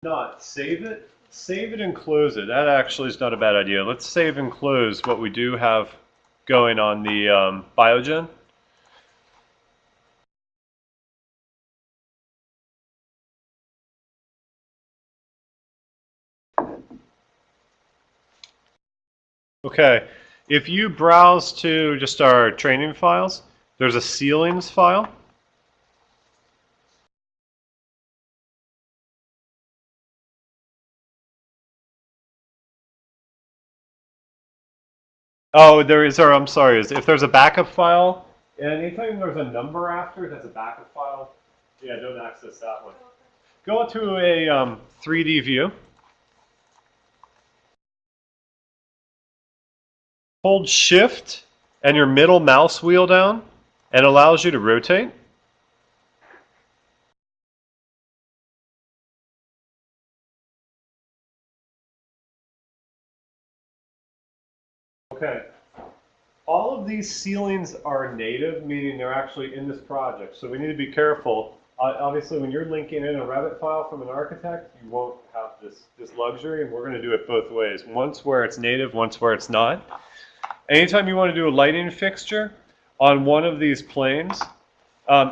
Not save it. Save it and close it. That actually is not a bad idea. Let's save and close what we do have going on the Biogen. Okay, if you browse to just our training files, there's a ceilings file. Oh, there is, or I'm sorry, if there's a backup file, and anytime there's a number after it, that's a backup file. Yeah, don't access that one. Go to a 3D view. Hold Shift and your middle mouse wheel down, and it allows you to rotate. Okay. All of these ceilings are native, meaning they're actually in this project. So we need to be careful. Obviously, when you're linking in a Revit file from an architect, you won't have this luxury, and we're going to do it both ways. Once where it's native, once where it's not. Anytime you want to do a lighting fixture on one of these planes,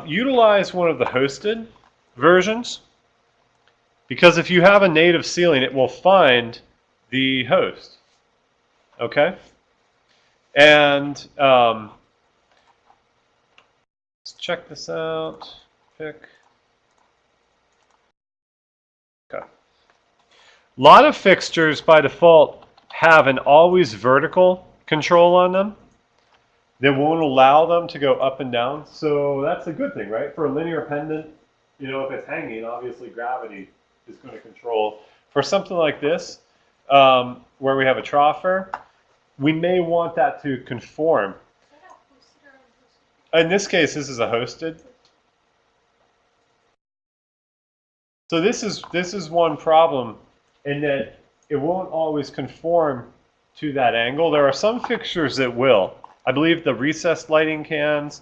utilize one of the hosted versions, because if you have a native ceiling, it will find the host. Okay? And let's check this out. Pick. Okay. A lot of fixtures by default have an always vertical control on them. They won't allow them to go up and down. So that's a good thing, right? For a linear pendant, you know, if it's hanging, obviously gravity is going to control. For something like this, where we have a troffer, we may want that to conform. In this case, this is a hosted. So this is one problem in that it won't always conform to that angle. There are some fixtures that will. I believe the recessed lighting cans,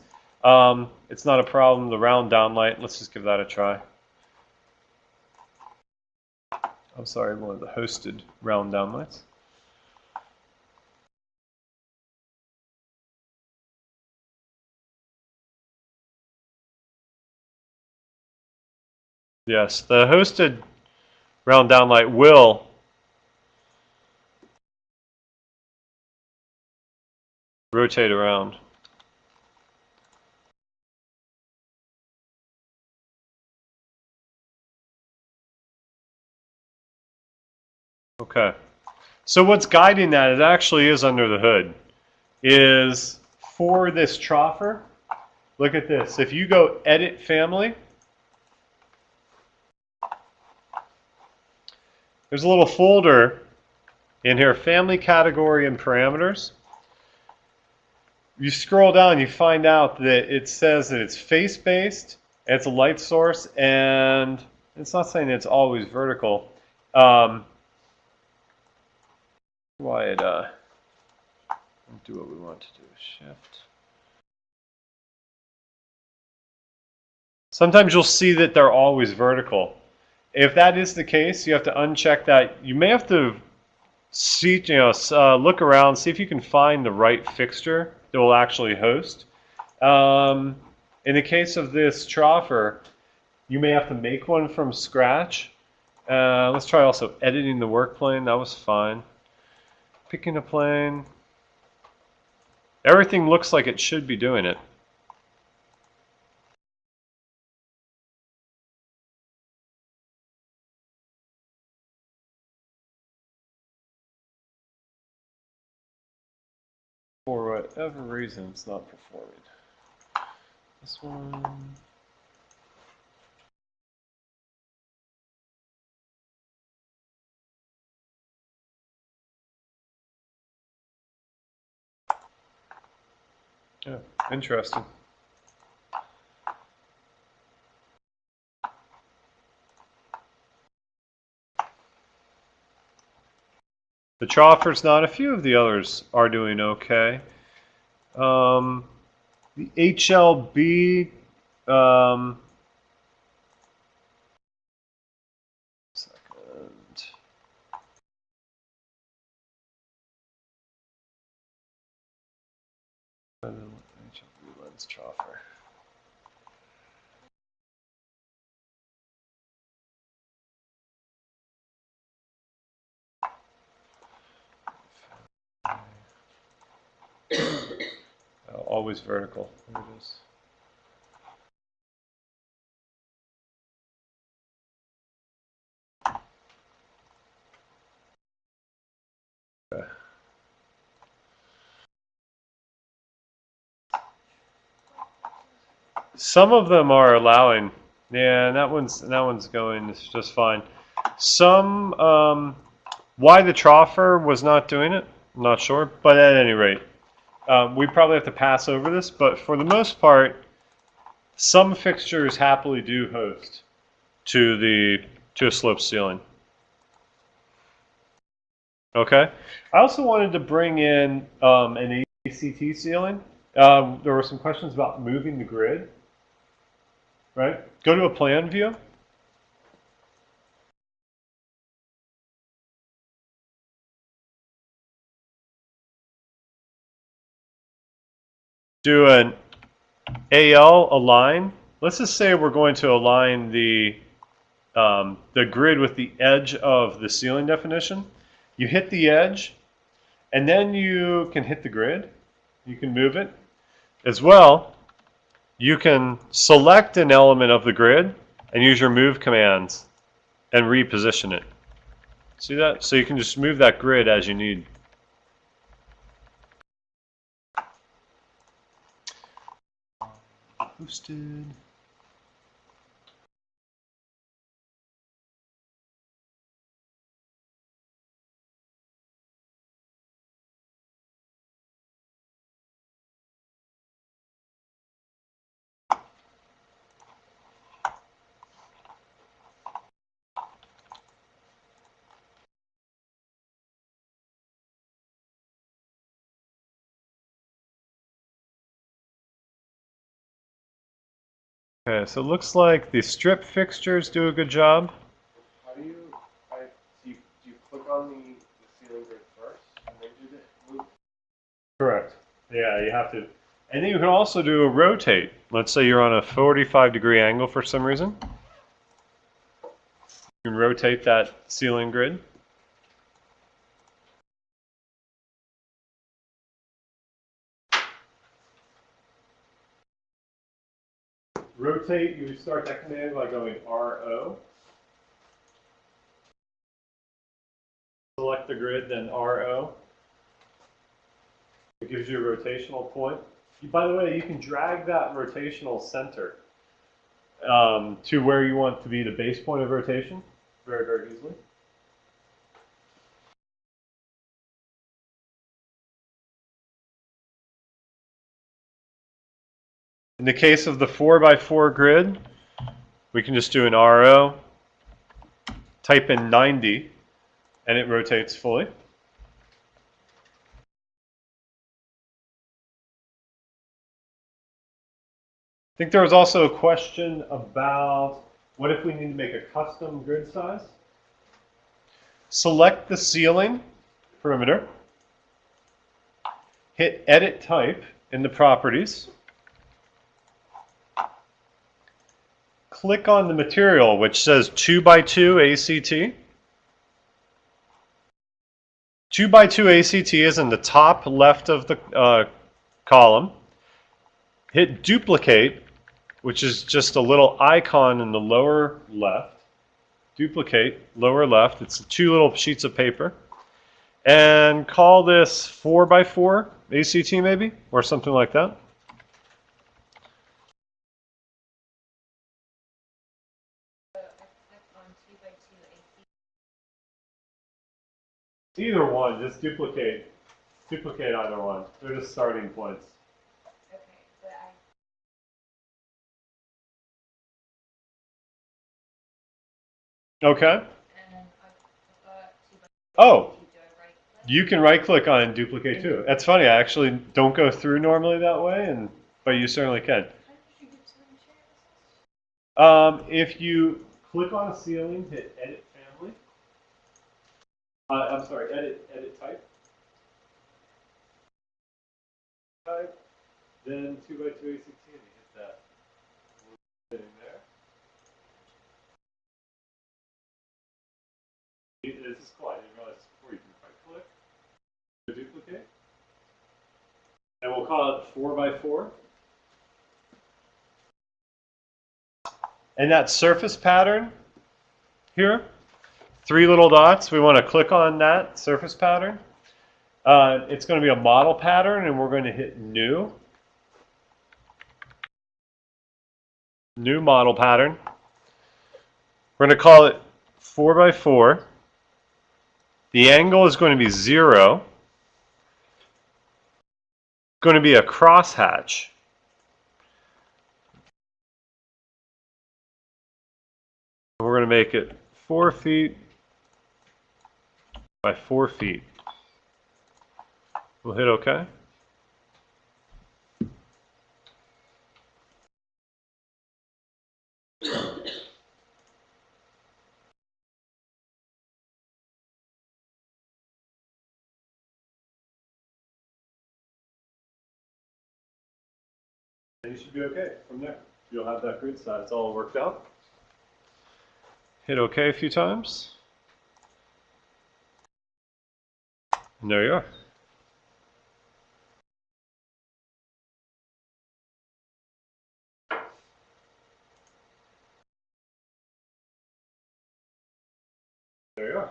it's not a problem. The round downlight, let's just give that a try. I'm sorry, one of the hosted round downlights. Yes, the hosted round downlight will rotate around. Okay. So what's guiding that, it actually is under the hood, is for this troffer, look at this. If you go Edit Family, there's a little folder in here, Family Category and Parameters. You scroll down, you find out that it says that it's face-based, it's a light source, and it's not saying it's always vertical. Why it do what we want to do. Shift. Sometimes you'll see that they're always vertical. If that is the case, you have to uncheck that. You may have to see, look around, see if you can find the right fixture that will actually host. In the case of this troffer, you may have to make one from scratch. Let's try also editing the work plane. That was fine. Picking a plane. Everything looks like it should be doing it. For whatever reason, it's not performing. This one. Yeah, interesting. The troffer's not. A few of the others are doing okay. The HLB. Second. Lens troffer. Always vertical. There it is. Okay. Some of them are allowing. Yeah, that one's going just fine. Some why the troffer was not doing it, I'm not sure. But at any rate, we probably have to pass over this. But for the most part, some fixtures happily do host to a slope ceiling. Okay. I also wanted to bring in an ACT ceiling. There were some questions about moving the grid. Right? Go to a plan view. Do an AL align. Let's just say we're going to align the grid with the edge of the ceiling definition. You hit the edge, and then you can hit the grid. You can move it. As well, you can select an element of the grid and use your move commands and reposition it. See that? So you can just move that grid as you need. Boosted. Okay, so it looks like the strip fixtures do a good job. How do you, do you click on the ceiling grid first and then do the move? Correct. Yeah, you have to. And then you can also do a rotate. Let's say you're on a 45-degree angle for some reason. You can rotate that ceiling grid. Rotate, you start that command by going RO. Select the grid, then RO. It gives you a rotational point. By the way, you can drag that rotational center to where you want to be the base point of rotation very, very easily. In the case of the 4x4 grid, we can just do an RO, type in 90, and it rotates fully. I think there was also a question about what if we need to make a custom grid size? Select the ceiling perimeter, hit Edit Type in the Properties, click on the material which says 2x2 ACT. 2x2 ACT is in the top left of the column. Hit Duplicate, which is just a little icon in the lower left. Duplicate, lower left. It's 2 little sheets of paper. And call this 4x4 ACT maybe, or something like that. Either one, just duplicate either one. They're just starting points. Okay, but Okay. and I've got 2x2. Oh, Do I right click? you can right click on and duplicate too. That's funny. I actually don't go through normally that way, but you certainly can. How did you get to share this? If you click on a ceiling, hit Edit Family. I'm sorry, Edit Type. then 2x2 ACT, and you hit that thing there. This is cool. I didn't realize this before. You can right click, duplicate, and we'll call it 4x4. And that surface pattern here, 3 little dots, we want to click on that surface pattern. It's going to be a model pattern, and we're going to hit New. New model pattern. We're going to call it 4x4. The angle is going to be 0. It's going to be a crosshatch. We're going to make it 4 feet by 4 feet. We'll hit OK. And you should be okay from there. You'll have that grid side. It's all worked out. Hit OK a few times. And there you are. There you are.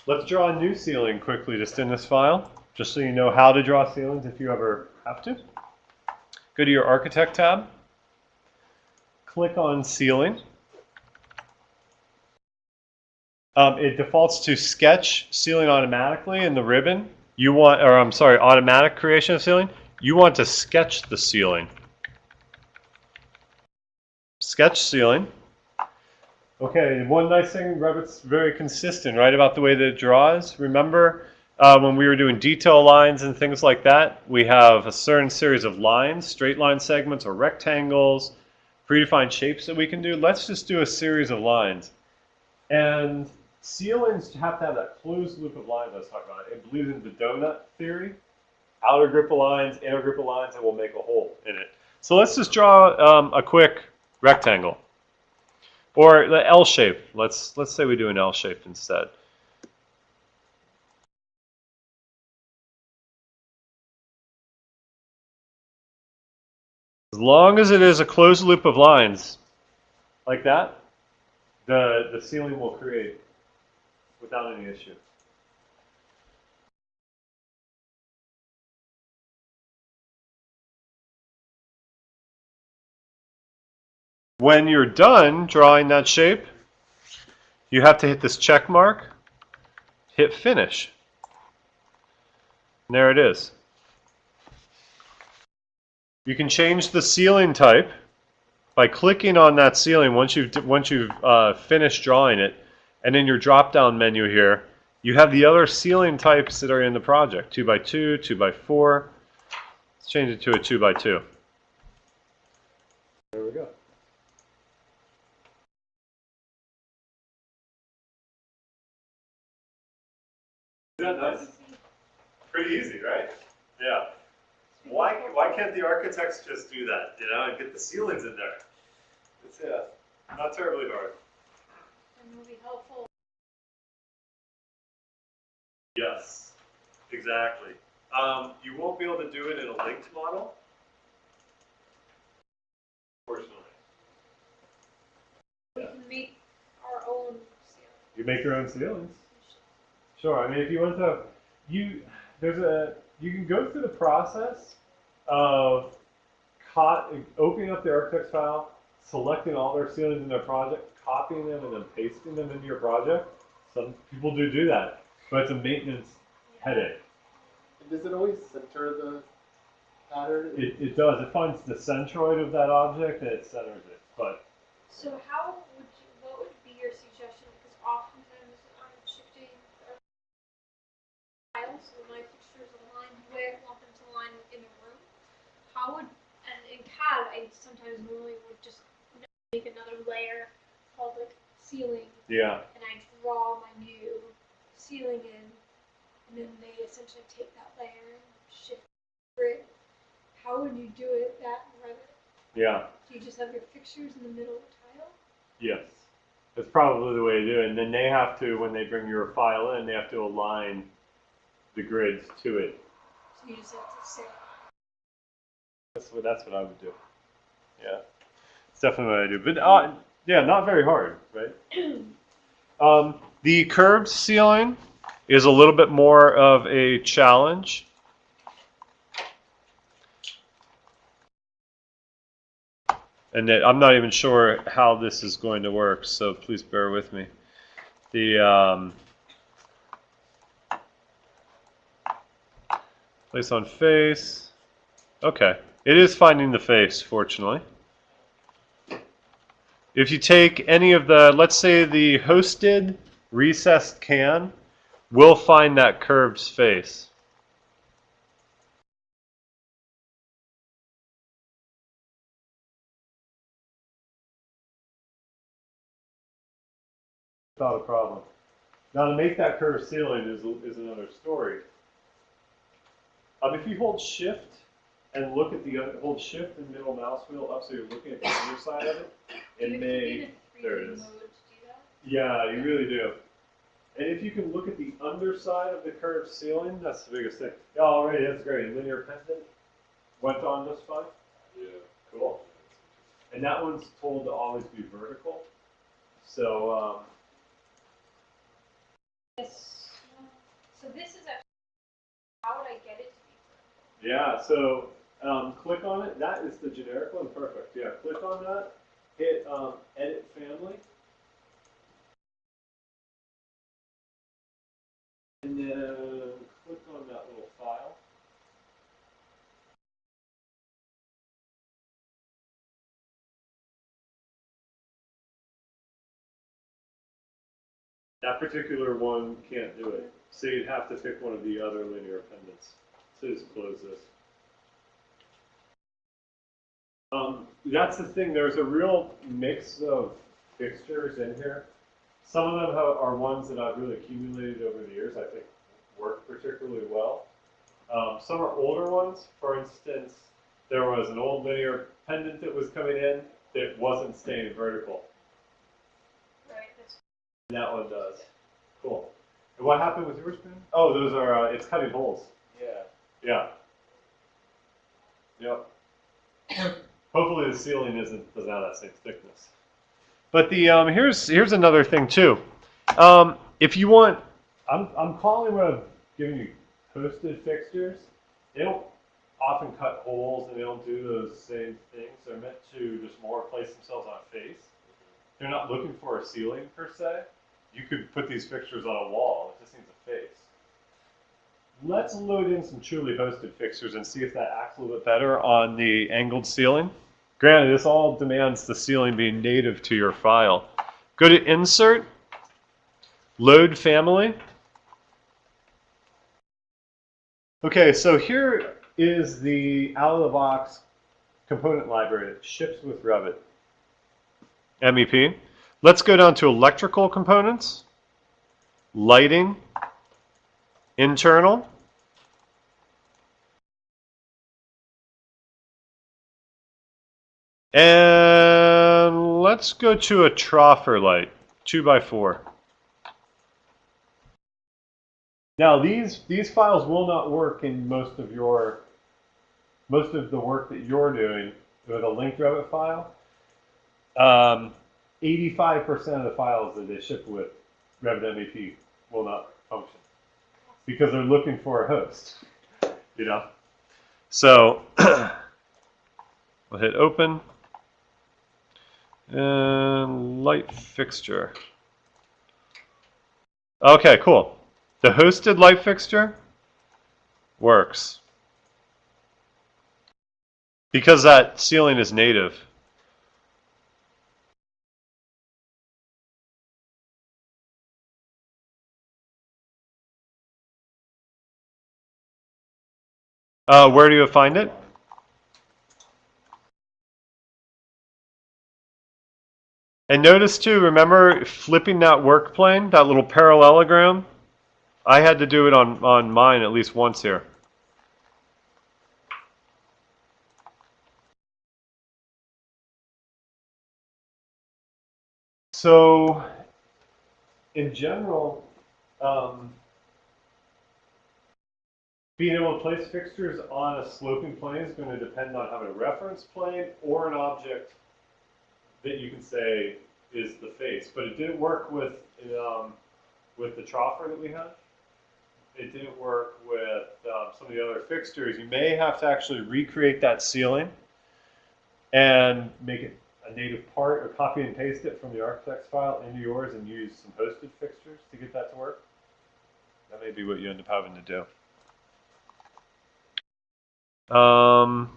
Let's draw a new ceiling quickly just in this file, just so you know how to draw ceilings if you ever have to. Go to your Architect tab. Click on Ceiling. It defaults to Sketch Ceiling automatically in the ribbon. You want, or I'm sorry, Automatic Creation of Ceiling. You want to sketch the ceiling. Sketch Ceiling. Okay, one nice thing, Revit's very consistent, right, about the way that it draws. Remember when we were doing detail lines and things like that, we have a certain series of lines, straight line segments or rectangles, predefined shapes that we can do. Let's just do a series of lines. And ceilings have to have that closed loop of lines I was talking about. It believes in the donut theory. Outer group of lines, inner group of lines, and we'll make a hole in it. So let's just draw a quick rectangle. Or the L shape. Let's say we do an L shape instead. As long as it is a closed loop of lines like that, the ceiling will create without any issue. When you're done drawing that shape, you have to hit this check mark, hit Finish. And there it is. You can change the ceiling type by clicking on that ceiling once you've finished drawing it, and in your drop-down menu here, you have the other ceiling types that are in the project: 2x2, 2x4. Let's change it to a 2x2. There we go. Isn't that nice? Pretty easy, right? Yeah. Why can't the architects just do that, you know, and get the ceilings in there? It's not terribly hard. And will be helpful. Yes, exactly. You won't be able to do it in a linked model, unfortunately. We can make our own ceiling. You make your own ceilings. Sure. I mean, if you want to, you can go through the process of opening up the architect's file, selecting all their ceilings in their project, copying them, and then pasting them into your project. Some people do that, but it's a maintenance headache. Does it always center the pattern? It does. It finds the centroid of that object and it centers it. But So what would be your suggestion? Because oftentimes I'm shifting tiles, so my fixtures align the way I want them to align in a room. And in CAD, I sometimes normally would just make another layer called like ceiling. yeah. And I draw my new ceiling in, and then they essentially take that layer and shift it. how would you do it that in Revit? Yeah. Do you just have your fixtures in the middle of the tile? Yes. That's probably the way to do it. And then they have to, when they bring your file in, they have to align the grids to it. So you just have to say. That's what I would do. Yeah. It's definitely what I do. But yeah, not very hard, right? The curved ceiling is a little bit more of a challenge. And that I'm not even sure how this is going to work, so please bear with me. The place on face. Okay, it is finding the face, fortunately. If you take any of the, let's say the hosted recessed can, will find that curved face. Without a problem. Now to make that curved ceiling is another story. If you hold shift and look at the hold shift and middle mouse wheel up so you're looking at the underside of it, it may, there it is. Yeah, you really do. And if you can look at the underside of the curved ceiling, that's the biggest thing. Yeah, already, that's great. Linear pendant went on just fine? Yeah. Cool. And that one's told to always be vertical. So, Yes. So this is actually, how would I get it to be vertical? yeah, so click on it. That is the generic one. Perfect. Yeah, click on that. Hit Edit Family. And then click on that little file. That particular one can't do it. So you'd have to pick one of the other linear pendants. So just close this. That's the thing. There's a real mix of fixtures in here. Some of them are ones that I've really accumulated over the years. I think work particularly well. Some are older ones. For instance, there was an old linear pendant that was coming in that wasn't staying vertical. Right. And that one does. Cool. And what happened with yours, Ben? Oh, those are, it's cutting holes. Yeah. Yeah. Yep. Hopefully the ceiling doesn't have that same thickness. But the here's another thing too. If you want, I'm calling what I'm giving you posted fixtures. They don't often cut holes and they don't do those same things. They're meant to just more place themselves on a face. They're not looking for a ceiling per se. You could put these fixtures on a wall. It just needs a face. Let's load in some truly hosted fixtures and see if that acts a little bit better on the angled ceiling. Granted, this all demands the ceiling being native to your file. Go to Insert, Load Family. Okay, so here is the out-of-the-box component library that ships with Revit. MEP. Let's go down to Electrical Components, Lighting, Internal. And let's go to a troffer light, 2x4. Now these files will not work in most of the work that you're doing with a linked Revit file. 85% of the files that they ship with Revit MEP will not function because they're looking for a host, you know. So we'll hit Open. And light fixture. Okay, cool. The hosted light fixture works because that ceiling is native. Where do you find it? And notice too, remember flipping that work plane, that little parallelogram? I had to do it on mine at least once here. So, in general, being able to place fixtures on a sloping plane is going to depend on having a reference plane or an object that you can say is the face. But it didn't work with the troffer that we had. It didn't work with some of the other fixtures. You may have to actually recreate that ceiling and make it a native part, or copy and paste it from the architect's file into yours and use some hosted fixtures to get that to work. That may be what you end up having to do. I don't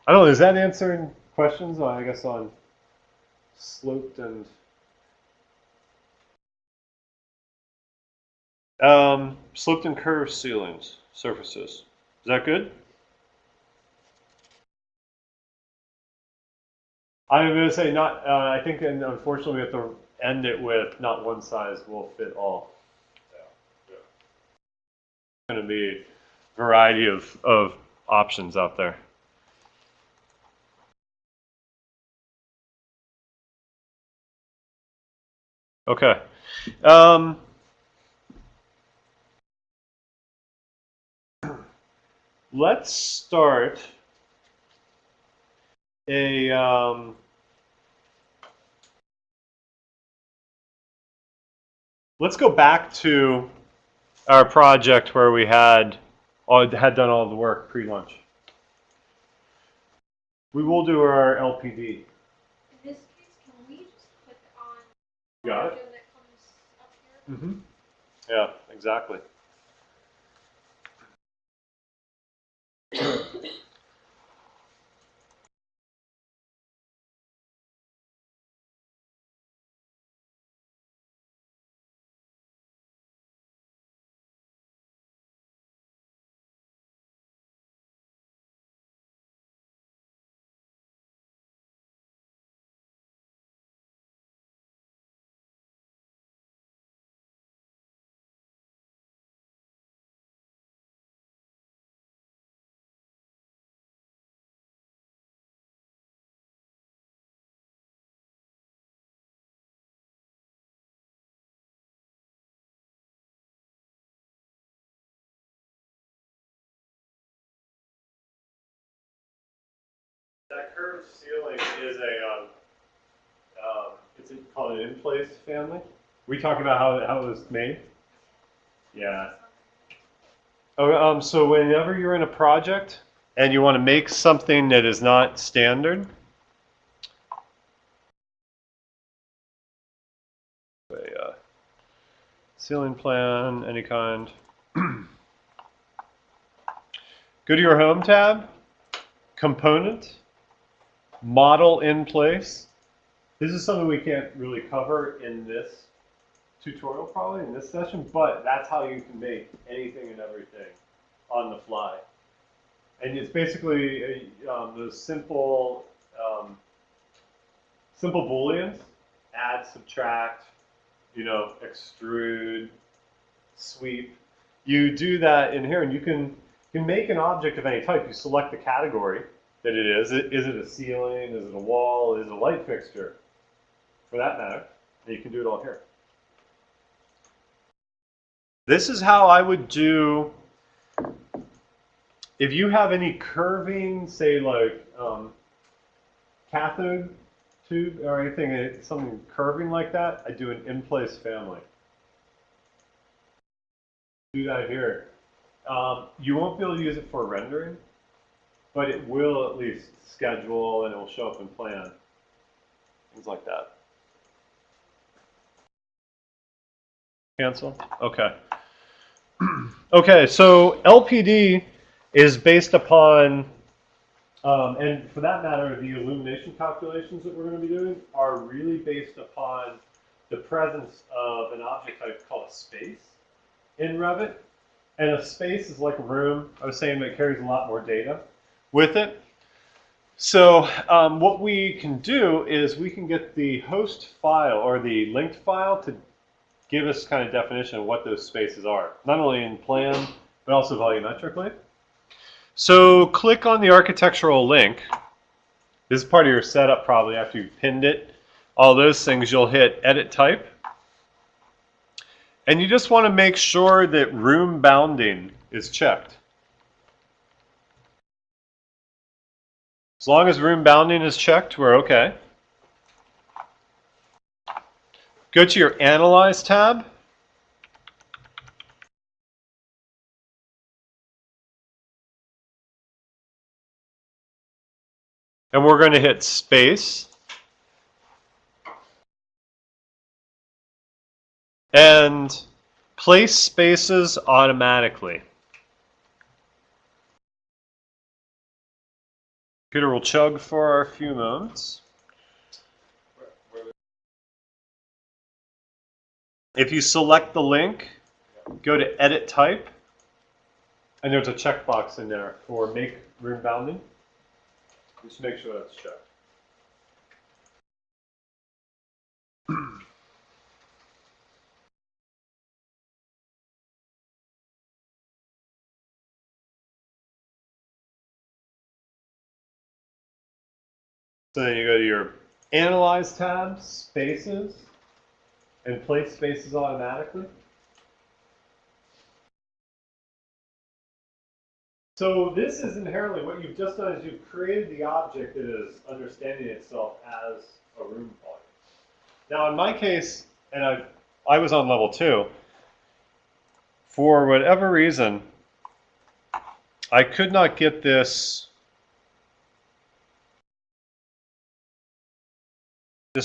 know, is that answering questions, I guess, on sloped and sloped and curved ceilings, surfaces. Is that good? I'm going to say not, I think, and unfortunately we have to end it with not one size will fit all. Yeah. It's going to be a variety of options out there. Okay. Let's start let's go back to our project where we had done all the work pre-lunch. We will do our LPD. In this case, can we just click on Got it? that comes up here? Mm-hmm. Yeah, exactly. That curved ceiling is it's called an in-place family. We talked about how it was made. Yeah. Oh, so whenever you're in a project and you want to make something that is not standard, a ceiling plan, any kind. Go to your Home tab, Component, Model in Place. This is something we can't really cover in this tutorial, probably in this session, but that's how you can make anything and everything on the fly. And it's basically those simple booleans: add, subtract, extrude, sweep. You do that in here, and you can make an object of any type. You select the category that it is. Is it a ceiling? Is it a wall? Is it a light fixture? For that matter, and you can do it all here. This is how I would do, if you have any curving, say like cathode tube or anything, something curving like that, I do an in-place family. Do that here. You won't be able to use it for rendering, but it will at least schedule, and it will show up in plan. Things like that. Cancel? Okay. Okay, so LPD is based upon, and for that matter, the illumination calculations that we're going to be doing are really based upon the presence of an object type called a space in Revit. And a space is like a room. I was saying that it carries a lot more data with it. So what we can do is we can get the host file or the linked file to give us kind of definition of what those spaces are, not only in plan, but also volumetrically. So click on the architectural link. This is part of your setup probably after you've pinned it. all those things, you'll hit Edit Type. And you just want to make sure that room bounding is checked. As long as room bounding is checked, we're okay. Go to your Analyze tab. And we're going to hit Space. And place spaces automatically. Computer will chug for a few moments. If you select the link, go to Edit Type, and there's a checkbox in there for Make Room Bounding. Just make sure that's checked. So then you go to your Analyze tab, Spaces, and place spaces automatically. So this is inherently what you've just done is you've created the object that is understanding itself as a room volume. Now in my case, and I was on level 2, for whatever reason, I could not get this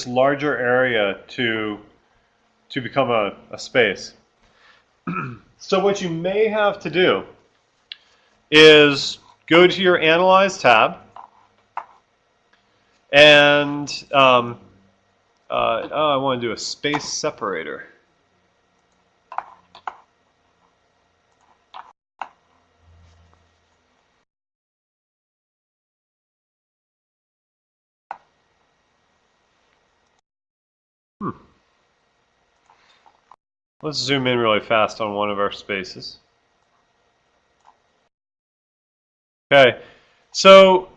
larger area to become a space. So what you may have to do is go to your Analyze tab and I want to do a space separator. Let's zoom in really fast on one of our spaces. Okay, so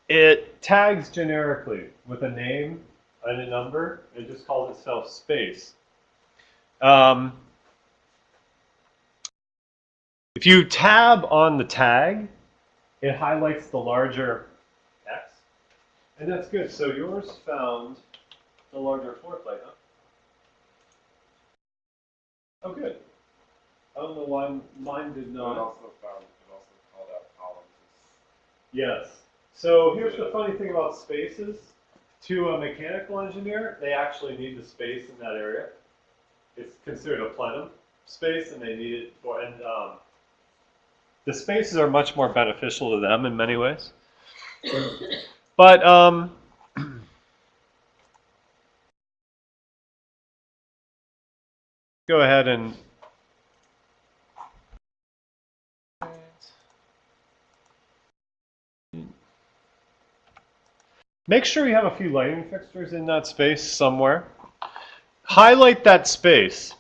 it tags generically with a name and a number. It just calls itself space. If you tab on the tag, it highlights the larger X, and that's good. So yours found the larger floor plate, huh? Oh, good. I don't know why mine did not. It also called out columns. Yes. So here's the funny thing about spaces. To a mechanical engineer, they actually need the space in that area. It's considered a plenum space, and they need it for. And the spaces are much more beneficial to them in many ways. But go ahead and make sure you have a few lighting fixtures in that space somewhere. Highlight that space.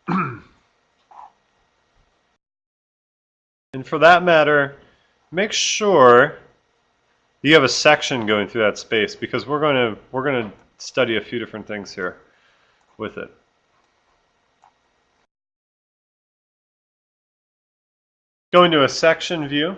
And for that matter, make sure you have a section going through that space because we're going to study a few different things here with it. Go into a section view.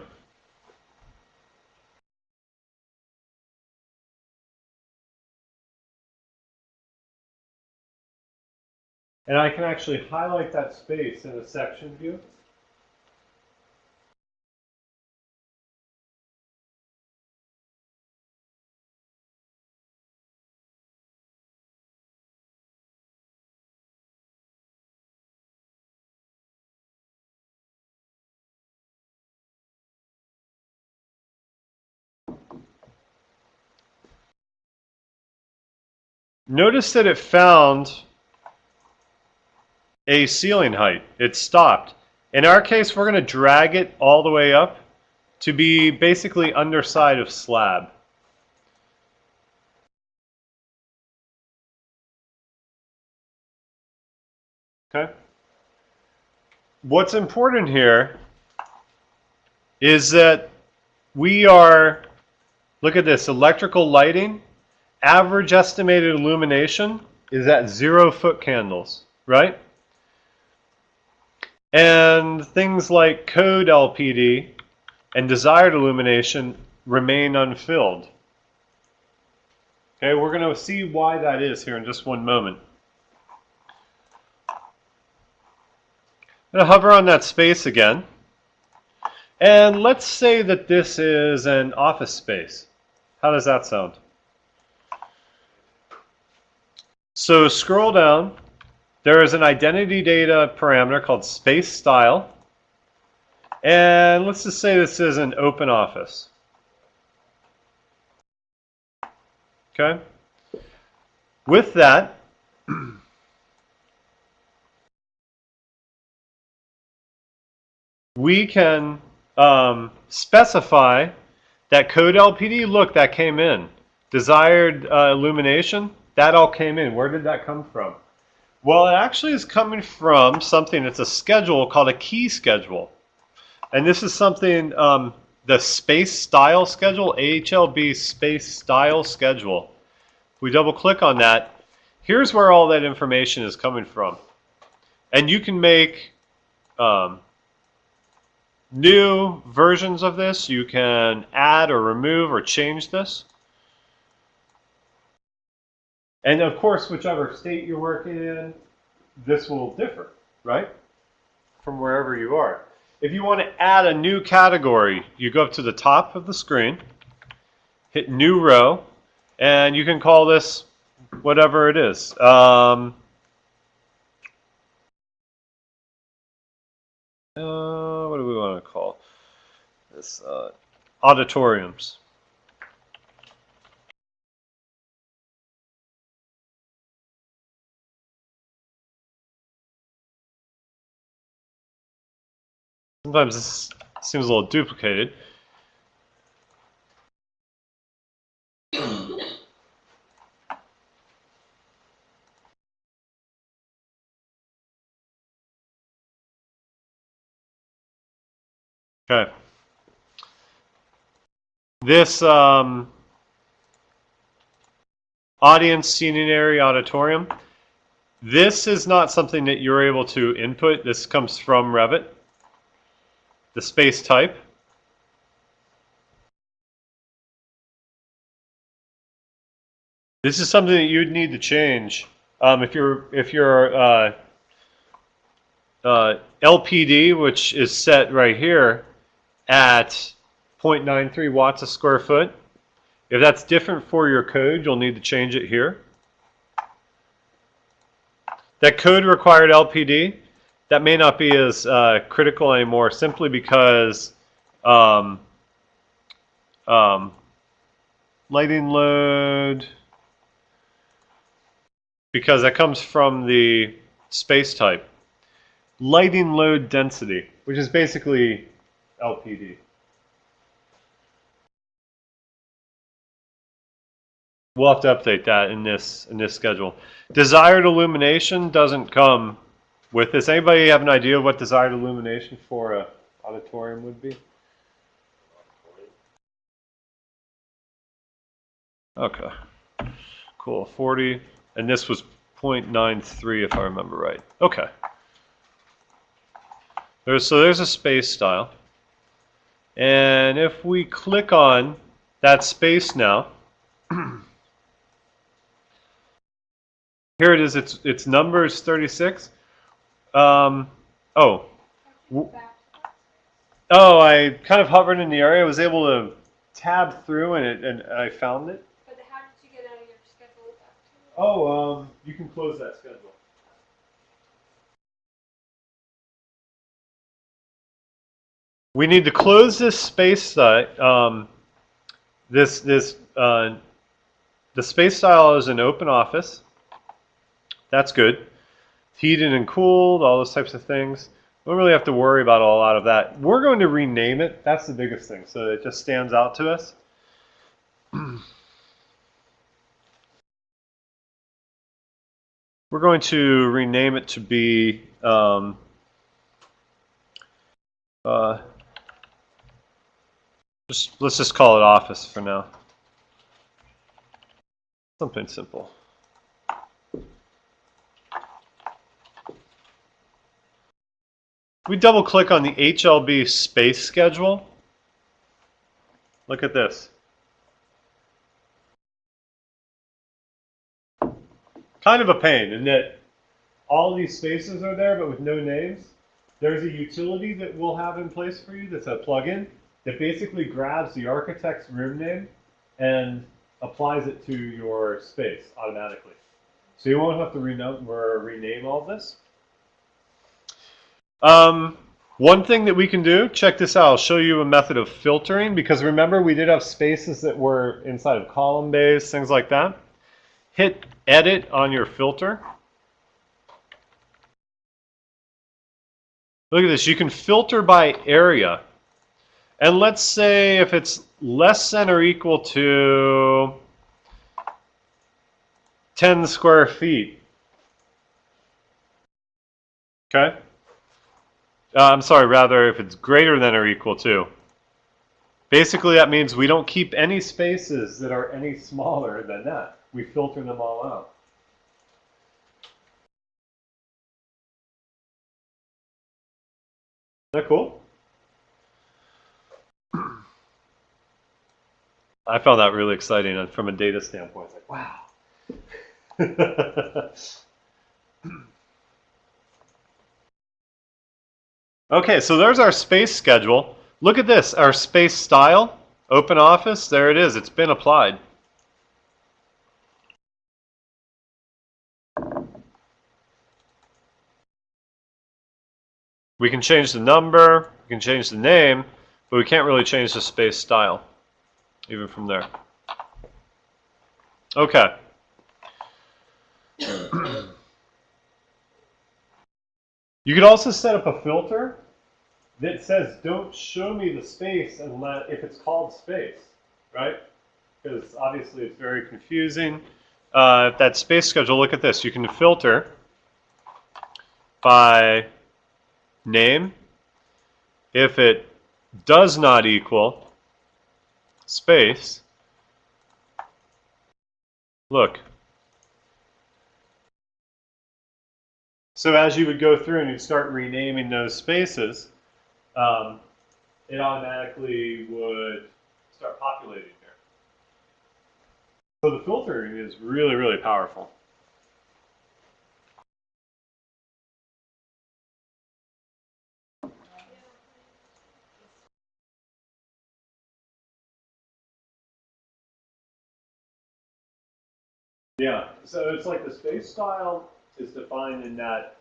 And I can actually highlight that space in a section view. Notice that it found a ceiling height. It stopped. In our case, we're going to drag it all the way up to be basically underside of slab. Okay? What's important here is that we are, look at this, electrical lighting average estimated illumination is at 0 foot candles, right? And things like code LPD and desired illumination remain unfilled. Okay, we're going to see why that is here in just one moment. I'm going to hover on that space again. And let's say that this is an office space. How does that sound? So scroll down. There is an identity data parameter called space style. And let's just say this is an open office. Okay? With that, we can specify that code LPD, look, that came in. Desired illumination, that all came in. Where did that come from? Well, it actually is coming from something, it's a schedule called a key schedule. And this is something, the space style schedule, AHLB space style schedule. If we double click on that, here's where all that information is coming from. And you can make new versions of this. You can add or remove or change this. And of course, whichever state you're working in, this will differ, right? From wherever you are. If you want to add a new category, you go up to the top of the screen, hit new row, and you can call this whatever it is. What do we want to call this? Auditoriums. Sometimes this seems a little duplicated. Okay. This audience seating area auditorium, this is not something that you're able to input. This comes from Revit. The space type. This is something that you'd need to change if your LPD, which is set right here at 0.93 watts a square foot. If that's different for your code, you'll need to change it here. That code required LPD, that may not be as critical anymore, simply because lighting load, because that comes from the space type. Lighting load density, which is basically LPD. We'll have to update that in this schedule. Desired illumination doesn't come with this. Anybody have an idea of what desired illumination for an auditorium would be? Okay, cool. 40, and this was 0.93 if I remember right. Okay. So there's a space style. And if we click on that space now, here it is, its number is 36. I kind of hovered in the area. I was able to tab through and I found it. But how did you get out of your schedule back to? You can close that schedule. We need to close this space the space style is an open office. That's good. Heated and cooled, all those types of things. We don't really have to worry about a lot of that. We're going to rename it. That's the biggest thing, so it just stands out to us. We're going to rename it to be let's just call it office for now. Something simple. We double click on the HLB space schedule. Look at this. Kind of a pain in that all these spaces are there but with no names. There's a utility that we'll have in place for you that's a plugin that basically grabs the architect's room name and applies it to your space automatically. So you won't have to rename all this. One thing that we can do, check this out, I'll show you a method of filtering, because remember we did have spaces that were inside of column bays, things like that. Hit edit on your filter. Look at this, you can filter by area. And let's say if it's less than or equal to 10 square feet. Okay? I'm sorry, rather if it's greater than or equal to. Basically that means we don't keep any spaces that are any smaller than that. We filter them all out. Isn't that cool? I found that really exciting, and from a data standpoint, it's like, wow. Okay, so there's our space schedule. Look at this, our space style, open office, there it is, it's been applied. We can change the number, we can change the name, but we can't really change the space style, even from there. Okay. You could also set up a filter that says don't show me the space unless if it's called space, right? Because obviously it's very confusing. That space schedule, look at this. You can filter by name. If it does not equal space, look. So as you would go through and you'd start renaming those spaces, it automatically would start populating there. So the filtering is really, really powerful. Yeah, so it's like the space style is defined in that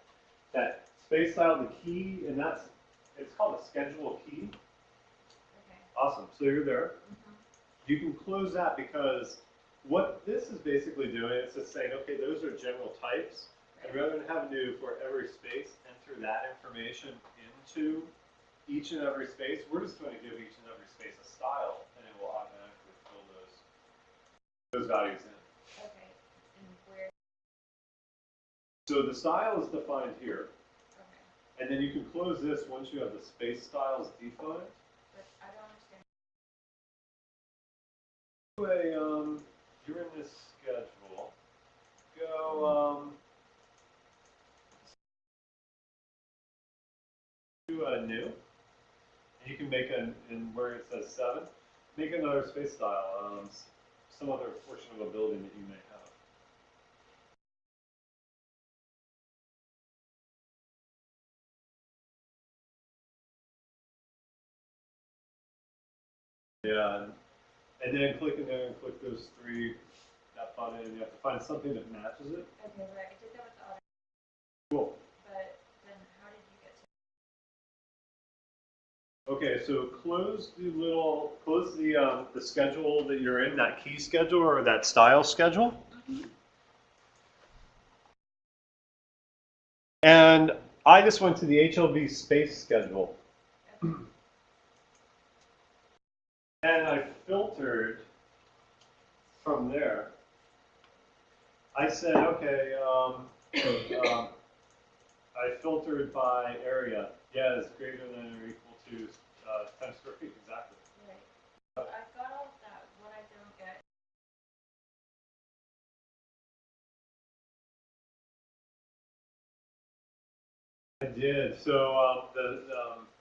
space style, the key, and it's called a schedule key. Okay. Awesome, so you're there. You can close that because what this is basically doing is just saying, okay, those are general types, and rather than having to, for every space, enter that information into each and every space, we're just going to give each and every space a style, and it will automatically fill those values in. Okay. And where? So the style is defined here, Okay. and then you can close this once you have the space styles defined. But I don't understand. You're in this schedule. Go to a new, and you can make in where it says 7, make another space style, some other portion of a building that you may have. Yeah, and then click in there and click those 3, that button, and you have to find something that matches it. Okay, right. I did that with the other. Cool. But then how did you get to? Okay, so close the schedule that you're in, that key schedule or that style schedule. And I just went to the HLB space schedule. Okay. And I filtered from there. I said, okay, I filtered by area. Yeah, it's greater than or equal to 10 square feet, exactly. Right. I've got all of that. What I don't get I did. So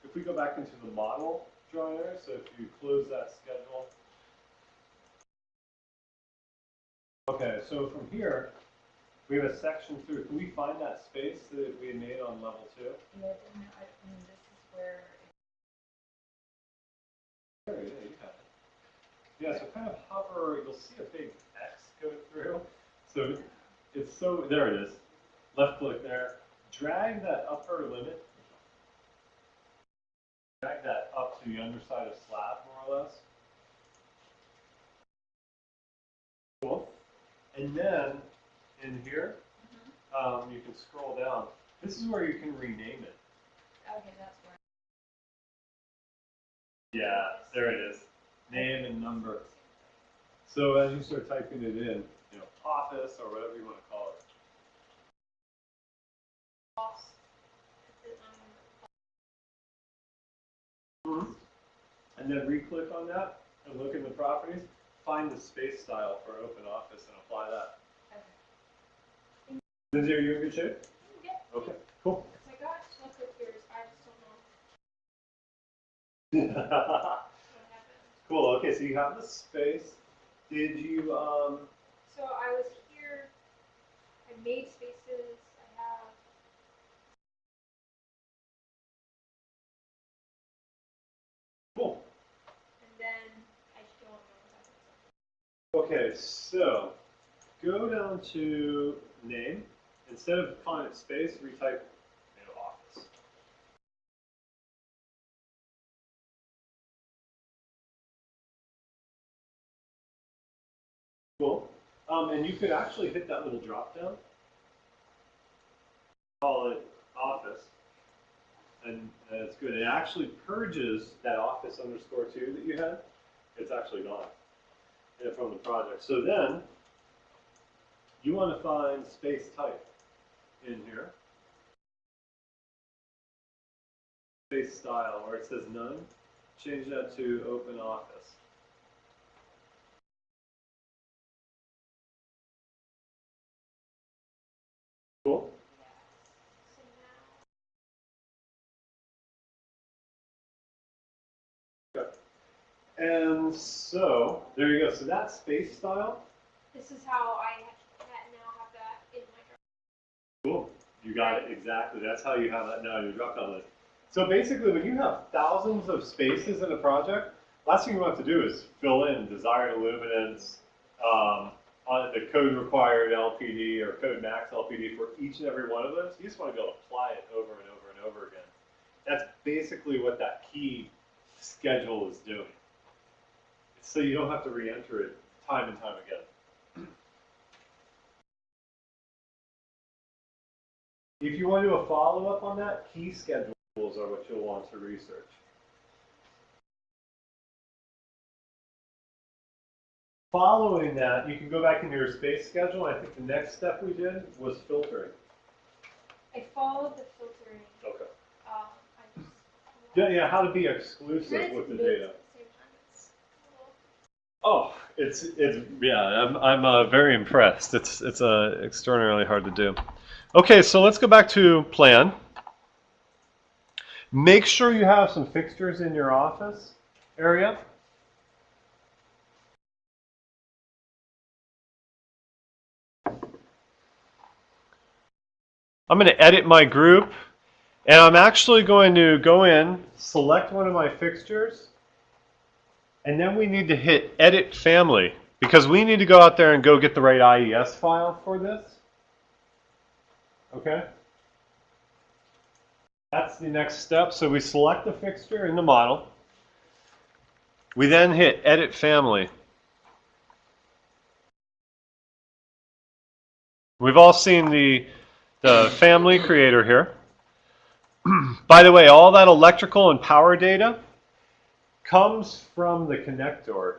if we go back into the model drawing area, so if you close that schedule. Okay, so from here, we have a section through. Can we find that space that we made on level 2? Yeah, then I mean, this is where. There, yeah, you have it. Yeah, so kind of hover, you'll see a big X go through. So it's so, there it is. Left click there. Drag that upper limit. Drag that up to the underside of slab, more or less. Cool. And then in here, you can scroll down. This is where you can rename it. Okay, that's where. Yeah, there it is. Name and number. So as you start typing it in, you know, office or whatever you want to call it. And then re-click on that and look in the properties. Find the space style for open office and apply that. Okay. Lindsay, are you in good shape? Yeah. Okay, cool. I got stuff with yours. I just don't know what happened. Cool. Okay, so you have the space. Did you So I was here. I made spaces. I have. Cool. And then I don't know what happened. Okay, so go down to name. Instead of calling it space, retype office. Cool. And you could actually hit that little drop down. Call it office. And it's good. It actually purges that office underscore 2 that you had. It's actually gone from the project. So then you want to find space type in here. Space style, where it says none, change that to open office. Cool. So now. Okay. And so there you go. So that space style. This is how I now have that in my drop. Cool. You got it exactly. That's how you have that now in your drop-down list. So basically, when you have thousands of spaces in a project, last thing you want to do is fill in desired illuminance, on the code required LPD or code max LPD for each and every one of those. You just want to be able to apply it over and over and over again. That's basically what that key schedule is doing. So you don't have to re-enter it time and time again. If you want to do a follow-up on that, key schedules are what you'll want to research. Following that, you can go back into your space schedule. I think the next step we did was filtering. I followed the filtering. Okay. I just. Yeah, how to be exclusive with the data. Oh, it's yeah. I'm very impressed. It's extraordinarily hard to do. Okay, so let's go back to plan. Make sure you have some fixtures in your office area. I'm going to edit my group, and I'm actually going to go in, select one of my fixtures, and then we need to hit Edit Family, because we need to go out there and go get the right IES file for this. Okay? That's the next step. So we select the fixture in the model. We then hit Edit Family. We've all seen the family creator here. By the way, all that electrical and power data comes from the connector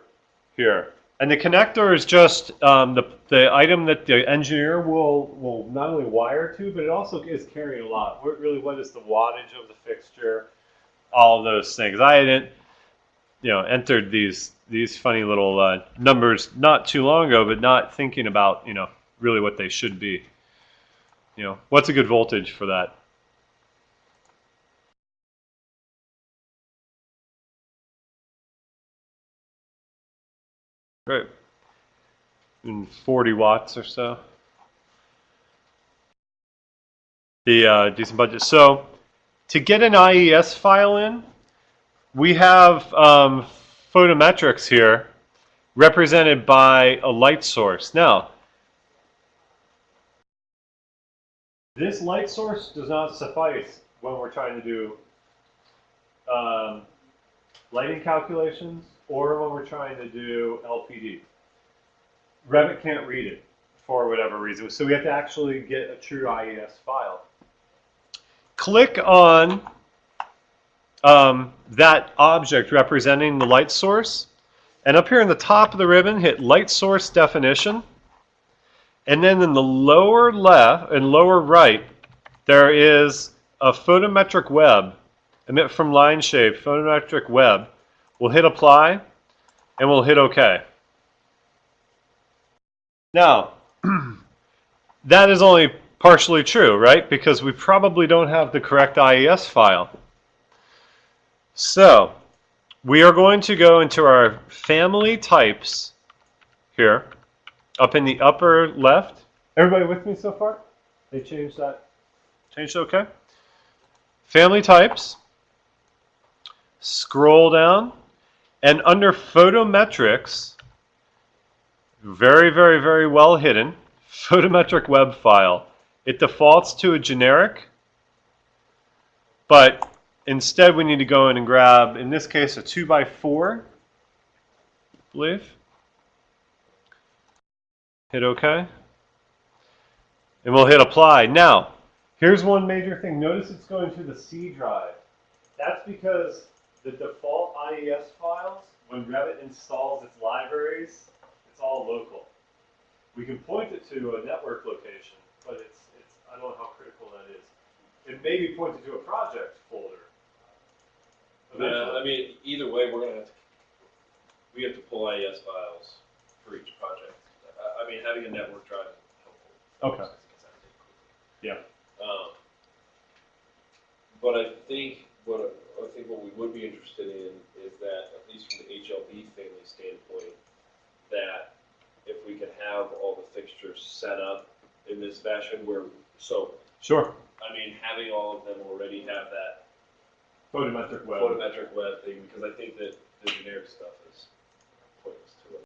here. And the connector is just the item that the engineer will not only wire to, but it also is carrying a lot. Really, what is the wattage of the fixture? All of those things. I hadn't, entered these funny little numbers not too long ago, but not thinking about, really what they should be. What's a good voltage for that? Great. And 40 watts or so. The decent budget. So to get an IES file in, we have photometrics here represented by a light source. Now, this light source does not suffice when we're trying to do lighting calculations or when we're trying to do LPD. Revit can't read it for whatever reason, so we have to actually get a true IES file. Click on that object representing the light source, and up here in the top of the ribbon, hit Light Source Definition, and then in the lower left and lower right, there is a photometric web, emit from line shape, photometric web. We'll hit Apply, and we'll hit OK. Now, that is only partially true, right? Because we probably don't have the correct IES file. So, we are going to go into our family types here, up in the upper left. Everybody with me so far? They changed that? Changed okay? Family types. Scroll down, and under photometrics, very, very, very well hidden, photometric web file. It defaults to a generic, but instead we need to go in and grab, in this case, a 2x4, I believe. Hit OK. And we'll hit Apply. Now, here's one major thing. Notice it's going to the C drive. That's because the default IES files, when Revit installs its libraries, it's all local. We can point it to a network location, but it's I don't know how critical that is. It may be pointed to a project folder. Yeah, I mean, either way, we have to pull IES files for each project. I mean, having a network drive is helpful. Okay. Yeah. But I think what we would be interested in is that, at least from the HLB family standpoint, that if we could have all the fixtures set up in this fashion Sure. I mean, having all of them already have that Photometric web. photometric web thing, because I think that the generic stuff is pointless to it.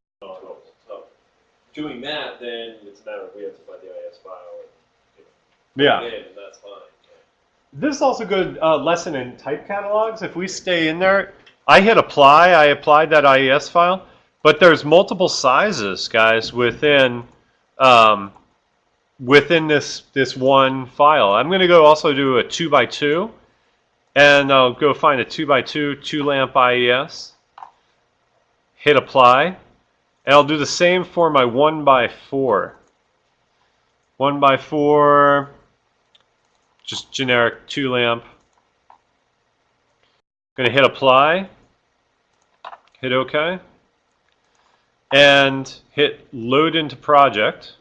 So doing that, then it's a matter of we have to find the IS file and Yeah. put it in, and that's fine. This is also a good lesson in type catalogs. If we stay in there, I hit Apply. I applied that IES file, but there's multiple sizes, guys, within this one file. I'm going to go also do a 2x2, and I'll go find a 2x2 2-lamp IES. Hit Apply, and I'll do the same for my 1x4. 1x4. Just generic 2-lamp. Going to hit Apply, hit OK, and hit Load into Project.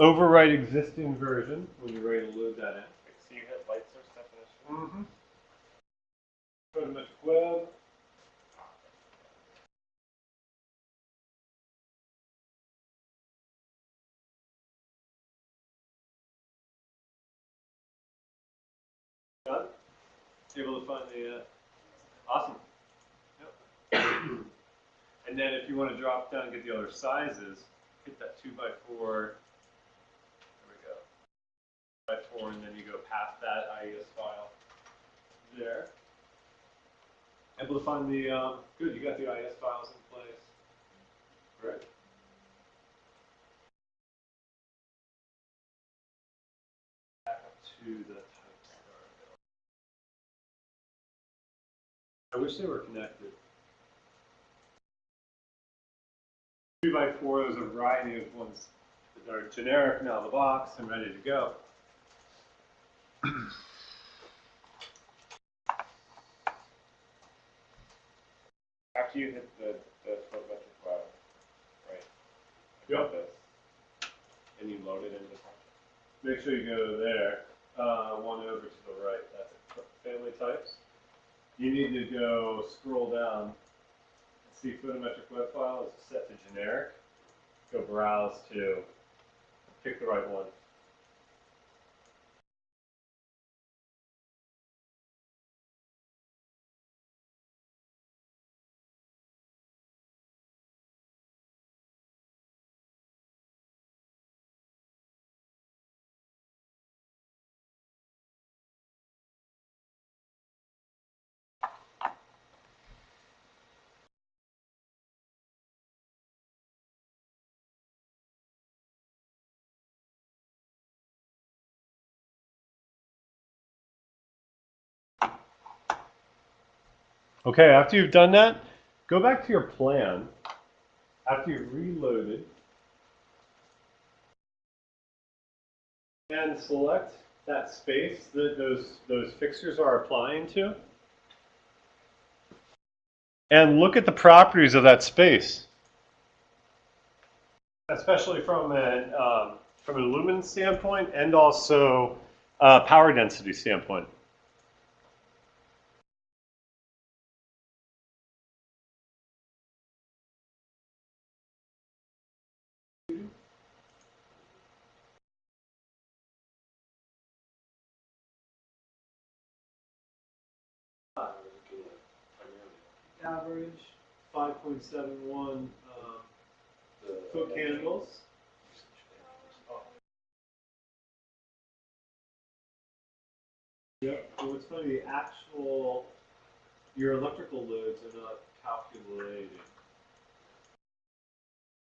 Overwrite existing version when you're ready to load that in. So you hit light source definition. Photometric web. Got it? Able to find the awesome. Yep. And then if you want to drop down and get the other sizes, hit that 2x4. There we go. 2x4, and then you go past that IES file there. Able to find the good. You got the IES files in place. Great. Back up to the type star. I wish they were connected. 2x4, there's a variety of ones that are generic now in the box and ready to go. After you hit the photometric file, right? Yep. This, and you load it into the project. Make sure you go there. One over to the right. That's it. Family types. you need to go scroll down and see photometric web file is set to generic. Go browse to pick the right one. Okay, after you've done that, go back to your plan. After you've reloaded, and select that space that those fixtures are applying to, and look at the properties of that space, especially from an lumen standpoint and also power density standpoint. Average 5.71 foot candles. Yep. So what's funny, the actual your electrical loads are not calculated.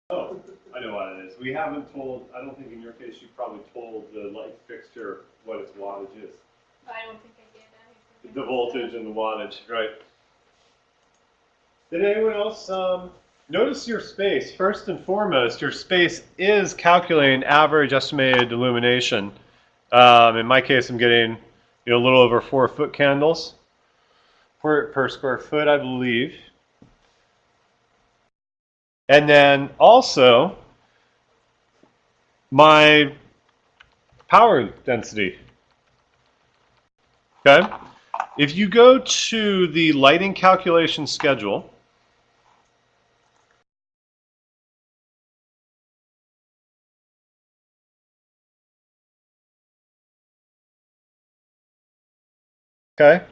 Oh, I know what it is. We haven't told. I don't think in your case you probably told the light fixture what its wattage is. I don't think I did. The voltage and the wattage, right? Did anyone else notice your space? First and foremost, your space is calculating average estimated illumination. In my case, I'm getting a little over 4 foot candles per square foot, I believe. And then also my power density. Okay? If you go to the lighting calculation schedule, okay?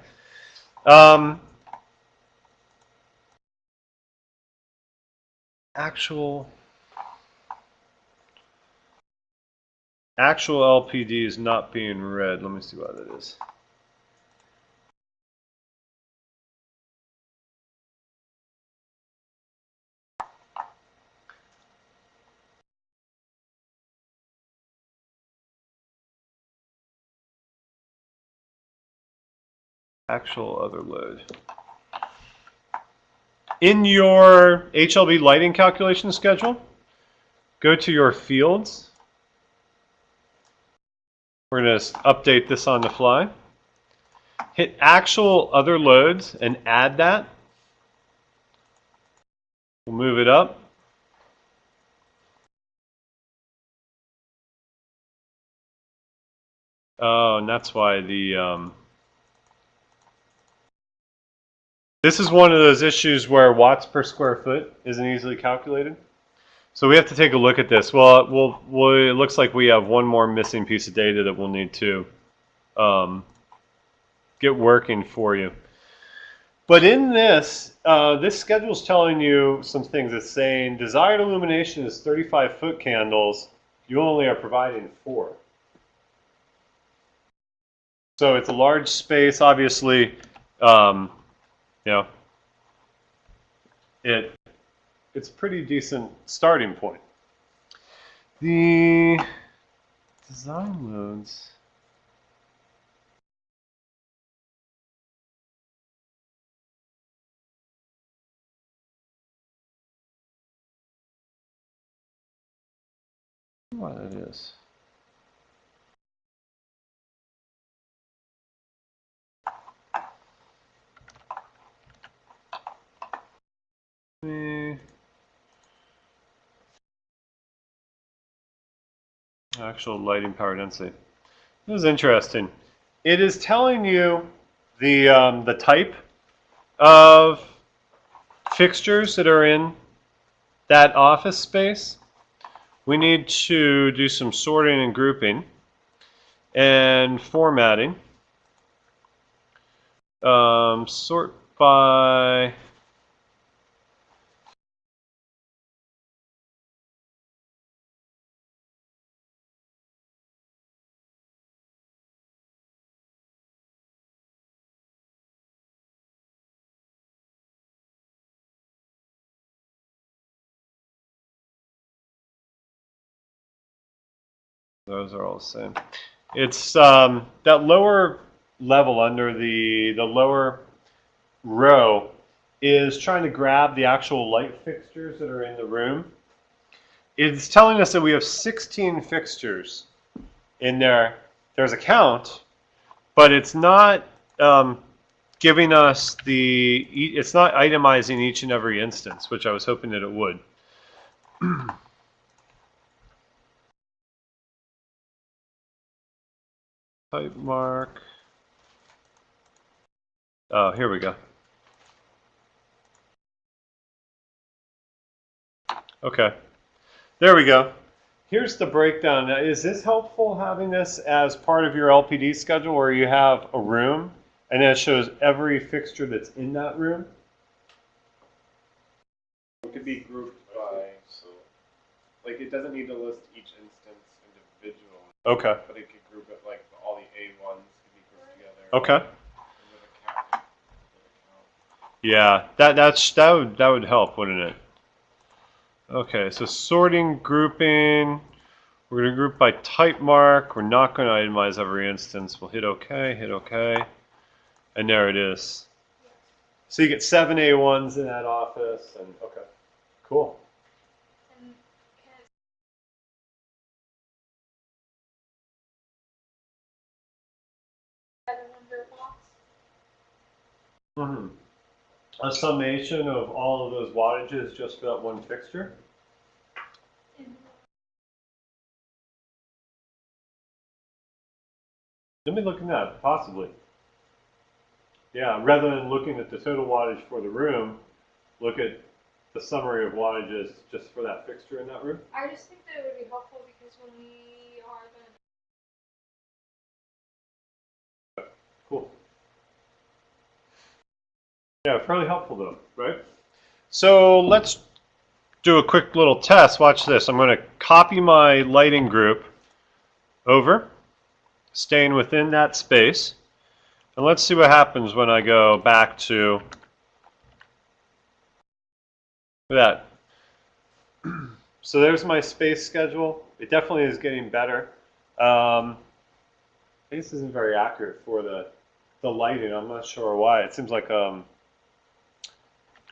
Actual LPD is not being read. Let me see why that is. Actual other load. In your HLB lighting calculation schedule, go to your fields. We're going to update this on the fly. Hit actual other loads and add that. We'll move it up. Oh, and that's why the this is one of those issues where watts per square foot isn't easily calculated. So we have to take a look at this. Well, it looks like we have one more missing piece of data that we'll need to get working for you. But in this, this schedule is telling you some things. It's saying desired illumination is 35 foot candles. You only are providing 4. So it's a large space, obviously. It's a pretty decent starting point. The design loads. I don't know why that is. Actual lighting power density. This is interesting. It is telling you the type of fixtures that are in that office space, we need to do some sorting and grouping and formatting. Sort by those are all the same. It's that lower level under the lower row is trying to grab the actual light fixtures that are in the room. It's telling us that we have 16 fixtures in there. There's a count, but it's not giving us it's not itemizing each and every instance, which I was hoping that it would. Type mark. Oh, here we go. Okay, there we go. Here's the breakdown. Now, is this helpful, having this as part of your LPD schedule where you have a room and then it shows every fixture that's in that room? It could be grouped by, So like, it doesn't need to list each instance individually, Okay. but it could group it like all the A1s could be grouped together. Okay. With a count. Yeah, that would help, wouldn't it? Okay, so sorting, grouping. We're going to group by type mark. We're not going to itemize every instance. We'll hit OK, and there it is. So you get 7 A1s in that office, and okay, cool. And can I add a number box? A summation of all of those wattages just for that one fixture. Let me look at that, possibly. Yeah, rather than looking at the total wattage for the room, look at the summary of wattages just for that fixture in that room. I just think that it would be helpful because when we are going to Cool. Yeah, fairly helpful though, right? So let's do a quick little test. Watch this. I'm going to copy my lighting group over, staying within that space. And let's see what happens when I go back to that. So there's my space schedule. It definitely is getting better. This isn't very accurate for the lighting. I'm not sure why. It seems like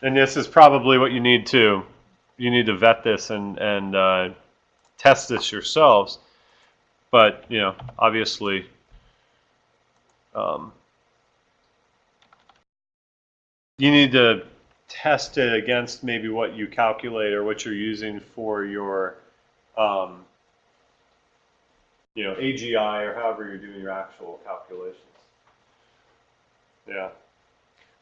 and this is probably what you need to vet this and test this yourselves. But you know, obviously, you need to test it against maybe what you calculate or what you're using for your you know, AGI or however you're doing your actual calculations. Yeah.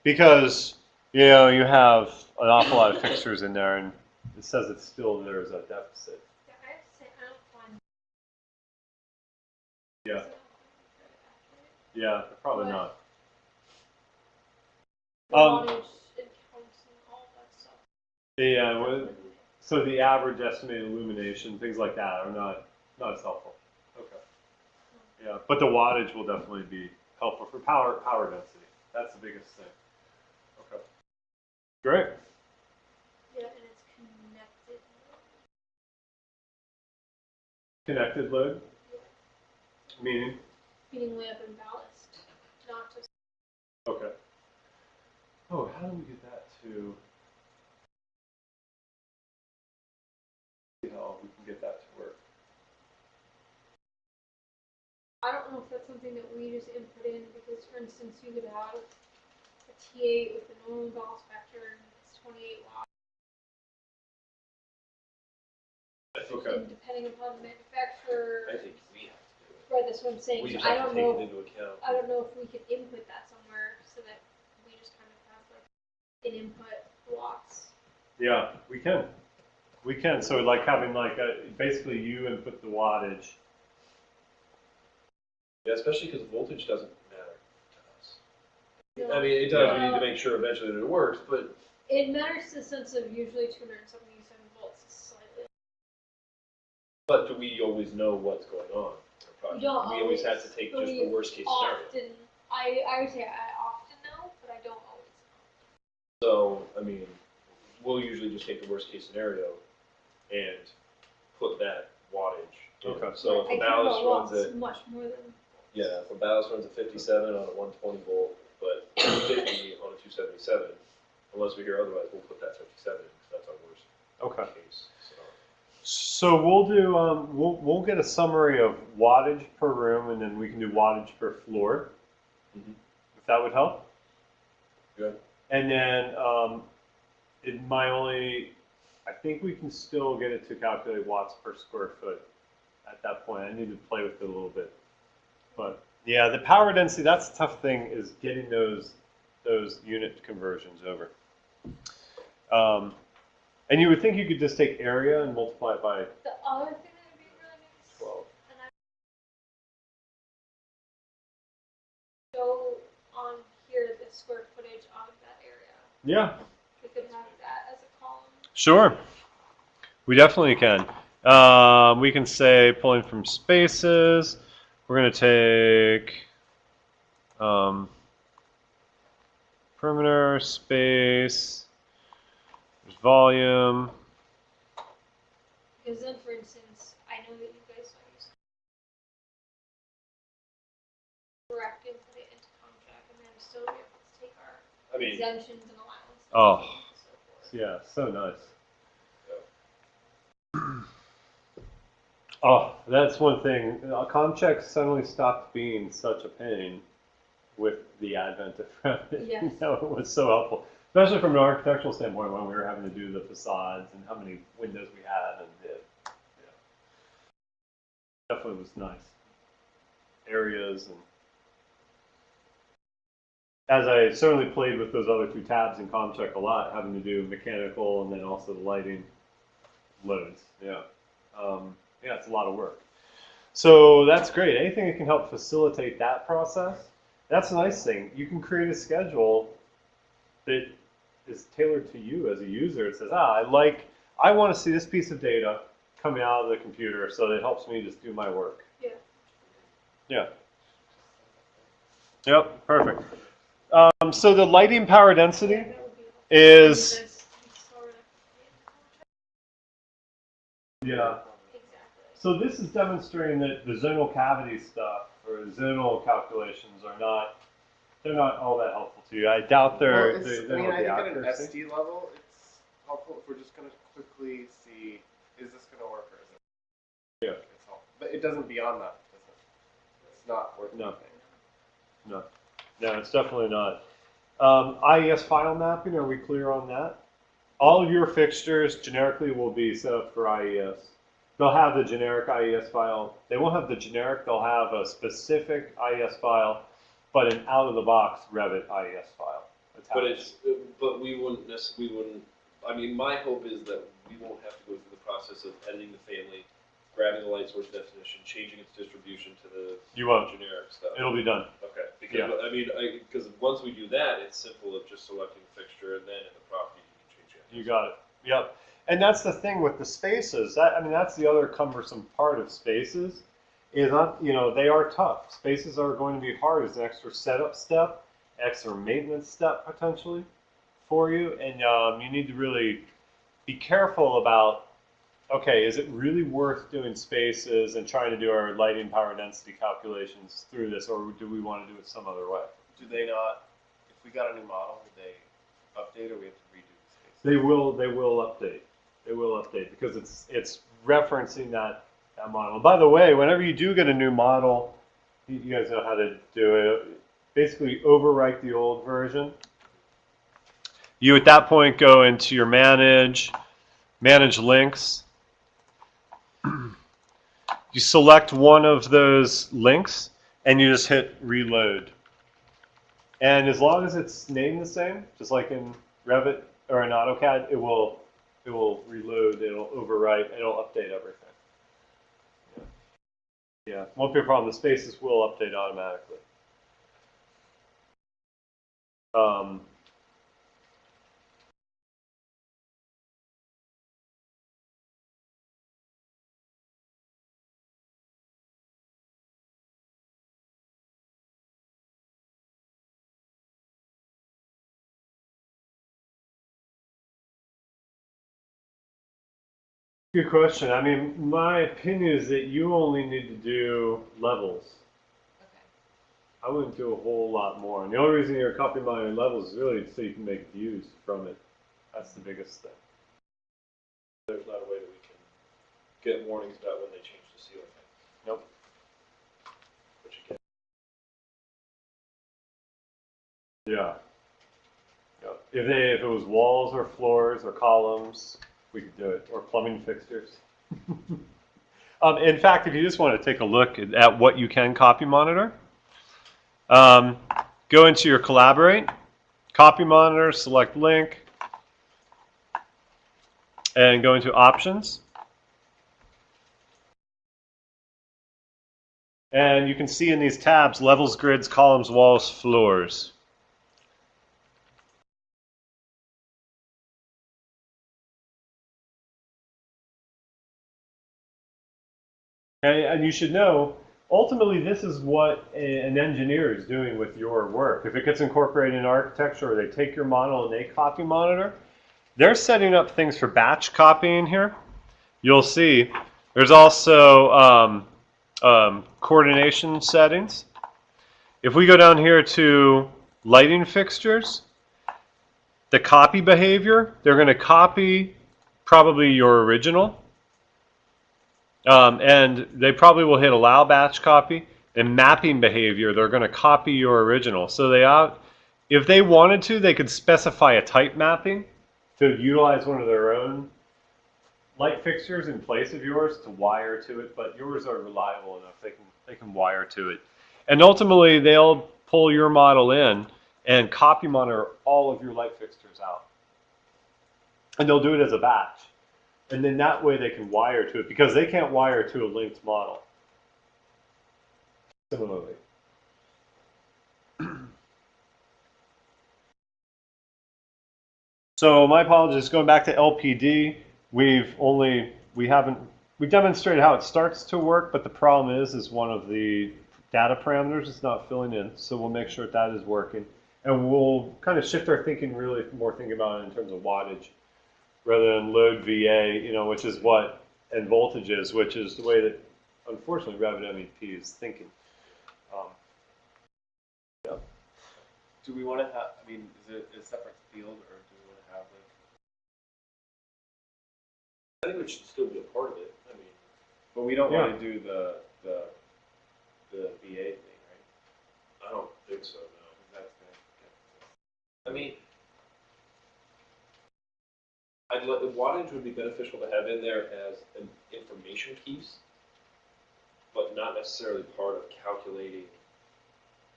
Because, you know, you have an awful lot of fixtures in there and it says it's still there's a deficit. Yeah, I have to say, I don't find Yeah. this very accurate. Yeah, probably What? not. The wattage and counts and all that stuff. Yeah, so the average estimated illumination, things like that are not as helpful. Okay. Yeah, but the wattage will definitely be helpful for power density. That's the biggest thing. Okay. Great. Yeah, and it's connected. Connected load, Yeah. meaning? Meaning lamp and ballast, not just. Okay. Oh, how do we get that to? See how we can get that to work. I don't know if that's something that we just input in because, for instance, you could have a T8 with a normal ballast factor and it's 28 watts. Okay. And depending upon the manufacturer, I think we have to do it. right? That's what I'm saying. We So just I have to don't take know. it into account. I don't know if we could input that somewhere so that we just kind of have like in input watts. Yeah, we can. We can. So like having like basically you input the wattage. Yeah, especially because voltage doesn't matter to us. No. I mean, it does. We need No. to make sure eventually that it works, but It matters to the sense of usually 277 volts is slightly. do we always know what's going on? You don't We always have to always, take but just we the worst case scenario. often, I would say I often know, but I don't always know. So, I mean, we'll usually just take the worst case scenario and put that wattage. in. Okay. So I if a care about ballast runs watts at, much more than. yeah, if a ballast runs at 57 on a 120 volt, but 50 on a 277, unless we hear otherwise, we'll put that 57 in because that's our worst Okay. case. So. So we'll do we'll get a summary of wattage per room, and then we can do wattage per floor, if that would help. Good. And then I think we can still get it to calculate watts per square foot at that point. I need to play with it a little bit, but yeah, the power density, that's the tough thing, is getting those unit conversions over. And you would think you could just take area and multiply it by The other thing that would be really nice, 12. and I show on here the square footage of that area. Yeah, We could have that as a column. sure. We definitely can. We can say pulling from spaces. We're going to take perimeter, space, there's volume. Because then, for instance, I know that you guys are used to correct input it into contract, and then still be able to take our I mean, exemptions and allowances. Oh. And so forth. Yeah, so nice. Oh, that's one thing. Comcheck suddenly stopped being such a pain with the advent of Revit. Yes. You know, it was so helpful, especially from an architectural standpoint when we were having to do the facades and how many windows we had, and definitely was nice. Areas, and as I certainly played with those other two tabs in Comcheck a lot, having to do mechanical and then also the lighting loads. Yeah. Yeah, it's a lot of work. So that's great. Anything that can help facilitate that process, that's a nice thing. You can create a schedule that is tailored to you as a user. It says, I want to see this piece of data coming out of the computer, so that it helps me just do my work. Yeah. Yeah. Yep, perfect. So the lighting power density Yeah, that would be helpful. is, And this sort of yeah. exactly. So this is demonstrating that the zonal cavity stuff or zonal calculations they're not all that helpful to you. I doubt they I don't think have the at an accuracy. SD level, it's helpful if we're just going to quickly see, is this going to work or is it? Yeah. It's helpful. But it doesn't beyond that. It's not worth No. anything. No, it's definitely not. IES file mapping, are we clear on that? All of your fixtures generically will be set up for IES. They'll have the generic IES file. They won't have the generic, they'll have a specific IES file, but an out-of-the-box Revit IES file attached. but we wouldn't. I mean, my hope is that we won't have to go through the process of editing the family, grabbing the light source definition, changing its distribution to the You won't. generic stuff. It'll be done. Okay, because Yeah. I mean, because once we do that, it's simple of just selecting the fixture, and then in the property you can change it. You got it. Yep. And that's the thing with the spaces. That's the other cumbersome part of spaces. Is not, they are tough. Spaces are going to be hard as an extra setup step, extra maintenance step potentially for you, and you need to really be careful about. Okay, is it really worth doing spaces and trying to do our lighting power density calculations through this, or do we want to do it some other way? Do they not, if we got a new model, would they update or we have to redo the space? They will update. They will update because it's referencing that model. By the way, whenever you do get a new model, you guys know how to do it. Basically, overwrite the old version. You at that point go into your manage links. You select one of those links and you just hit reload. And as long as it's named the same, just like in Revit or in AutoCAD, it will reload, it'll overwrite, it'll update everything. Yeah, won't be a problem. The spaces will update automatically. Good question. I mean, my opinion is that you only need to do levels. Okay. I wouldn't do a whole lot more. And the only reason you're copying my levels is really so you can make views from it. That's the biggest thing. There's not a way that we can get warnings about when they change the ceiling height. Nope. Which again, Yeah. Yeah. If it was walls or floors or columns, we could do it. Or plumbing fixtures. In fact, if you just want to take a look at what you can copy monitor, go into your Collaborate, copy monitor, select link, and go into Options. And you can see in these tabs, levels, grids, columns, walls, floors. And you should know, ultimately, this is what an engineer is doing with your work. If it gets incorporated in architecture or they take your model and they copy monitor, they're setting up things for batch copying here. You'll see there's also coordination settings. If we go down here to lighting fixtures, the copy behavior, they're going to copy probably your original. And they probably will hit allow batch copy. And mapping behavior, they're going to copy your original. So if they wanted to, they could specify a type mapping to utilize one of their own light fixtures in place of yours to wire to it. But yours are reliable enough; they can wire to it. And ultimately, they'll pull your model in and copy monitor all of your light fixtures out. And they'll do it as a batch. And then that way they can wire to it because they can't wire to a linked model. Similarly. So my apologies, going back to LPD, we demonstrated how it starts to work, but the problem is one of the data parameters is not filling in. So we'll make sure that is working. And we'll kind of shift our thinking, really more thinking about it in terms of wattage, rather than load VA, which is what, and voltage is, which is the way that, unfortunately, Revit MEP is thinking. Yeah. Do we want to have? I mean, is it a separate field, or do we want to have like? I think it should still be a part of it. I mean, But we don't want to do the VA thing, right? I don't think so. No. That's I mean, wattage would be beneficial to have in there as an information piece, but not necessarily part of calculating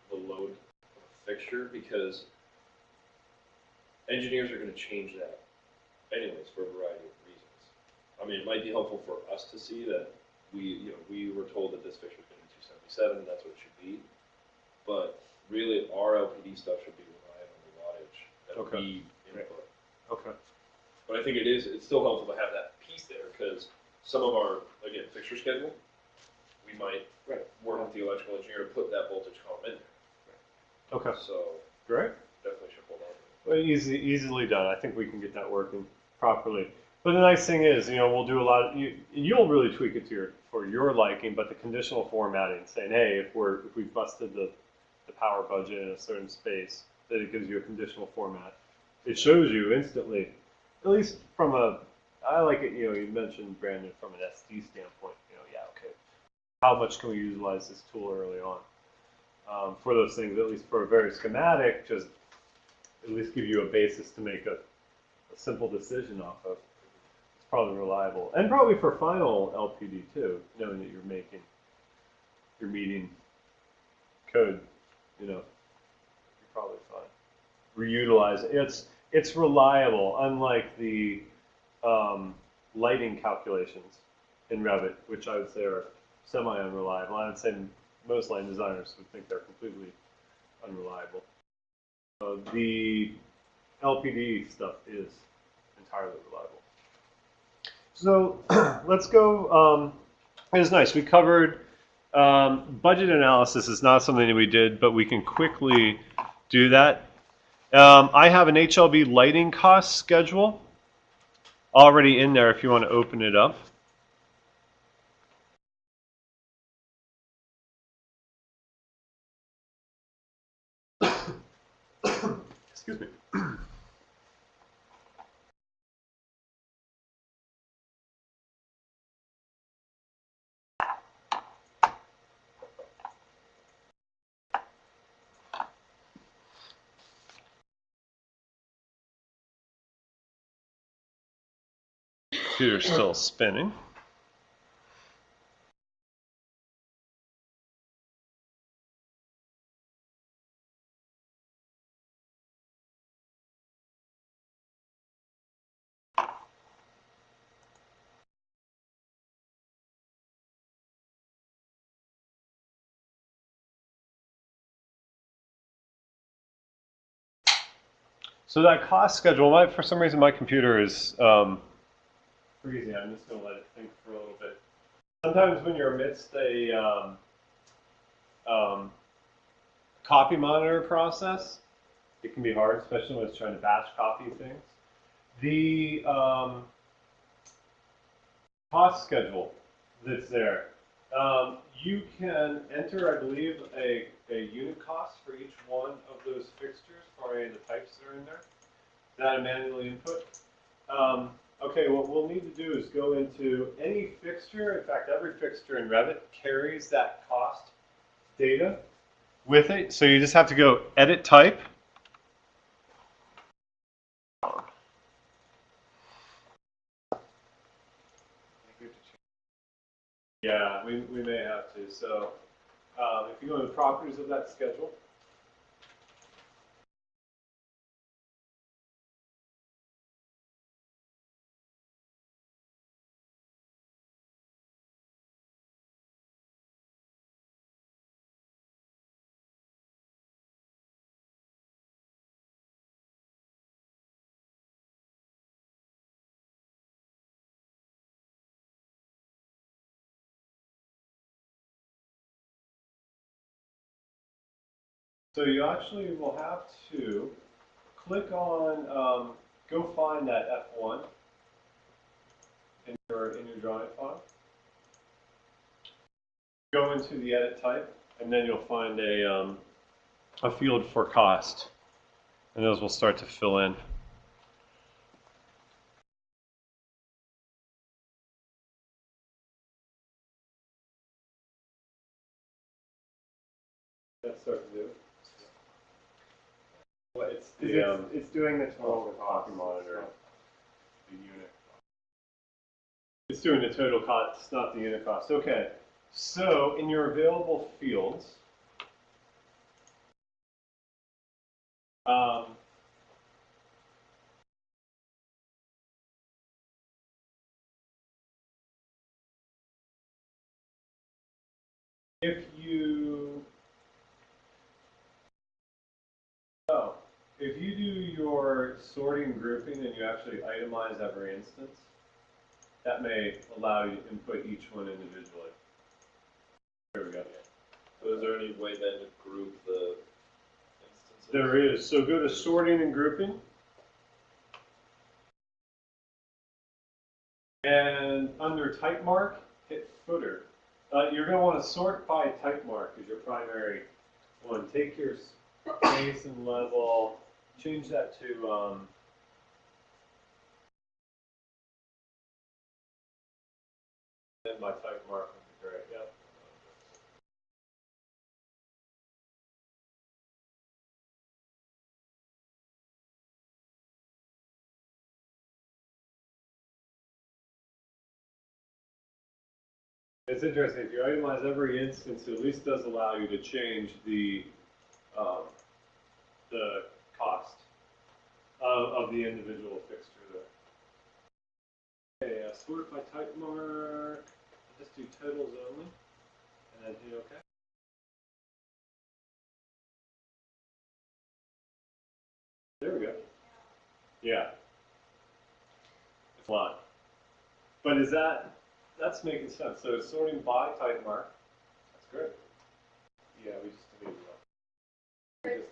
the load of a fixture, because engineers are going to change that anyways for a variety of reasons. I mean, it might be helpful for us to see that we were told that this fixture is going to be 277 and that's what it should be, but really our LPD stuff should be reliant on the wattage that we input. Okay. But I think it's still helpful to have that piece there, because some of our, again, fixture schedule, we might work with the electrical engineer to put that voltage column in there. Okay. So Great. definitely should hold on to it. Well, easily done. I think we can get that working properly. But the nice thing is, we'll do a lot of, you'll really tweak it for your liking, but the conditional formatting, saying, hey, if we've busted the power budget in a certain space, that it gives you a conditional format. It shows you instantly, at least I like it, you mentioned, Brandon, from an SD standpoint, okay, how much can we utilize this tool early on? For those things, at least for a very schematic, just at least give you a basis to make a simple decision off of. It's probably reliable. And probably for final LPD too, knowing that you're meeting code, you're probably fine. Reutilize it. it's reliable, unlike the lighting calculations in Revit, which I would say are semi-unreliable. I would say most lighting designers would think they're completely unreliable. The LPD stuff is entirely reliable. So let's go. It was nice. We covered budget analysis is not something that we did, but we can quickly do that. I have an HLB lighting cost schedule already in there if you want to open it up. Excuse me. Computer's still spinning. So that cost schedule, for some reason my computer is freezing. I'm just going to let it think for a little bit. Sometimes when you're amidst a copy monitor process, it can be hard, especially when it's trying to batch copy things. The cost schedule that's there, you can enter, I believe, a unit cost for each one of those fixtures for any of the types that are in there. That manually input. Okay, what we'll need to do is go into any fixture. In fact, every fixture in Revit carries that cost data with it. So you just have to go edit type. Yeah, we may have to. So if you go to the properties of that schedule, so you actually will have to click on, go find that F1 in your drawing file. Go into the edit type, and then you'll find a field for cost, and those will start to fill in. That's starting to do. Well, it's It's doing the total copy cost monitor. The unit. It's doing the total cost, not the unit cost. Okay, so in your available fields, if you if you do your sorting and grouping and you actually itemize every instance, that may allow you to input each one individually. There we go. So is there any way then to group the instances? There is. So go to sorting and grouping. And under type mark, hit footer. You're going to want to sort by type mark as your primary one. Take your space and level, change that to and by type mark would be great. Yep. It's interesting. If you itemize every instance, it at least does allow you to change the cost. of the individual fixture there. Okay, sort by type mark. Just do totals only, and then hit OK. There we go. Yeah. It's a lot. But is that's making sense. So it's sorting by type mark. That's great. Yeah, we just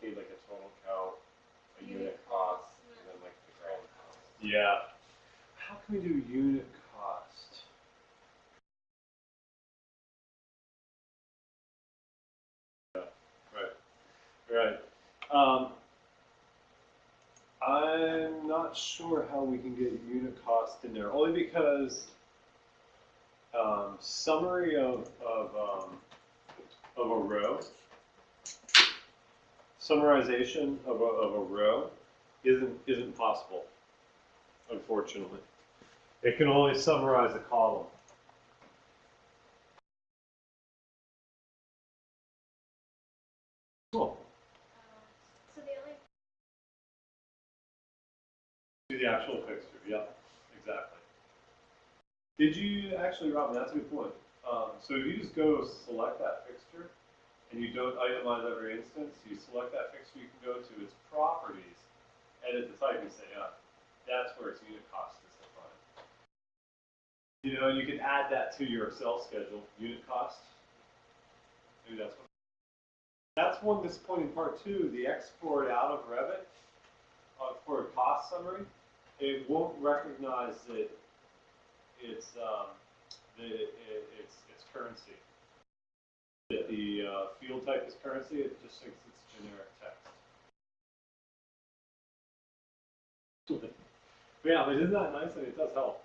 need like a total count, a unit cost, and then like the grand cost. Yeah. How can we do unit cost? Right. I'm not sure how we can get unit cost in there, only because summary of a row, summarization of a row isn't possible, unfortunately. It can only summarize a column. Cool. So the only Do the actual fixture, yep, exactly. Did you, actually, Robin, that's a good point. So if you just go select that fixture, and you don't itemize every instance, you select that fixture, you can go to its properties, edit the type, and say, that's where its unit cost is defined. You know, you can add that to your Excel schedule, unit cost. Maybe that's one disappointing part too, the export out of Revit for a cost summary. It won't recognize that it's currency. That the field type is currency. It just thinks it's generic text. Yeah, but isn't that nice? And it does help.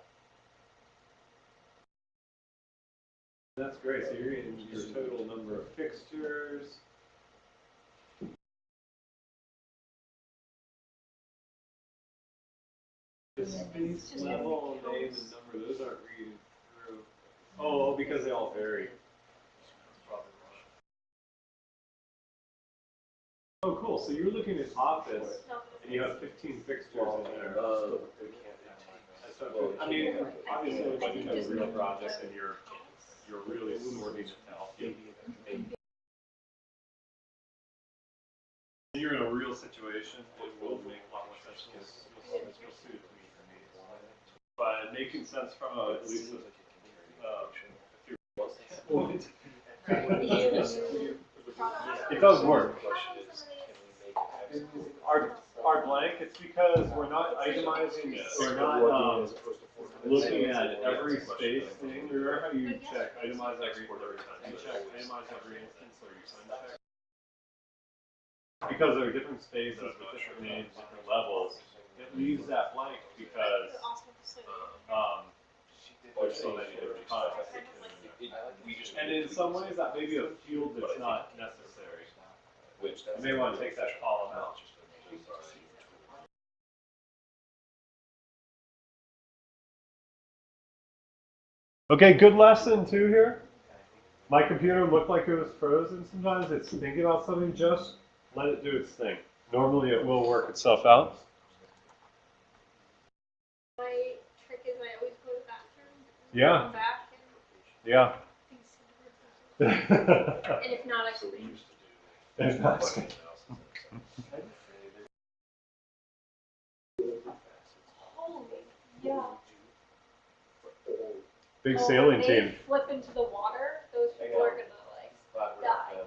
That's great. So you're getting your total number of fixtures. The space level, name, and number, those aren't reading through. Oh, because they all vary. Oh, cool. So you're looking at office, and you have 15 fixtures in there. I mean, obviously, when you have a real project and you're really sorting it to help you. When you're in a real situation, it will make a lot more sense. You'll see it. But making sense from at least it does work. Our blank, it's because we're not itemizing, we're not looking at every space thing. Remember how you check itemize every time? You check itemize every instance or you sign check? Because there are different spaces with different names, different levels, it leaves that blank because there's so many different kinds. And in some ways, that may be a field that's not necessary. You may want to take that column out. Okay, good lesson too here. My computer looked like it was frozen sometimes. It's thinking about something, just let it do its thing. Normally it will work itself out. my trick is I always go to the bathroom. Yeah. Come back and Yeah. and if not, I scream. Holy, yeah. Big sailing When team. they flip into the water, those people are gonna die.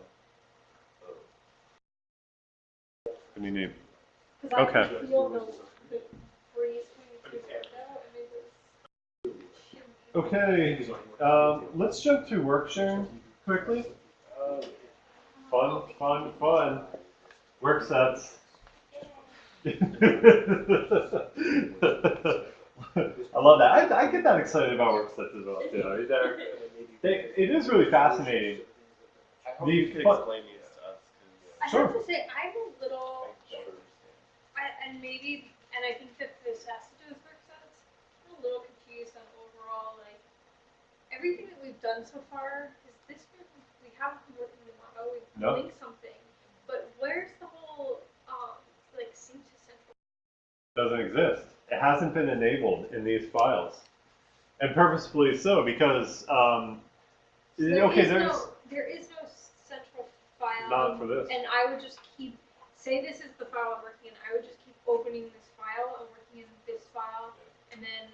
Pretty neat. Because I Okay. can feel the breeze coming through the window, and it was Okay, let's jump to work sharing quickly. Fun. Work sets. I love that. I get that excited about work sets as well too. It is really fascinating. I hope you can explain these to us. I Sure. have to say, I'm a little, and I think that this has to do with work sets. I'm a little confused on overall, like, everything that we've done so far. Has this been? We haven't been working the model. We've No. linked something, but where's the whole like sync to central? doesn't exist. It hasn't been enabled in these files, and purposefully so because okay, there is no central file. not for this. And I would just keep, say this is the file I'm working in, I would just keep opening this file and working in this file, and then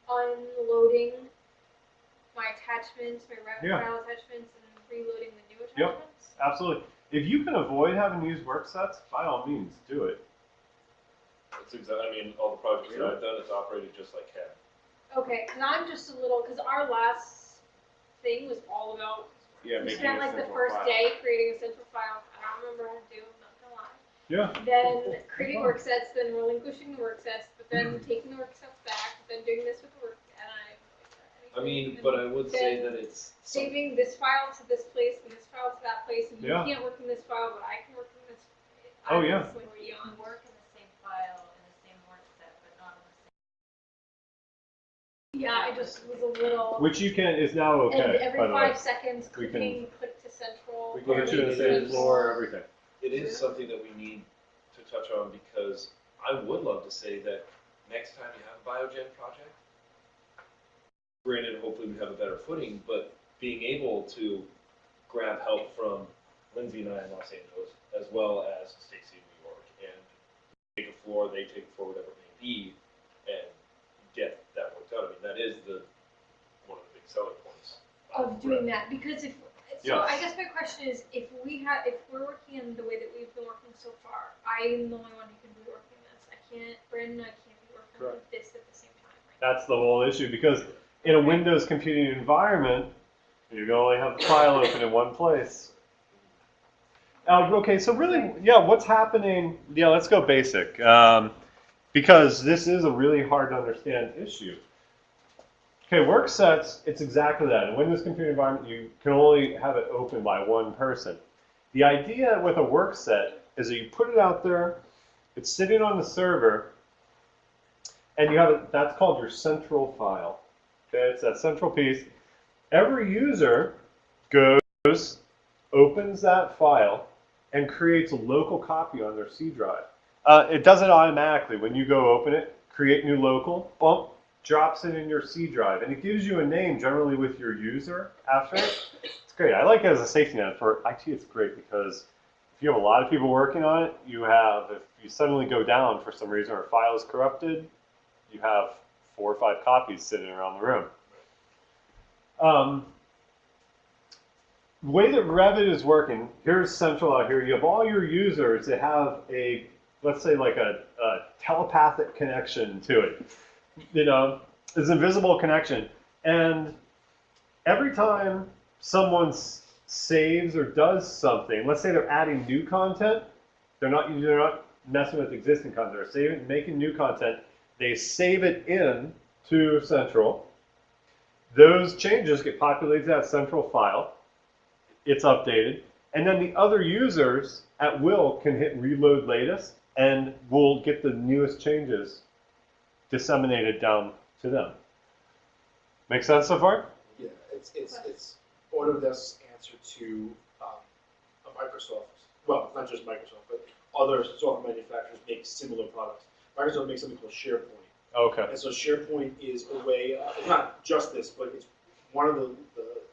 unloading my attachments, my Revit Yeah. file attachments, and reloading the new Yep. attachments. Absolutely. If you can avoid having to use work sets, by all means, do it. It's exactly. I mean, all the projects that I've done, it's operated just like CAD. Okay, because I'm just a little, because our last thing was all about, Yeah, we making spent a like the central first file. day creating a central file. I don't remember how to do it, I'm not gonna lie. Yeah. Then creating work sets, then relinquishing the work sets, but then taking the work sets back, but then doing this with the work, and I mean, but I would say that it's saving this file to this place and this file to that place, and you Yeah. can't work in this file, but I can work in this. Oh, yeah. Honestly, You can work in the same file in the same work set, but not on the same. Yeah, I just was a little. Which you can is now okay. And every by the way. 5 seconds, We can- clicking, click to central. We can get you to the same floor, everything. It is something that we need to touch on because I would love to say that next time you have a biogen project, granted, hopefully we have a better footing, but being able to grab help from Lindsay and I in Los Angeles, as well as Stacy in New York, and take a floor, they take a floor, whatever it may be, and get that work done. I mean, that is one of the big selling points Of doing that, because if so, Yes. I guess my question is, if we're working in the way that we've been working so far, I'm the only one who can be working this. Brandon, I can't be working Correct. with this at the same time. Right? That's the whole issue because in a Windows computing environment, you can only have the file open in one place. Okay, so really, yeah, what's happening? Yeah, let's go basic because this is a really hard to understand issue. Okay, work sets, it's exactly that. In a Windows computing environment, you can only have it open by one person. The idea with a work set is that you put it out there, it's sitting on the server, and you have it, that's called your central file. Okay, it's that central piece. Every user goes, opens that file, and creates a local copy on their C drive. It does it automatically. When you go open it, create new local, bump, drops it in your C drive, and it gives you a name generally with your user after it. It's great. I like it as a safety net. For IT, it's great because if you have a lot of people working on it, if you suddenly go down for some reason or a file is corrupted, you have 4 or 5 copies sitting around the room. The way that Revit is working, here's central out here. You have all your users that have let's say like a telepathic connection to it. This invisible connection. And every time someone saves or does something, let's say they're adding new content, they're not messing with existing content, they're making new content, they save it in to central. Those changes get populated to that central file. It's updated. And then the other users at will can hit reload latest and we'll get the newest changes disseminated down to them. Make sense so far? Yeah, it's Autodesk's answer to a Microsoft. Well, not just Microsoft, but other software manufacturers make similar products. Microsoft makes something called SharePoint. Okay. And so SharePoint is a way, it's not just this, but it's one of the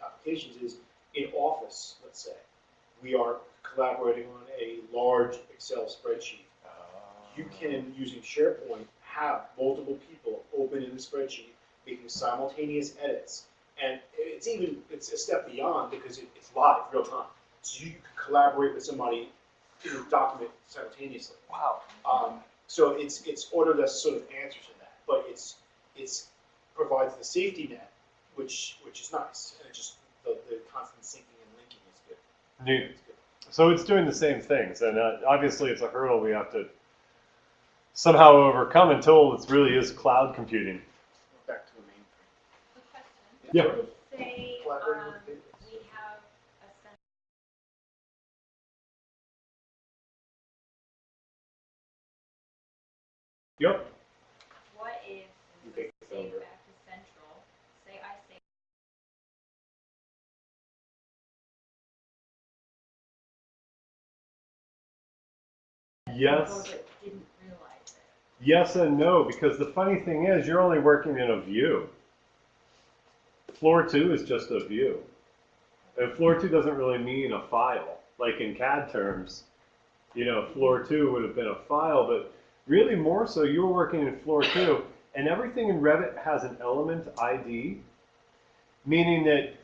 applications is in Office, let's say. We are collaborating on a large Excel spreadsheet. You can, using SharePoint, have multiple people open in the spreadsheet, making simultaneous edits. And it's a step beyond because it's live, real time. So you can collaborate with somebody in a document simultaneously. Wow. So it's Autodesk sort of answer to that, but it's provides the safety net, which is nice, and it just the constant syncing and linking is good. Neat. It's good. So it's doing the same things, and obviously it's a hurdle we have to somehow overcome until it really is cloud computing. Back to the main Quick question. Yeah. Say, Collaborating with business. we have a central. Yep. What if You we take this save over. back to central? Say I save. Yes. But didn't realize it. Yes and no, because the funny thing is you're only working in a view. Floor 2 is just a view. And floor 2 doesn't really mean a file. Like in CAD terms, floor 2 would have been a file, but really more so you were working in floor 2, and everything in Revit has an element ID, meaning that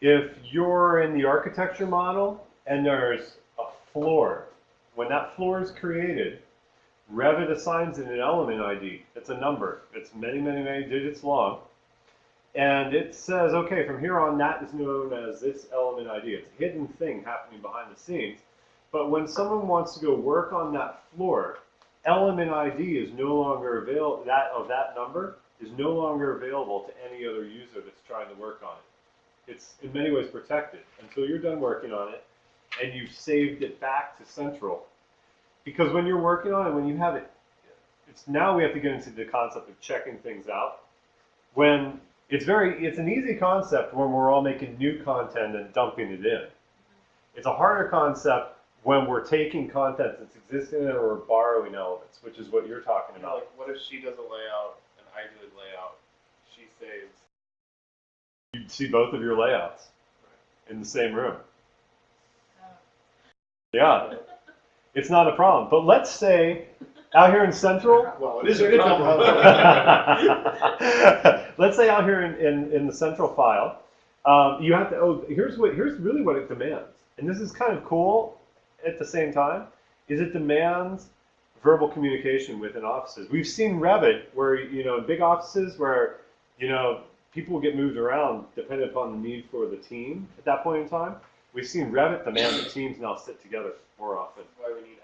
if you're in the architecture model and there's a floor, when that floor is created, Revit assigns it an element ID. It's a number. It's many, many, many digits long. And it says, okay, from here on, that is known as this element ID. It's a hidden thing happening behind the scenes. But when someone wants to go work on that floor, element ID is no longer available, that number is no longer available to any other user that's trying to work on it. It's in many ways protected until you're done working on it and you've saved it back to central. Because when you're working on it, when you have it, now we have to get into the concept of checking things out. When it's an easy concept when we're all making new content and dumping it in. It's a harder concept when we're taking content that's existing or we're borrowing elements, which is what you're talking about. Like, what if she does a layout and I do the layout? She saves. You'd see both of your layouts in the same room. Yeah, it's not a problem. But let's say out here in Central, Well, it is a problem. let's say out here in the Central file, you have to. Here's really what it demands, and this is kind of cool at the same time. Is it demands verbal communication within offices. We've seen Revit where in big offices where people get moved around depending upon the need for the team at that point in time. We've seen Revit demand that teams now sit together more often. That's why we need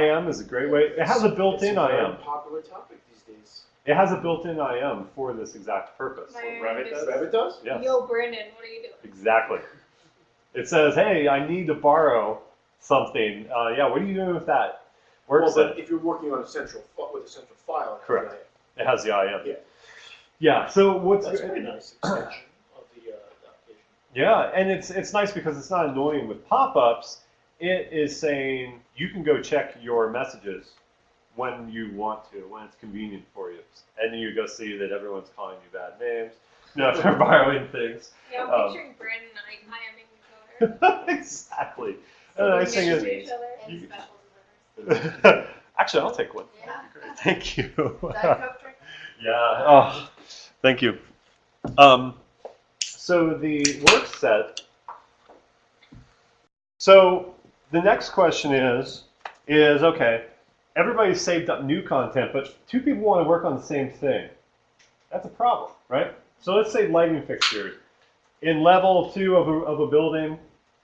IM. IM is a great way. It has a built-in It's a very IM. popular topic these days. It has a built-in IM for this exact purpose. Revit does? Revit does? Yes. Yo, Brandon, what are you doing? Exactly. It says, hey, I need to borrow something. Yeah, what are you doing with that? Well, Workset. but if you're working on with a central file, Correct. It has the IM. Yeah. Yeah, so what's That's a very nice extension of the application. Yeah, and it's nice because it's not annoying with pop-ups. It is saying you can go check your messages when you want to, when it's convenient for you. And then you go see that everyone's calling you bad names. If they're borrowing things. Yeah, I'm picturing Brandon and I IMing each other. Exactly. And the nice thing Next to is, each other. And You- special delivers. actually, I'll take one. Yeah. Thank you. Diet Coke drink? Yeah. Oh, thank you. So the work set. So the next question is okay, everybody's saved up new content, but two people want to work on the same thing. That's a problem, right? So let's say lighting fixtures. In level 2 of a building,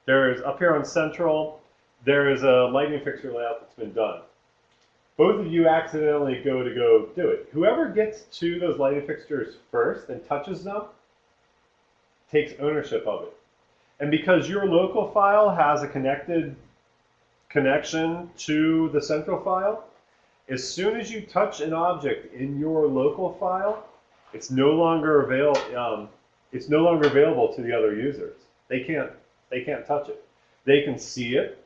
there's up here on Central, there is a lighting fixture layout that's been done. Both of you accidentally go do it. Whoever gets to those lighting fixtures first and touches them takes ownership of it. And because your local file has a connection to the central file, as soon as you touch an object in your local file, it's no longer available to the other users. They can't touch it. They can see it.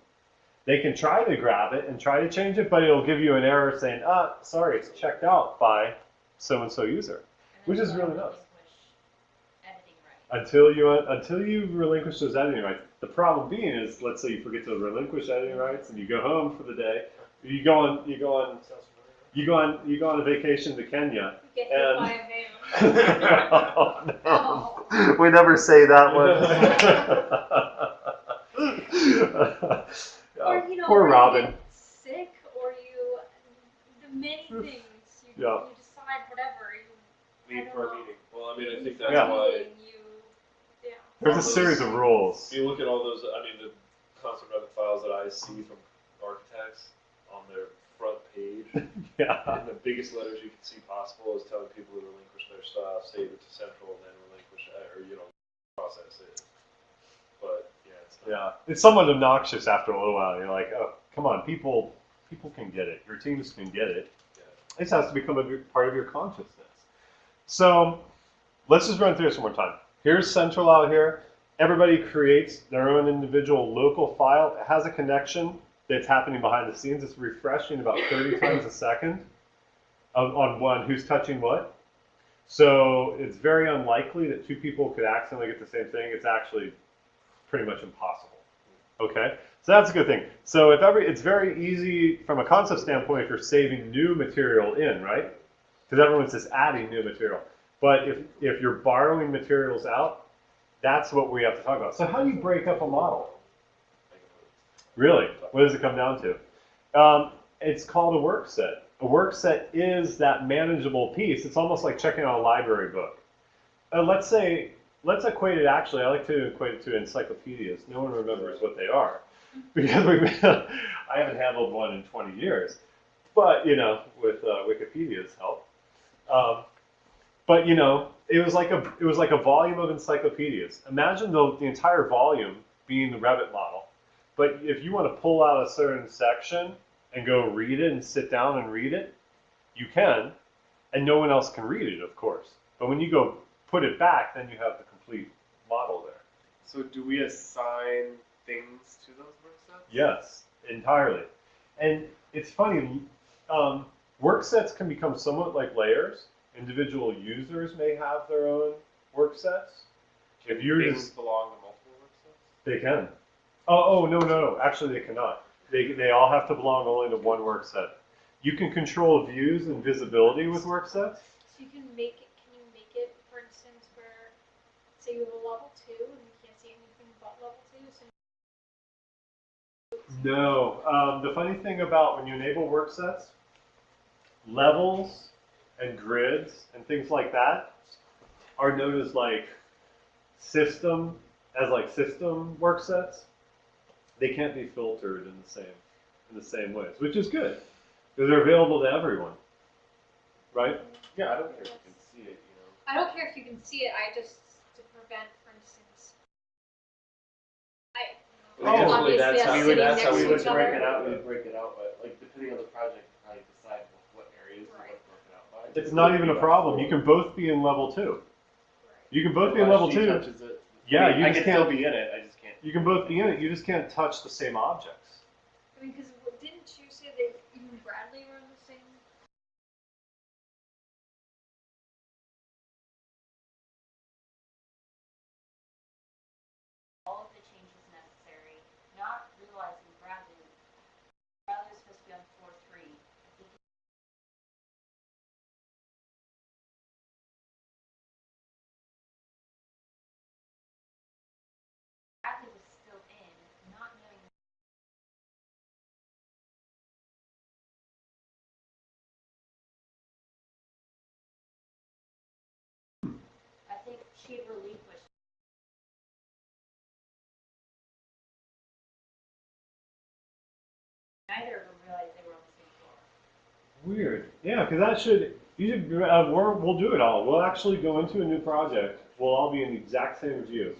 They can try to grab it and try to change it, but it'll give you an error saying, sorry, it's checked out by so-and-so user, which is really nice. Until you relinquish those editing rights. The problem being is, let's say you forget to relinquish editing rights and you go home for the day. You go on a vacation to Kenya. Get hit And- by a van. Oh, no. We never say that one. Or, Poor or Robin. you get sick, or the many things. You Yeah. decide whatever. Leave for a meeting. Well, I mean, I think that's Yeah. why There's a series of rules. if you look at all those, I mean, the constant Revit files that I see from architects on their front page, Yeah. and the biggest letters you can see possible is telling people to relinquish their stuff, save it to central, and then relinquish process it. But yeah, it's not. Yeah. It's somewhat obnoxious after a little while. You're like, oh, come on, people can get it. Your teams can get it. Yeah. This has to become a part of your consciousness. So let's just run through this one more time. Here's Central out here. Everybody creates their own individual local file. It has a connection that's happening behind the scenes. It's refreshing about 30 times a second on one who's touching what. So it's very unlikely that two people could accidentally get the same thing. It's actually pretty much impossible. Okay, so that's a good thing. So it's very easy from a concept standpoint if you're saving new material in, right? Because everyone's just adding new material. But if you're borrowing materials out, that's what we have to talk about. So how do you break up a model? Really? What does it come down to? It's called a work set. A work set is that manageable piece. It's almost like checking out a library book. Let's equate it, actually, I like to equate it to encyclopedias. No one remembers what they are because I haven't handled one in 20 years. But, with Wikipedia's help. But, it was like a volume of encyclopedias. Imagine the entire volume being the Revit model. But if you want to pull out a certain section and go read it and sit down and read it, you can, and no one else can read it, of course. But when you go put it back, then you have the complete model there. So do we assign things to those work sets? Yes, entirely. And it's funny, work sets can become somewhat like layers. Individual users may have their own work sets. If you're Things belong to multiple work sets? They can. Oh, no. Actually, they cannot. They all have to belong only to one work set. You can control views and visibility with work sets. So you can make it, for instance, where, say you have a level 2 and you can't see anything but level 2, so. No. The funny thing about when you enable work sets, levels and grids and things like that are known as system work sets. They can't be filtered in the same ways, which is good because they're available to everyone, right? Yeah, I don't care if you can see it, I don't care if you can see it. I just to prevent, for instance. Eventually, Obviously, that's how sitting next we to would each break other. it out. We would break it out, but depending on the project, probably decide what areas we want broken out by. It's not even a problem. You can both be in level 2. You can both be in level 2. Touches it. Yeah, I you can just still can't. be in it. I just can't. You can both be in it. You just can't touch the same objects. I mean, because didn't you say that you and Bradley were in the same? All of the changes necessary, not realizing Bradley's supposed to be on floor 3. I think Bradley was still in, not knowing. I think she had relinquished. Neither of them realized they were on the same floor. Weird. Yeah, because we'll do it all. We'll actually go into a new project. We'll all be in the exact same view.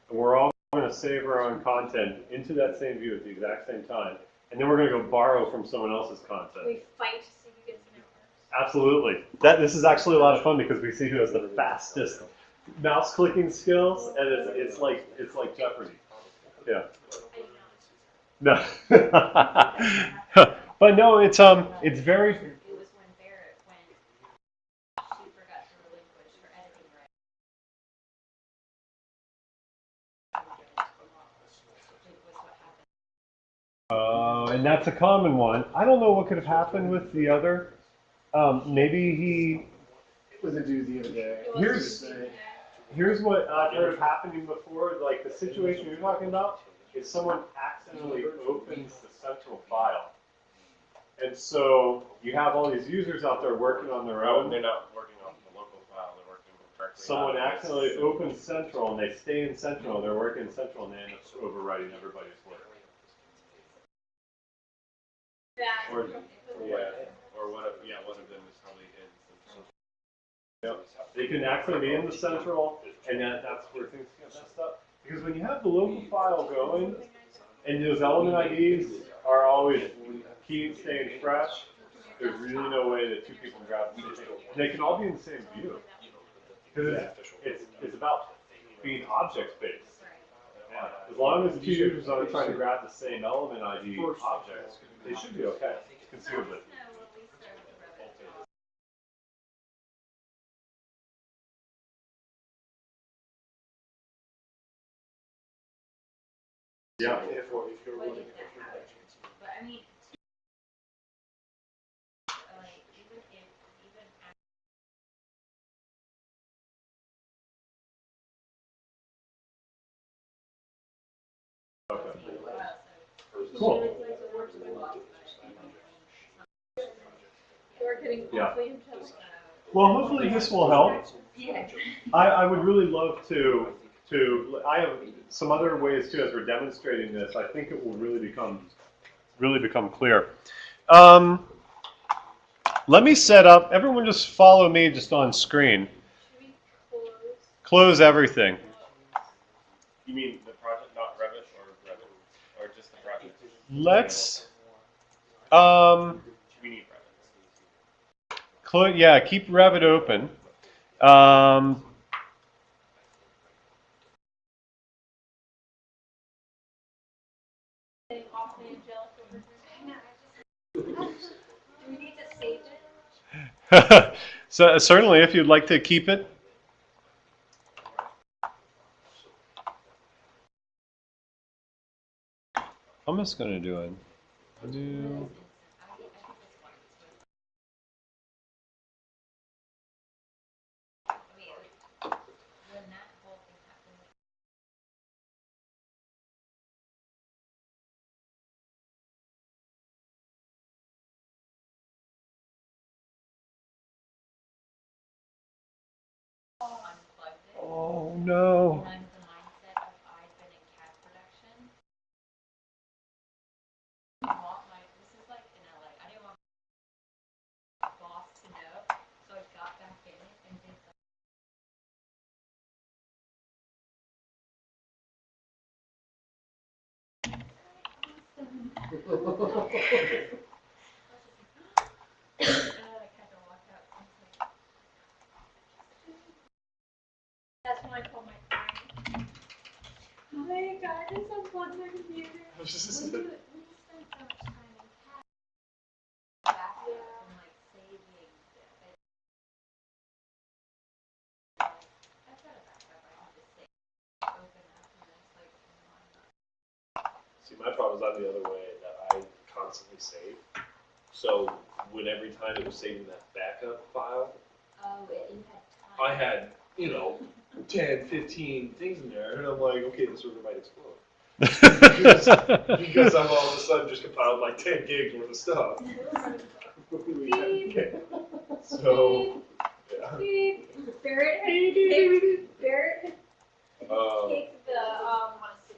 And we're all going to save our own content into that same view at the exact same time. And then we're going to go borrow from someone else's content. We fight to see who gets the numbers. Absolutely. This is actually a lot of fun because we see who has the fastest mouse clicking skills, and it's like Jeopardy. Yeah. No. But no, it's very. It was when she forgot to relinquish her editing rights. Was what happened. And that's a common one. I don't know what could have happened with the other. Maybe he. It was a doozy of a day. Here's what I've heard happening before. Like the situation you're talking about is someone accidentally opens the central file. And so you have all these users out there working on their Oh, own. they're not working off the local file. They're working directly. Someone out of accidentally this. opens Central and they stay in Central. They're working in Central and they end up overwriting everybody's work. Or one of them is probably in Central. Yep. They can accidentally be in the Central, and that's where things get messed up. Because when you have the local file going, and those element IDs are always staying fresh, there's really no way that two people can grab them. They can all be in the same view. Because it's about being object-based. As long as two users aren't trying to grab the same element ID object, they should be okay, conceivably. Yeah. Therefore, if you're running, But I mean, like, even Cool. We're getting Yeah. awfully intelligent. Well, hopefully this will help. Yeah. I would really love to, I have some other ways too, as we're demonstrating this, I think it will really become clear. Let me set up, everyone just follow me just on screen. Should we close? Close everything. You mean the project, not Revit or Revit, or just the project? Let's, We need Revit. yeah, keep Revit open. Getting awfully angelic over here. Do we need to save it? So certainly, if you'd like to keep it. I'm just going to do it. when that whole thing happened, unplugged it, Oh no. and I'm of the mindset of I've been in CAD production. This is like in LA. I didn't want my boss to know, so I got back in it and did the and then I kind of walked out and was like, That's when I called my client. Hi guys, I'm on my computer. when you spend so much time in CAD, back and like saving it. I've got a backup I can just save, open up, and it's like, See, my problem is I'm the other way, that I constantly save. So when every time it was saving that backup file, oh, you had time. I had, 10, 15 things in there, and I'm like, okay, the server might explode. Because I'm all of a sudden just compiled like 10 gigs worth of stuff. So, yeah. Beep. Barrett takes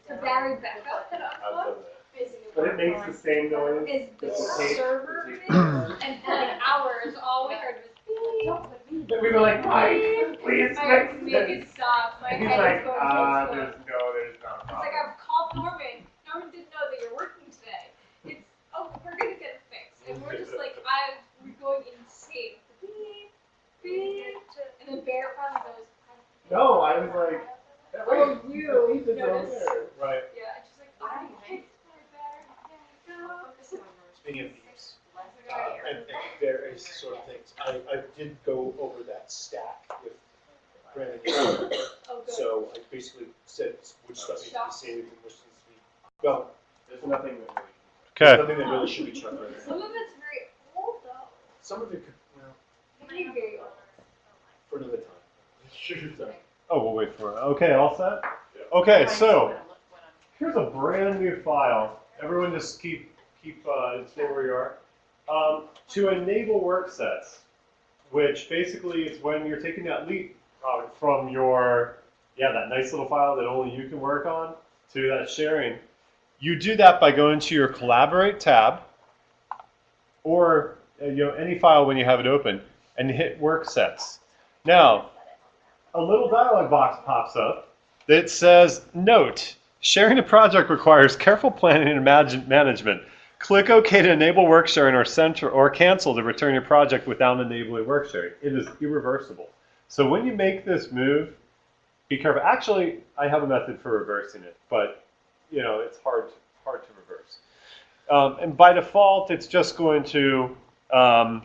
the battery backup that I've unplugged. done that. But it makes the same noise. Is the tape. server and for like hours all we heard was beep. And we were like, Mike, please I fix make this. it stop. My And he's head like, is going so slow. there's no It's like I've called Norman. Norman didn't know that you're working today. It's we're gonna get it fixed, and we're just like we're going insane. Beep, beep, and then Bear finally goes. No, I was like, Oh, you It's over noticed? there. Right. Yeah, and she's like, I fixed my battery. speaking of these, and various sort of things, I did go over that stack with Brandon. Oh, good. So I basically said which stuff needs to be saved and which needs to be, well, There's nothing that really. there's Okay. nothing that really should be chucked right there. Some of it's very old though. Some of it could, well, Maybe very old. for another time. Sorry. Oh, we'll wait for it. Okay, all set? Okay, so here's a brand new file. Everyone just keep stay where you are. To enable work sets, which basically is when you're taking that leap from that nice little file that only you can work on to that sharing. You do that by going to your Collaborate tab or any file when you have it open and hit Work Sets. Now, a little dialog box pops up that says, note, sharing a project requires careful planning and management. Click OK to enable work sharing or cancel to return your project without enabling work sharing. It is irreversible. So when you make this move, be careful. Actually, I have a method for reversing it, but you know, it's hard to reverse. And by default, it's just going to um,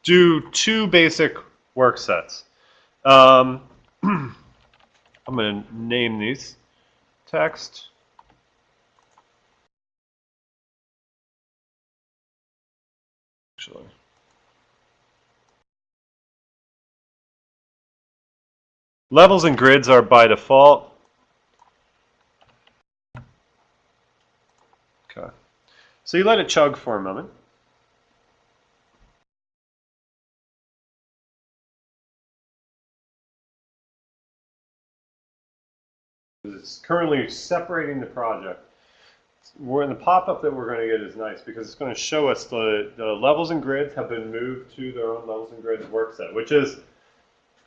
do 2 basic work sets. I'm going to name these text. Actually. Levels and grids are by default. Okay. So you let it chug for a moment. It's currently separating the project. We're in the pop-up that we're going to get is nice because it's going to show us the levels and grids have been moved to their own levels and grids work set, which is,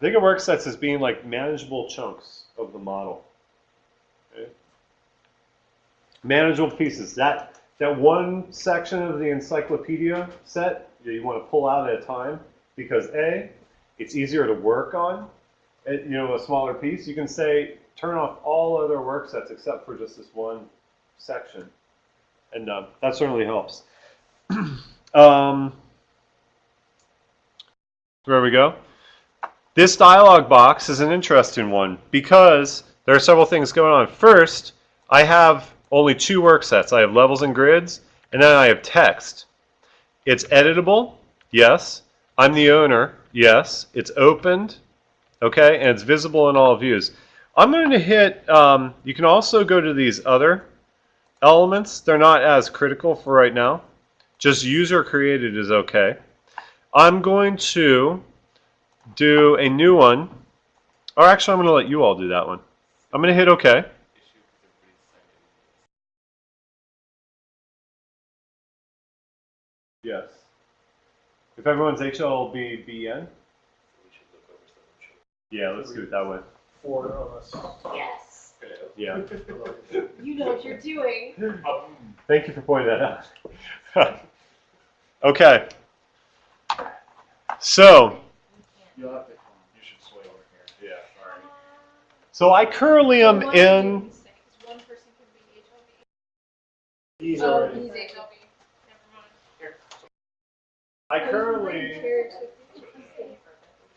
think of work sets as being like manageable chunks of the model. Okay? Manageable pieces. That one section of the encyclopedia set that you want to pull out at a time because A, it's easier to work on. You know, a smaller piece. You can say turn off all other work sets except for just this one section, and that certainly helps. There we go. This dialog box is an interesting one because there are several things going on. First, I have only 2 work sets. I have levels and grids, and then I have text. It's editable, yes. I'm the owner, yes. It's opened, okay, and it's visible in all views. I'm going to hit, you can also go to these other elements. They're not as critical for right now. Just user created is okay. I'm going to do a new one. Or actually, I'm going to let you all do that one. I'm going to hit OK. Yes. If everyone's HLBBN? Yeah, let's do it that way. 4 of us. Yes. Yeah. You know what you're doing. Thank you for pointing that out. Okay. So, You'll have to come. You should sway over here. yeah, sorry. So I currently am in. One person can be HLB. He's Oh, already. he's HLB. Never mind.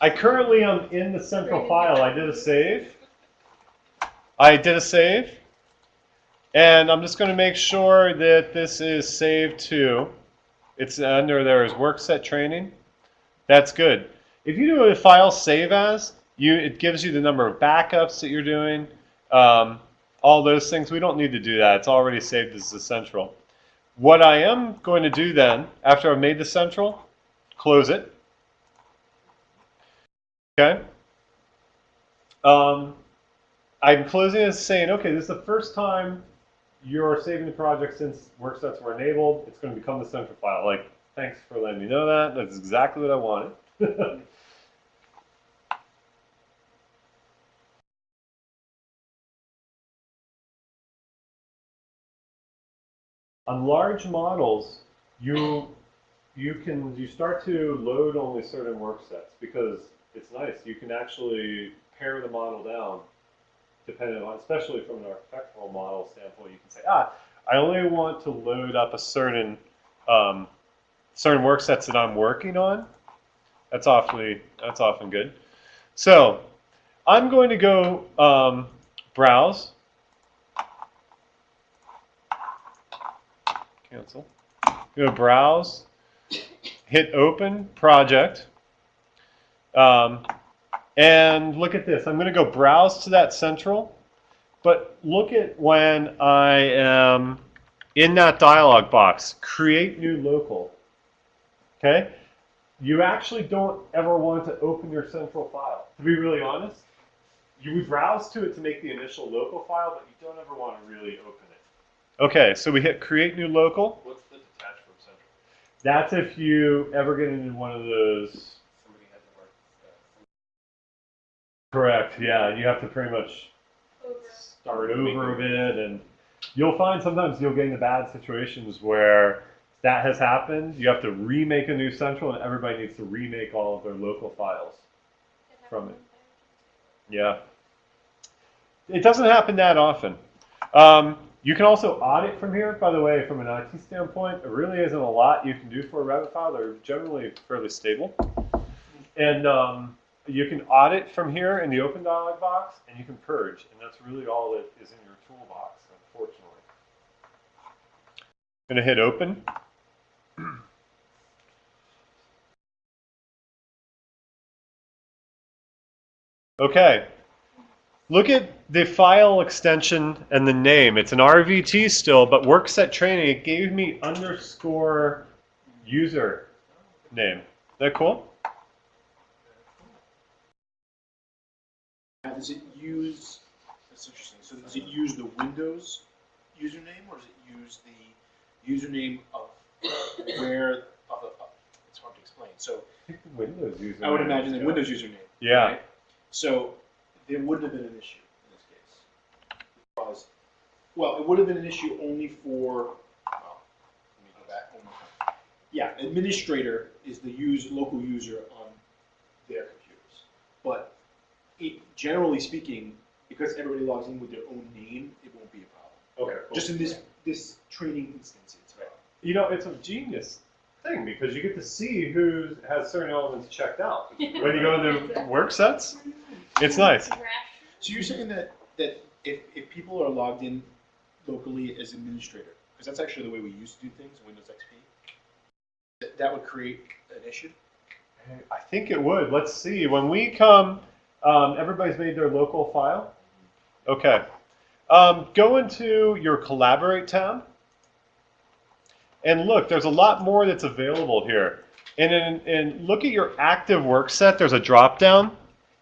I currently am in the central file. I did a save. And I'm just going to make sure that this is saved to. It's under there as work set training. That's good. If you do a file save as, it gives you the number of backups that you're doing, all those things. We don't need to do that. It's already saved as the central. What I am going to do then, after I've made the central, close it. Okay. I'm closing it saying, okay, this is the first time you're saving the project since work sets were enabled. It's going to become the central file. Like, thanks for letting me know that. That's exactly what I wanted. On large models, you start to load only certain work sets because it's nice. You can actually pare the model down depending on, especially from an architectural model standpoint. You can say, I only want to load up a certain certain work sets that I'm working on. That's often good. So I'm going to go browse. Cancel. Go browse, hit open project, and look at this. I'm going to go browse to that central, but look at when I am in that dialog box, create new local. Okay? You actually don't ever want to open your central file. To be really honest, you would browse to it to make the initial local file, but you don't ever want to really open it. Okay, so we hit create new local. What's the detach from central? That's if you ever get into one of those. Somebody had to work. Correct, yeah. You have to pretty much start over a bit, and you'll find sometimes you'll get into bad situations where that has happened. You have to remake a new central, and everybody needs to remake all of their local files. It from it. Yeah. It doesn't happen that often. You can also audit from here, by the way, from an IT standpoint. There really isn't a lot you can do for a Revit file. They're generally fairly stable. And you can audit from here in the open dialog box, and you can purge. And that's really all that is in your toolbox, unfortunately. I'm going to hit open. Okay. Look at the file extension and the name. It's an RVT still, but workset training, it gave me underscore user name. Is that cool? Now, does it use, that's interesting, so does it use the Windows username, or does it use the username of where, it's hard to explain, so Windows username. I would imagine the Windows username. Yeah. Right? So there wouldn't have been an issue in this case. Because, well, it would have been an issue only for, well, let me go back one more time. Yeah, administrator is the local user on their computers. But generally speaking, because everybody logs in with their own name, it won't be a problem. Okay. Cool. Just in this training instance, it's fine. You know, it's a genius thing because you get to see who has certain elements checked out. When you go into work sets, it's nice. So you're saying that if people are logged in locally as administrator, because that's actually the way we used to do things in Windows XP, that would create an issue? I think it would. Let's see. When we come, everybody's made their local file. Okay. Go into your Collaborate tab. And look, there's a lot more that's available here. And look at your active work set. There's a drop down.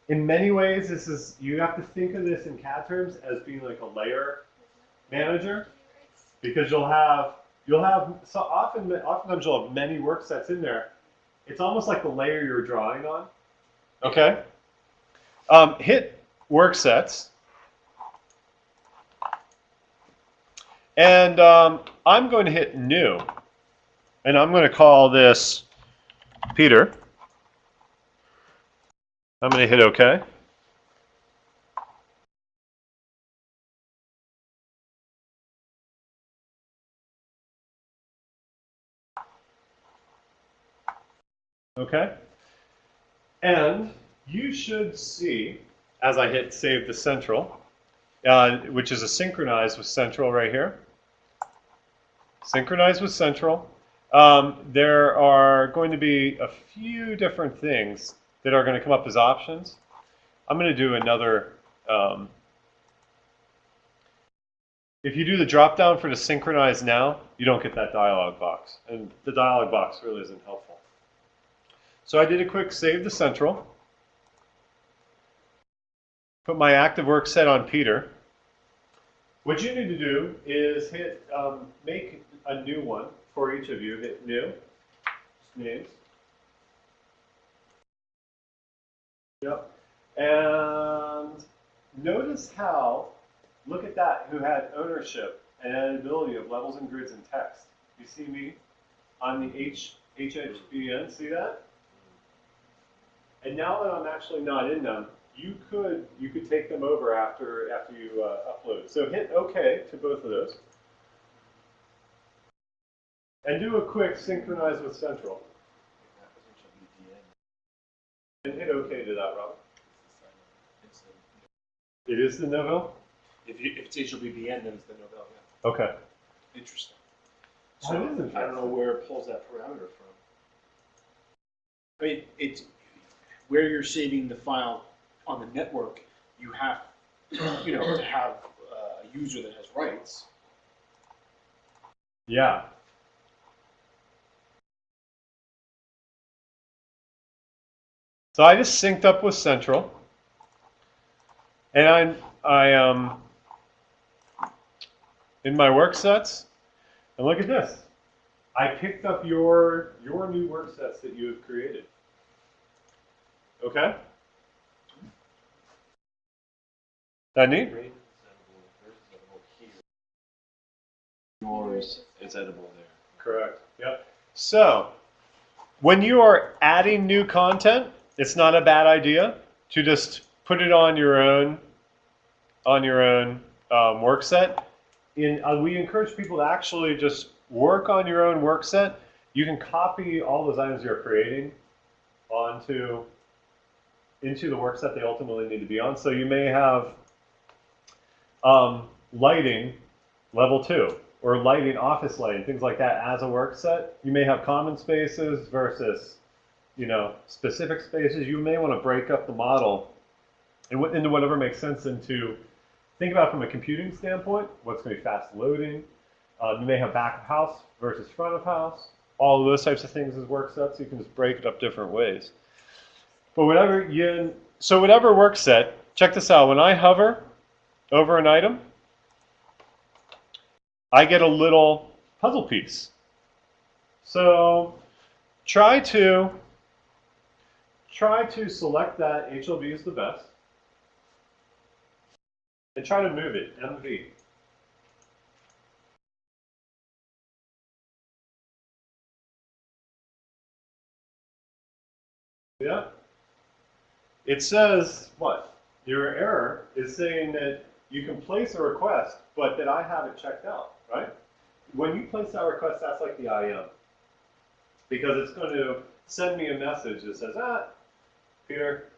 In many ways, you have to think of this in CAD terms as being like a layer manager, because oftentimes you'll have many work sets in there. It's almost like the layer you're drawing on. Okay. Hit work sets. And I'm going to hit new. And I'm going to call this Peter. I'm going to hit OK. Okay. And you should see, as I hit Save to Central, which is a synchronize with Central right here. Synchronize with Central. There are going to be a few different things that are going to come up as options. I'm going to do another. If you do the drop down for the synchronize now, you don't get that dialog box. And the dialog box really isn't helpful. So I did a quick save to central. Put my active work set on Peter. What you need to do is hit make a new one for each of you. Hit new, names. Yep. And notice how, look at that, who had ownership and editability of levels and grids and text. You see me on the HHBN, see that? And now that I'm actually not in them, you could take them over after you upload. So hit OK to both of those. And do a quick synchronize with central. And hit OK to that, Rob. It is the Novell? If it's HLBBN, then it's the Novell, yeah. Okay. Interesting. That So is interesting. I don't know where it pulls that parameter from. I mean, it's where you're saving the file on the network. You have, to have a user that has rights. Yeah. So I just synced up with Central, and I in my work sets, and look at this. I picked up your new work sets that you have created. Okay? That neat? Yours is edible there. Correct. Yep. So, when you are adding new content, it's not a bad idea to just put it on your own work set. We encourage people to actually just work on your own work set. You can copy all those items you're creating into the work set they ultimately need to be on. So you may have lighting level 2 or lighting, office lighting, things like that as a work set. You may have common spaces versus, specific spaces. You may want to break up the model into whatever makes sense think about from a computing standpoint, what's going to be fast loading. You may have back of house versus front of house. All of those types of things as work sets. You can just break it up different ways. But whatever work set, check this out. When I hover over an item, I get a little puzzle piece. So try to select that HLB is the best. And try to move it, MV. Yeah. It says, what? Your error is saying that you can place a request, but that I have it checked out, right? When you place that request, that's like the IM. Because it's going to send me a message that says, Peter,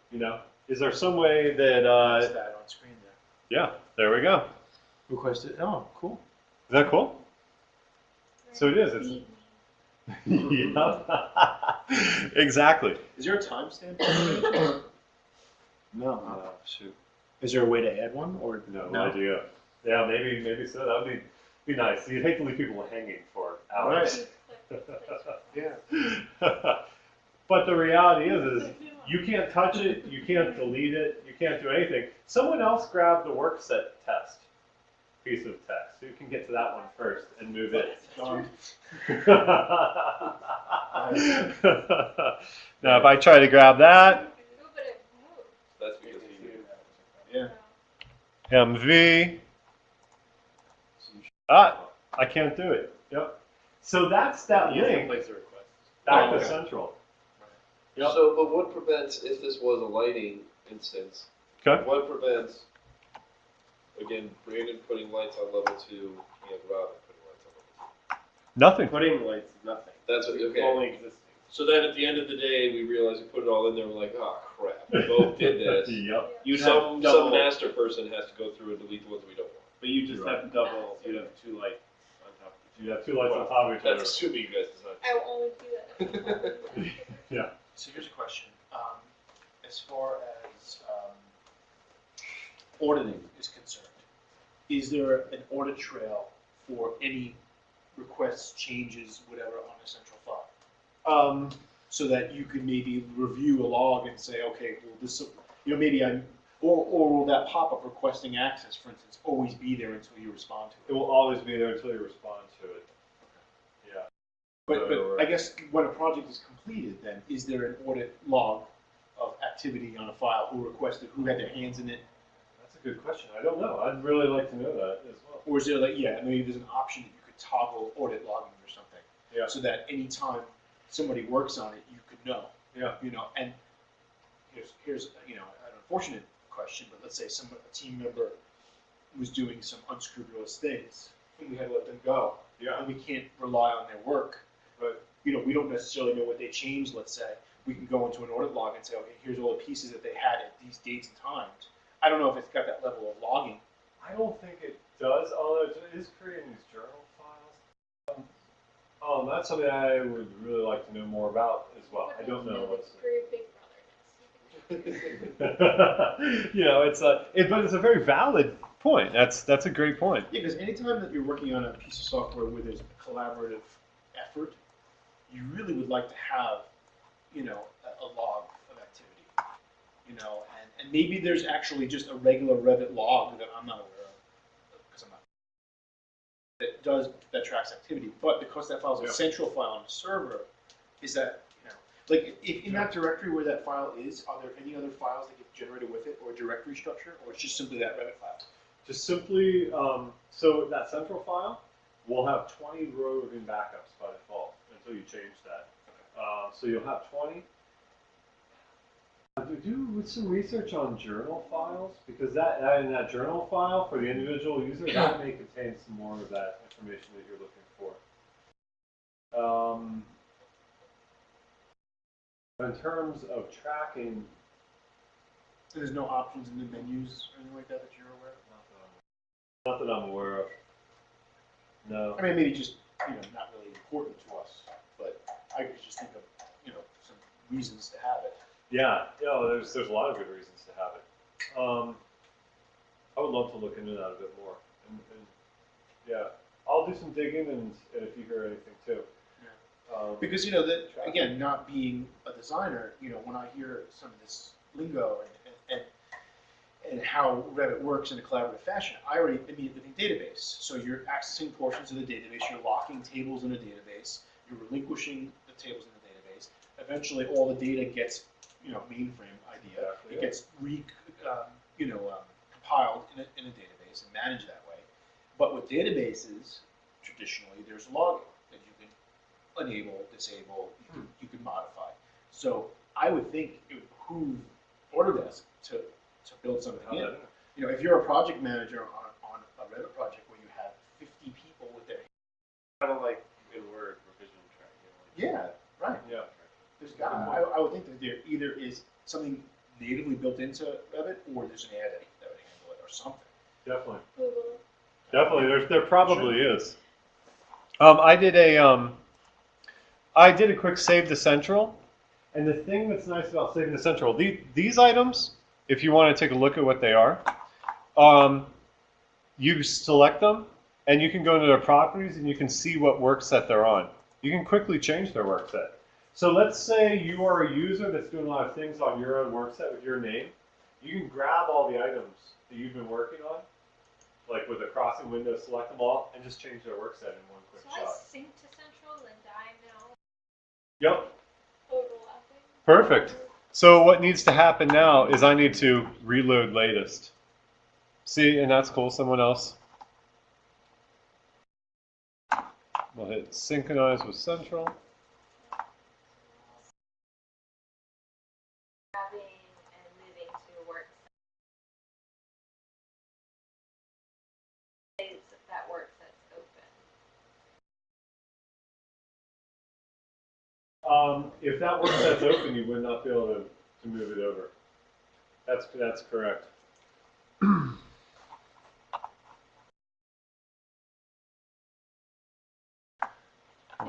is there some way that... It's that on screen there. Yeah, there we go. Requested. Oh, cool. Is that cool? So it is. It's yeah. Exactly. Is there a timestamp? No. Oh, shoot. Is there a way to add one or No idea. Yeah, maybe so. That would be nice. You'd hate to leave people hanging for hours. Yeah. But the reality is you can't touch it, you can't delete it, you can't do anything. Someone else grabbed the work set test piece of text. So you can get to that one first and move it. Now, if I try to grab that, That's because he Yeah. MV, I can't do it. Yep. So that's that link Place a request. back Oh, to okay. Central. Yep. So, but what prevents, if this was a lighting instance, Okay. what prevents, again, Brandon putting lights on level 2 and Robin putting lights on level 2? Nothing. Putting lights is nothing. That's what, okay. Only existing. So then at the end of the day, we realized we put it all in there, we're like, oh crap, we both did this. Yep. You'd Some have double, master person has to go through and delete the ones we don't want. but you just You're have double. You'd have 2 lights on top of You have 2 lights on top of each other. That's assuming you guys design. I will only do that. Yeah. So here's a question. As far as auditing is concerned, is there an audit trail for any requests, changes, whatever, on a central file? So that you could maybe review a log and say, okay, well, this, maybe or will that pop-up requesting access, for instance, always be there until you respond to It it? will always be there until you respond to it. Yeah. But I guess when a project is completed, then, is there an audit log of activity on a file, who requested, who had their hands in it? That's a good question. I don't know. I'd really like to know that as well. Or is there maybe there's an option that you could toggle audit logging or something? Yeah. So that anytime somebody works on it, you could know. Yeah. And here's an unfortunate question, but let's say a team member was doing some unscrupulous things, and we had to let them go. Yeah. And we can't rely on their work. But we don't necessarily know what they changed, let's say. We can go into an audit log and say, okay, here's all the pieces that they had at these dates and times. I don't know if it's got that level of logging. I don't think it does, although it is creating these journal files. That's something I would really like to know more about as well. I don't know what's. Very big brother. But it's a very valid point. That's a great point. Yeah, because anytime that you're working on a piece of software where there's a collaborative effort, you really would like to have, a log of activity, and maybe there's actually just a regular Revit log that I'm not aware of, because I'm not, that tracks activity. But because that file is a central file on the server, is that, if in that directory where that file is, are there any other files that get generated with it, or directory structure, or it's just simply that Revit file? Just simply, so that central file will have 20 roving backups by default until you change that. So you'll have 20. do some research on journal files, because that in that journal file for the individual user, that may contain some more of that information that you're looking for. In terms of tracking, So there's no options in the menus or anything like that you're aware of? not that I'm aware of. No. I mean, maybe just, not really important to us, but I could just think of, some reasons to have it. Yeah, there's a lot of good reasons to have it. I would love to look into that a bit more. And yeah, I'll do some digging and if you hear anything too. Because, again, not being a designer, when I hear some of this lingo and how Revit works in a collaborative fashion, I already immediately think database. So you're accessing portions of the database, you're locking tables in a database, you're relinquishing the tables in the database. Eventually, all the data gets, mainframe idea. Exactly, It gets compiled in a database and managed that way. But with databases, traditionally, there's logging that you can enable, disable, you can modify. So I would think it would behoove Autodesk to build something in. If you're a project manager on a Revit project where you have 50 people with their Kind of like in Word revision tracking. yeah, right. Yeah. There's got I would think that there either is something natively built into Revit or there's an add-in that would handle it or something. Definitely. Google. Definitely, there probably is. I did a quick save to central, and the thing that's nice about saving to central, these items, if you want to take a look at what they are, you select them, and you can go into their properties, and you can see what work set they're on. You can quickly change their work set. So let's say you are a user that's doing a lot of things on your own work set with your name. You can grab all the items that you've been working on, like with a crossing window, select them all, and just change their work set in one quick So I shot. sync to central and I'm now Yep, overlapping. perfect. So what needs to happen now is I need to reload latest. See, and that's cool, someone else. We'll hit synchronize with central. Grabbing and moving to work. That work set's open. If that work set's open, you would not be able to move it over. That's correct. And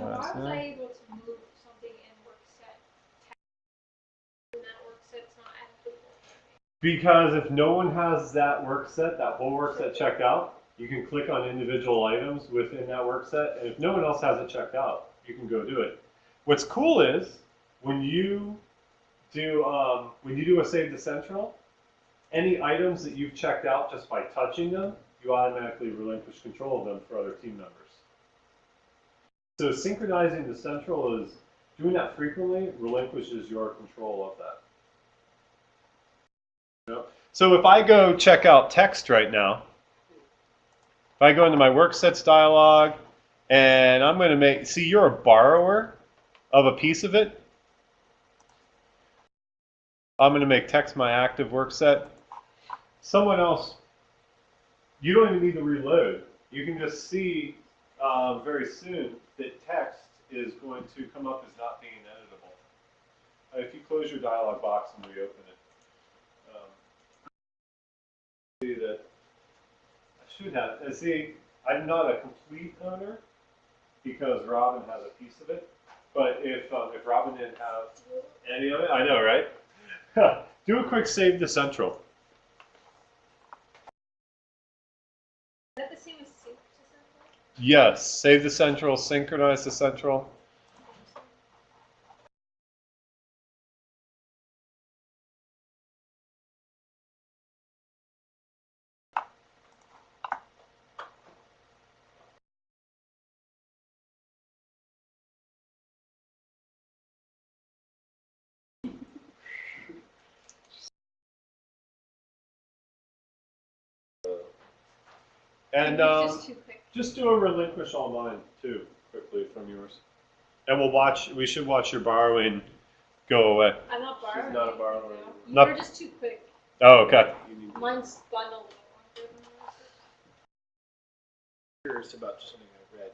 why was I able to move something in work set and that work set's not active? Because if no one has that work set, that whole work set checked out, you can click on individual items within that work set, and if no one else has it checked out, you can go do it. What's cool is when you do a save to central, any items that you've checked out just by touching them, you automatically relinquish control of them for other team members. So synchronizing to central is doing that frequently relinquishes your control of that. Yep. So if I go check out text right now, if I go into my work sets dialog, and I'm going to see you're a borrower of a piece of it. I'm going to make text my active work set. Someone else, you don't even need to reload. You can just see very soon that text is going to come up as not being editable. If you close your dialog box and reopen it, see that I should have. See, I'm not a complete owner because Robin has a piece of it. But if Robin didn't have any of it, I know, right? Do a quick save to central. Is that the same as sync to central? Yes, save to central, synchronize to central. And Just too quick. just do a relinquish all mine too, quickly from yours. And we should watch your borrowing go away. I'm not borrowing. She's not a anything borrower. now. You Not- were just too quick. Oh, okay. You need to- Mine's spun a little longer than yours. Curious about something I read.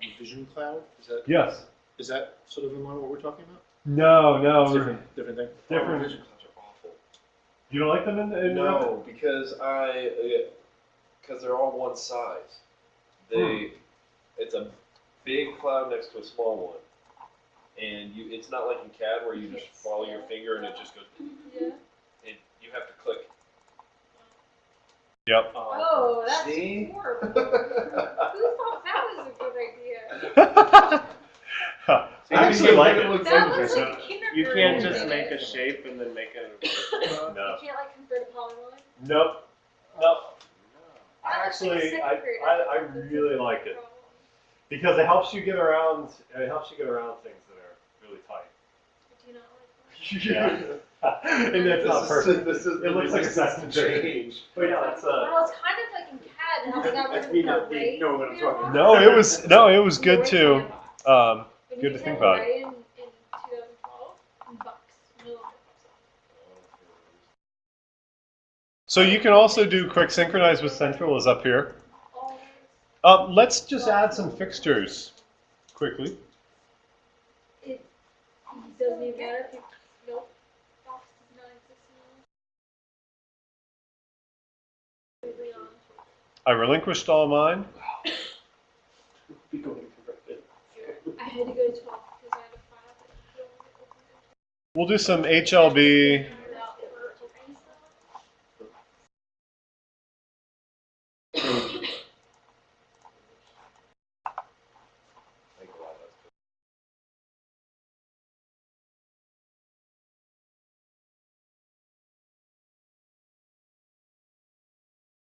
Revision cloud, Yes. is that sort of in line with what we're talking about? No, It's no. different thing? Different. Revision clouds are awful. You don't like them in Revit? No, because because they're all one size. It's a big cloud next to a small one, and it's not like in CAD where you just follow your finger and it just goes. Yeah. You have to click. Yep. Oh, that's See? horrible. Who thought that was a good idea? I actually like it. looks That looks interesting. like kindergarten. You can't just did make it. a shape and then make it. No. You can't like convert a polygon. Nope. Nope. That looks like a Actually, second I grader. really like it because it helps you get around. It helps you get around things that are really tight. Do you not like that? Yeah. And that's not perfect. This is It looks like a second change. But yeah, it's Well, it's kind of like in CAD and how they got rid That's of me the not being- array. knowing what I'm talking about. No, it was good Array to sandbox. um, When good you to think did about it. array in 2012 in bucks, no longer bucks. So you can also do quick synchronize with central is up here. Always. Let's just add some fixtures quickly. It doesn't even matter if you, nope, box does not exist now. Completely on. I relinquished all mine. Be going to Revit. I had to go to 12 because I had a file that could only open it. We'll do some HLB. Without ever opening stuff.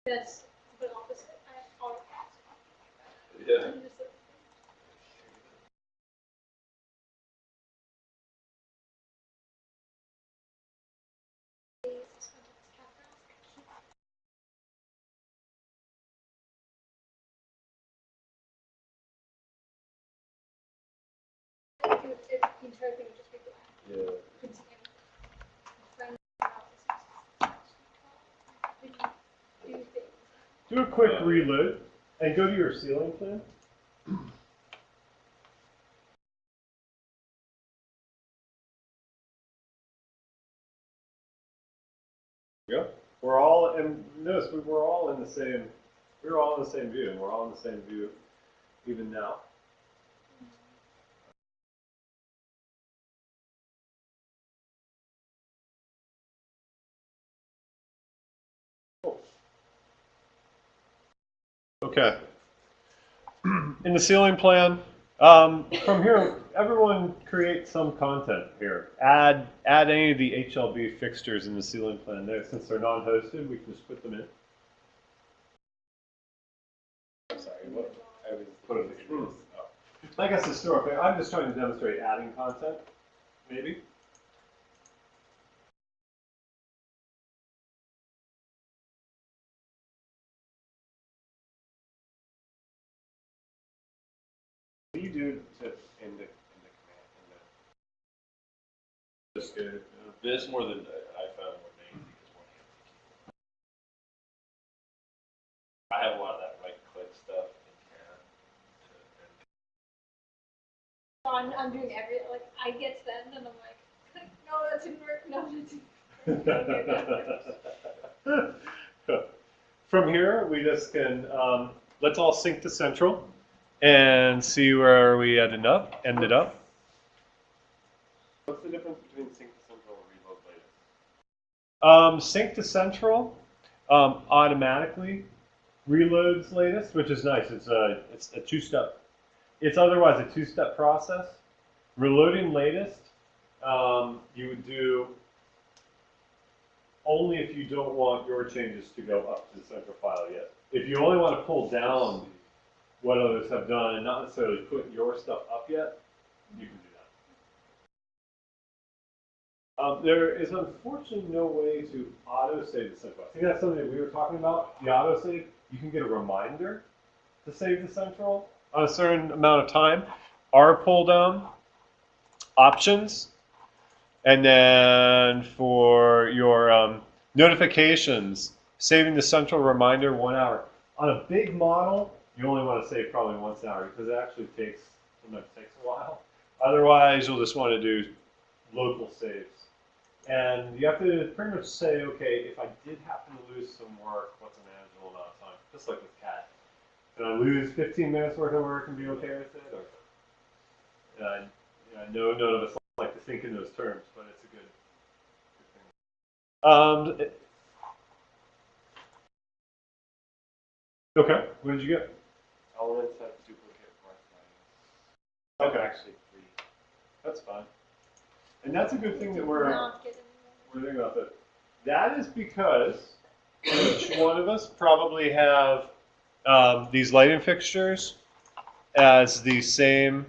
That's the opposite. I AutoCAD. Yeah. I'm just like, the entire thing would just be black. Yeah. Couldn't see anything. My friend couldn't do things. Do a quick reload and go to your ceiling plan. Yeah. We're all and notice we were all in the same. We were all in the same view, and we're all in the same view even now. Cool. Okay. In the ceiling plan, from here, everyone create some content here. Add any of the HLB fixtures in the ceiling plan there. Since they're non-hosted, we can just put them in. Sorry, what? I was Put them in. I guess historically, I'm just trying to demonstrate adding content, maybe. What do you do to in the command? Just good. This more than I found more main because one hand. I have a lot of that right click stuff in CAD. I'm doing like I get to the end and I'm like, no, that didn't work. No, that didn't. From here, we just can let's all sync to central and see where we ended up. What's the difference between sync to central and reload latest? Sync to central automatically reloads latest, which is nice. It's a two-step. It's otherwise a two-step process. Reloading latest, you would do only if you don't want your changes to go up to the central file yet. If you only want to pull down what others have done and not necessarily put your stuff up yet, you can do that. There is unfortunately no way to auto-save the central. I think that's something that we were talking about. The auto-save, you can get a reminder to save the central on a certain amount of time. Our pull-down options And then for your notifications, saving the central reminder 1 hour. On a big model, you only want to save probably once an hour because it actually sometimes takes a while. Otherwise, you'll just want to do local saves. And you have to pretty much say, okay, if I did happen to lose some work, what's a manageable amount of time? Just like with CAD. Did I lose 15 minutes worth of work and be okay with it? Or, I know none of us like to think in those terms, but it's a good thing. Okay, what did you get? Elements have duplicate work values. Okay. Actually, 3. That's fine. And that's a good thing that we're Not get thinking about that. That is because each one of us probably have these lighting fixtures as the same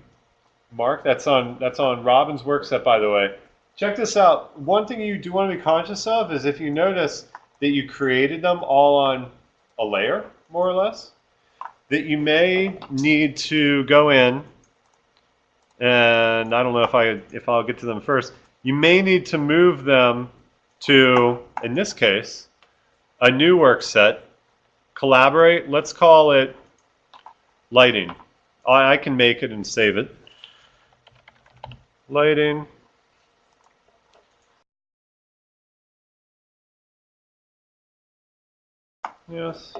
mark. That's on Robin's work set, by the way. Check this out. One thing you do want to be conscious of is if you notice that you created them all on a layer, more or less, that you may need to go in, and I don't know if I'll get to them first. You may need to move them to, in this case, a new work set. Collaborate. Let's call it lighting. I can make it and save it. Lighting. Yes.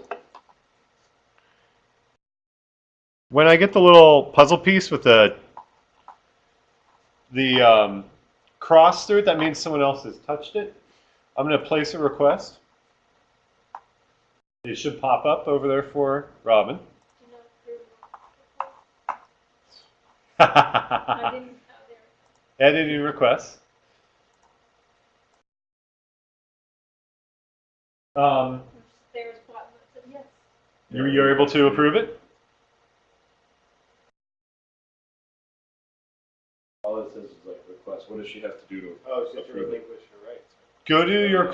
When I get the little puzzle piece with the cross through it, that means someone else has touched it. I'm going to place a request. It should pop up over there for Robin. I didn't have there. Editing requests. There's a button that said yes. You're able to approve it? All it says is like request. What does she have to do to Oh, so to approve it? relinquish your rights. Go to your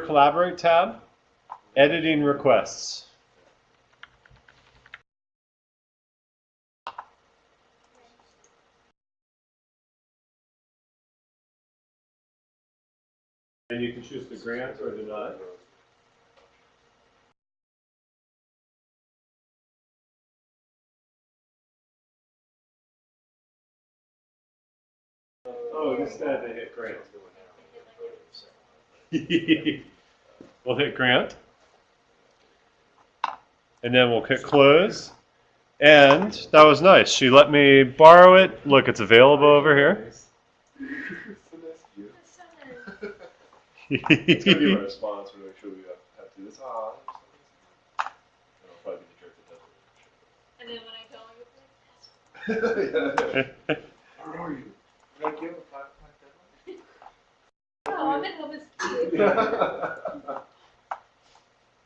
collaborate tab. Editing requests. And you can choose to grant or deny. Oh, instead they hit grant. We'll hit grant. And then we'll hit close. And that was nice. She let me borrow it. Look, it's available over here. It's going to be my response. We're make sure we have to do this. It'll probably be the jerk that And then when I go, does it. Yeah. Where are you? Did I give a 5-point deadline? oh, I'm in Homer's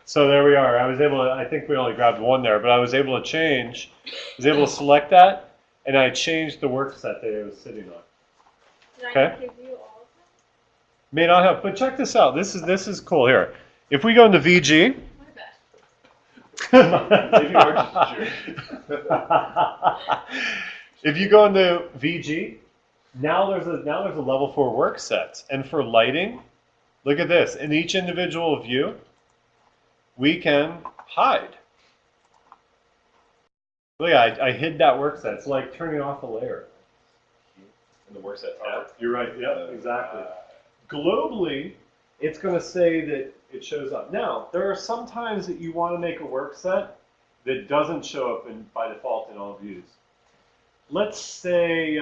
So there we are. I think we only grabbed one there, but I was able to select that, and I changed the work set that it was sitting on. Did I Okay. not give you all of them? May not have, but check this out. This is cool here. If we go into VG, My bad. Maybe ours is if you go into VG, now there's a level 4 work set, and for lighting, look at this. In each individual view, we can hide. Look, I hid that work set. It's like turning off a layer. in the work set tab. You're right. Yep, exactly. Globally, it's going to say that it shows up. Now, there are some times that you want to make a work set that doesn't show up by default in all views. Let's say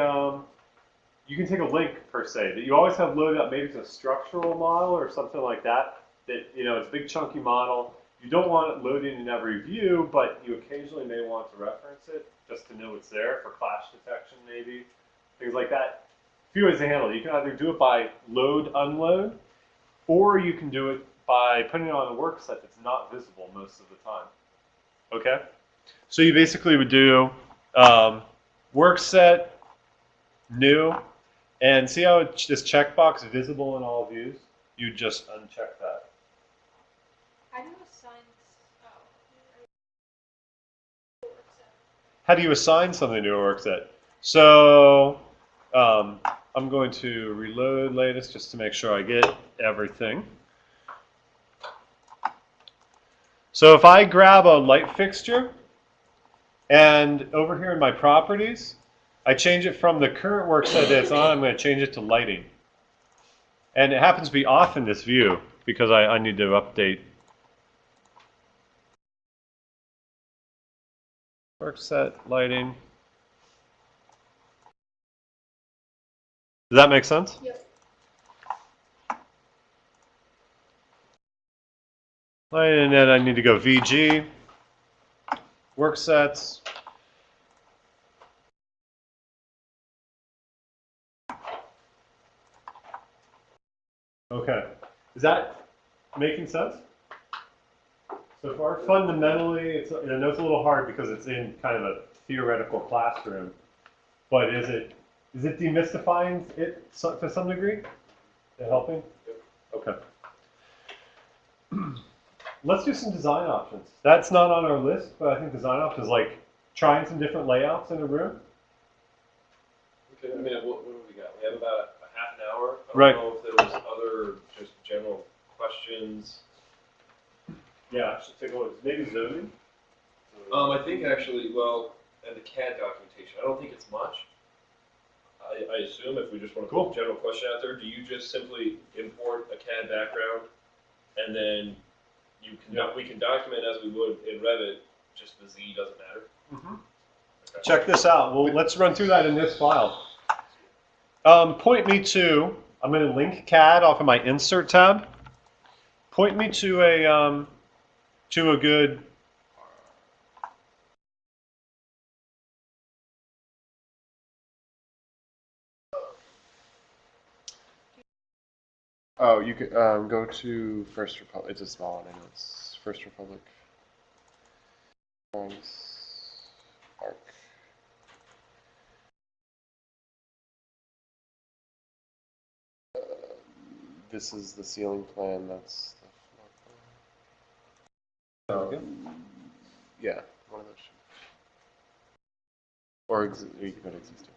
you can take a link per se that you always have loaded up. Maybe it's a structural model or something like that. That it's a big chunky model. You don't want it loading in every view, but you occasionally may want to reference it just to know it's there for clash detection, maybe things like that. A few ways to handle it. You can either do it by load, unload, or you can do it by putting it on a work set that's not visible most of the time. Okay? So you basically would do work set, new, and see how this checkbox visible in all views? You just uncheck that. I do assign. How do you assign something to a work set? So I'm going to reload latest just to make sure I get everything. So if I grab a light fixture and over here in my properties, I change it from the current work set that it's on, I'm going to change it to lighting. And it happens to be off in this view because I need to update. Work set, lighting. Does that make sense? Yep. And then I need to go VG, work sets. Okay. Is that making sense so far? Fundamentally, I know it's a little hard because it's in kind of a theoretical classroom, but is it demystifying it to some degree? Is it helping? Okay. Let's do some design options. That's not on our list, but I think design options like trying some different layouts in a room. Okay, I mean, what do we got? We have about a half an hour. I Right. don't know if there was other just general questions. Yeah, I should take a look. Maybe zoning. I think actually, well, and the CAD documentation, I don't think it's much. I assume if we just want to Cool. put a general question out there, do you just simply import a CAD background and then you can we can document as we would in Revit, just the Z doesn't matter? Mm-hmm. Okay. Check this out. Well, let's run through that in this file. Point me to, I'm going to link CAD off of my Insert tab. Point me to a good, Oh, you could go to First Republic. It's a small one, I know. It's First Republic. Arc. This is the ceiling plan. That's the floor plan. Yeah, one of those. Or you can go to existing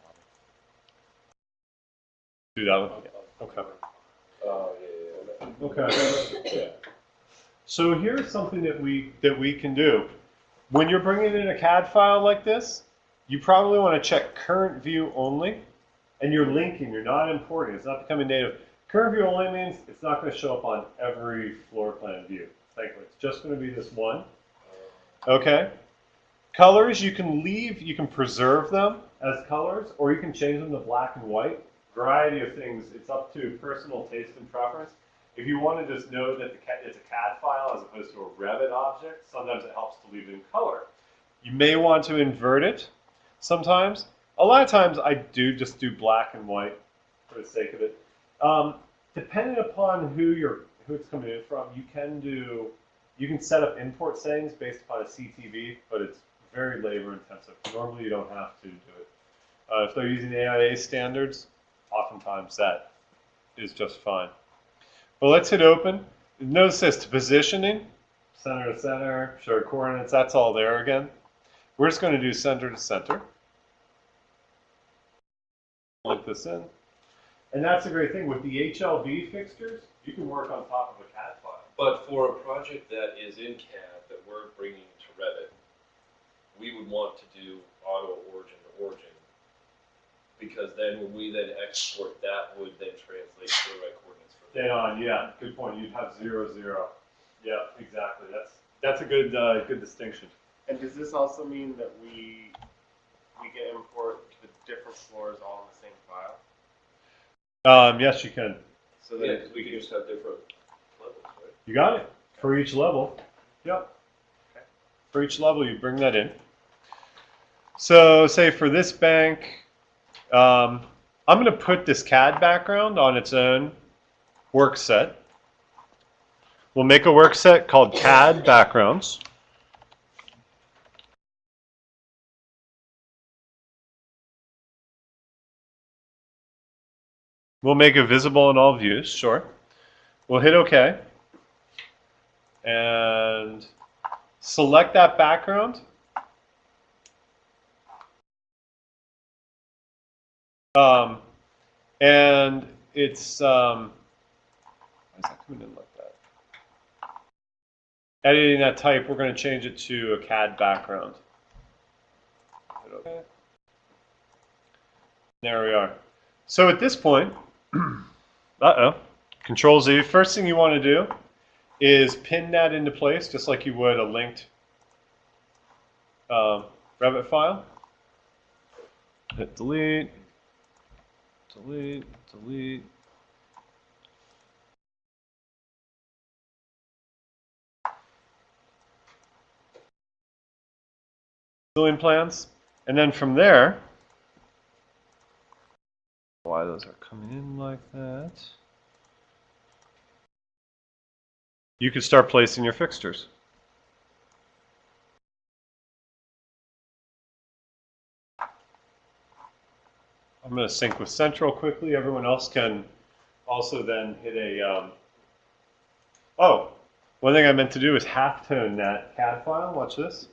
do that one. Yeah. Okay. Oh, yeah. Okay. Yeah. So here's something that we can do. When you're bringing in a CAD file like this, you probably want to check current view only, and you're linking. You're not importing. It's not becoming native. Current view only means it's not going to show up on every floor plan view. Thankfully, it's just going to be this one. Okay. Colors you can leave. You can preserve them as colors, or you can change them to black and white. Variety of things. It's up to personal taste and preference. If you want to just know that it's a CAD file as opposed to a Revit object, sometimes it helps to leave it in color. You may want to invert it sometimes. A lot of times I do just do black and white for the sake of it. Depending upon who it's coming in from, you can set up import settings based upon a CTV, but it's very labor intensive. Normally you don't have to do it. If they're using AIA standards, oftentimes that is just fine. But let's hit open. Notice this to positioning, center to center, show coordinates, that's all there again. We're just going to do center to center. Link this in. And that's a great thing. With the HLB fixtures, you can work on top of a CAD file. But for a project that is in CAD that we're bringing to Revit, we would want to do auto origin to origin. Because then when we then export, that would then translate to the right coordinates for Stay on, yeah, good point. You'd have 0, 0. Yeah, exactly. That's a good good distinction. And does this also mean that we can import the different floors all in the same file? Yes, you can. So that yeah, because we can just have different levels, right? You got it. For each level. Yep. Okay. For each level, you bring that in. So, say for this bank, I'm going to put this CAD background on its own work set. We'll make a work set called CAD backgrounds. We'll make it visible in all views, sure. We'll hit OK. And select that background. And it's, why is that coming in like that? Editing that type, we're going to change it to a CAD background. Okay. There we are. So at this point, Control Z. First thing you want to do is pin that into place, just like you would a linked Revit file. Hit delete, delete, delete. Ceiling plans, and then from there, why those are coming in like that? You can start placing your fixtures. I'm going to sync with Central quickly. Everyone else can also then hit a, oh, one thing I meant to do is halftone that CAD file. Watch this.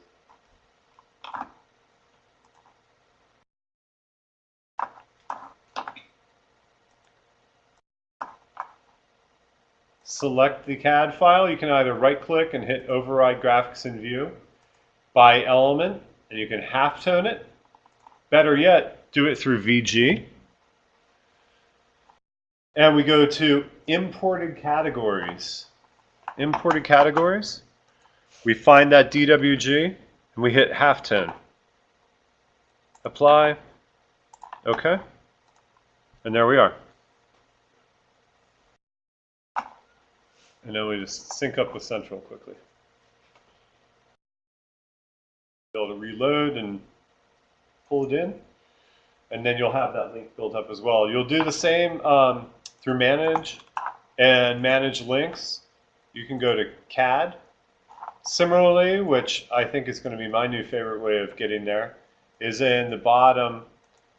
Select the CAD file. You can either right-click and hit Override Graphics in View by element, and you can halftone it. Better yet, do it through VG. And we go to Imported Categories. Imported Categories. We find that DWG, and we hit halftone. Apply. Okay. And there we are. And then we just sync up with Central quickly. Be able to reload and pull it in. And then you'll have that link built up as well. You'll do the same through Manage and Manage Links. You can go to CAD. Similarly, which I think is going to be my new favorite way of getting there, is in the bottom.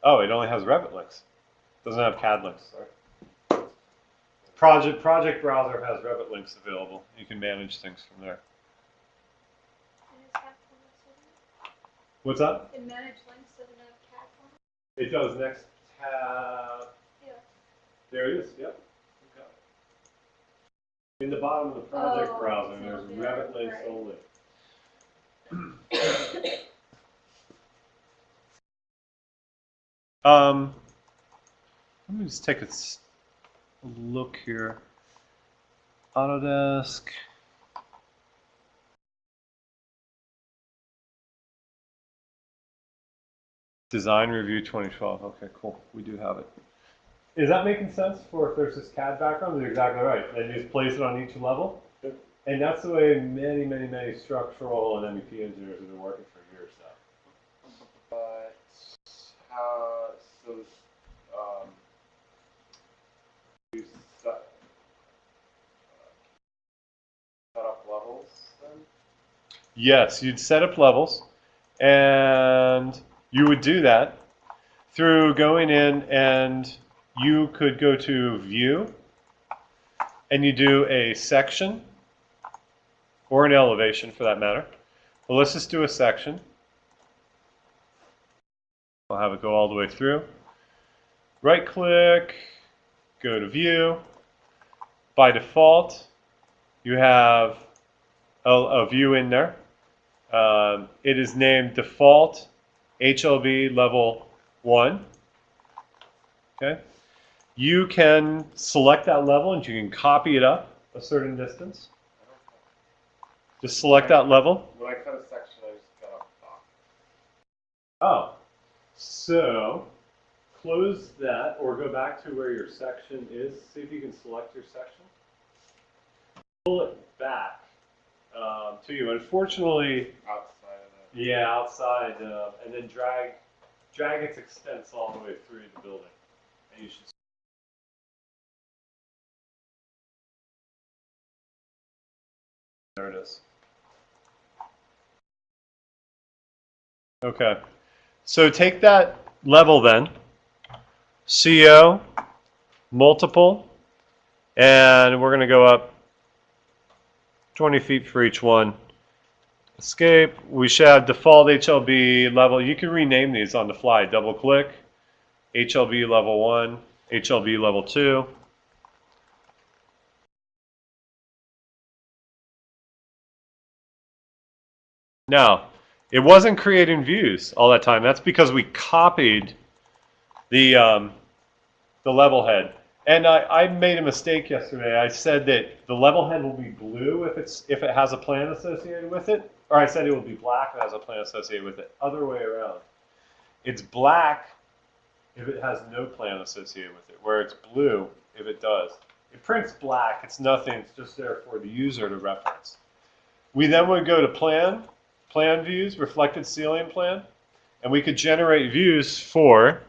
Oh, it only has Revit links. Doesn't have CAD links. Sorry. Project Browser has Revit links available. You can manage things from there. What's up? In Manage Links, does it have CAD format? It does. Next tab. Yeah. There it is. Yep. Okay. In the bottom of the project Oh, browser, so there's there, Revit links right. only. Let me just take a look here. Autodesk. Design Review 2012. Okay, cool. We do have it. Is that making sense for if there's this CAD background? You're exactly right. Then you just place it on each level. Yep. And that's the way many structural and MEP engineers have been working for years now. But how, so, you set up levels then? Yes, you'd set up levels, and you would do that through going in, and you could go to View, and you do a section, or an elevation for that matter. Well, let's just do a section. I'll have it go all the way through. Right click, go to View. By default, you have a view in there. It is named Default HLB Level 1. Okay. You can select that level and you can copy it up a certain distance. Just select that level. When I cut a section, I just cut off the box. Oh, so close that or go back to where your section is. See if you can select your section. Pull it back to you. Unfortunately, Outside of the. yeah, outside, and then drag its extents all the way through the building. And you should. There it is. Okay. So take that level then, CO, multiple, and we're going to go up 20 feet for each one. Escape. We should have default HLB level. You can rename these on the fly. Double click. HLB level 1. HLB level 2. Now, it wasn't creating views all that time. That's because we copied the level head. And I made a mistake yesterday. I said that the level head will be blue if it has a plan associated with it, or I said it will be black if it has a plan associated with it. Other way around. It's black if it has no plan associated with it, where it's blue if it does. It prints black. It's nothing. It's just there for the user to reference. We then would go to plan views, reflected ceiling plan, and we could generate views for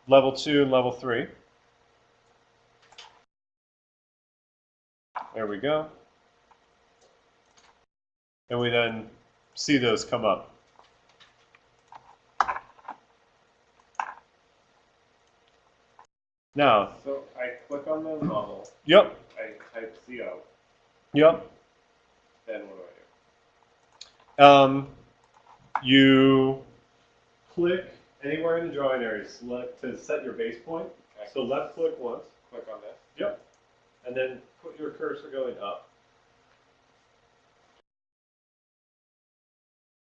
level 2 and level 3. There we go. And we then see those come up. Now, So I click on the level, yep, I type CO, yep. then what do I do? You click anywhere in the drawing area, select to set your base point. Okay. So left click once. Click on this. Yep. And then put your cursor going up.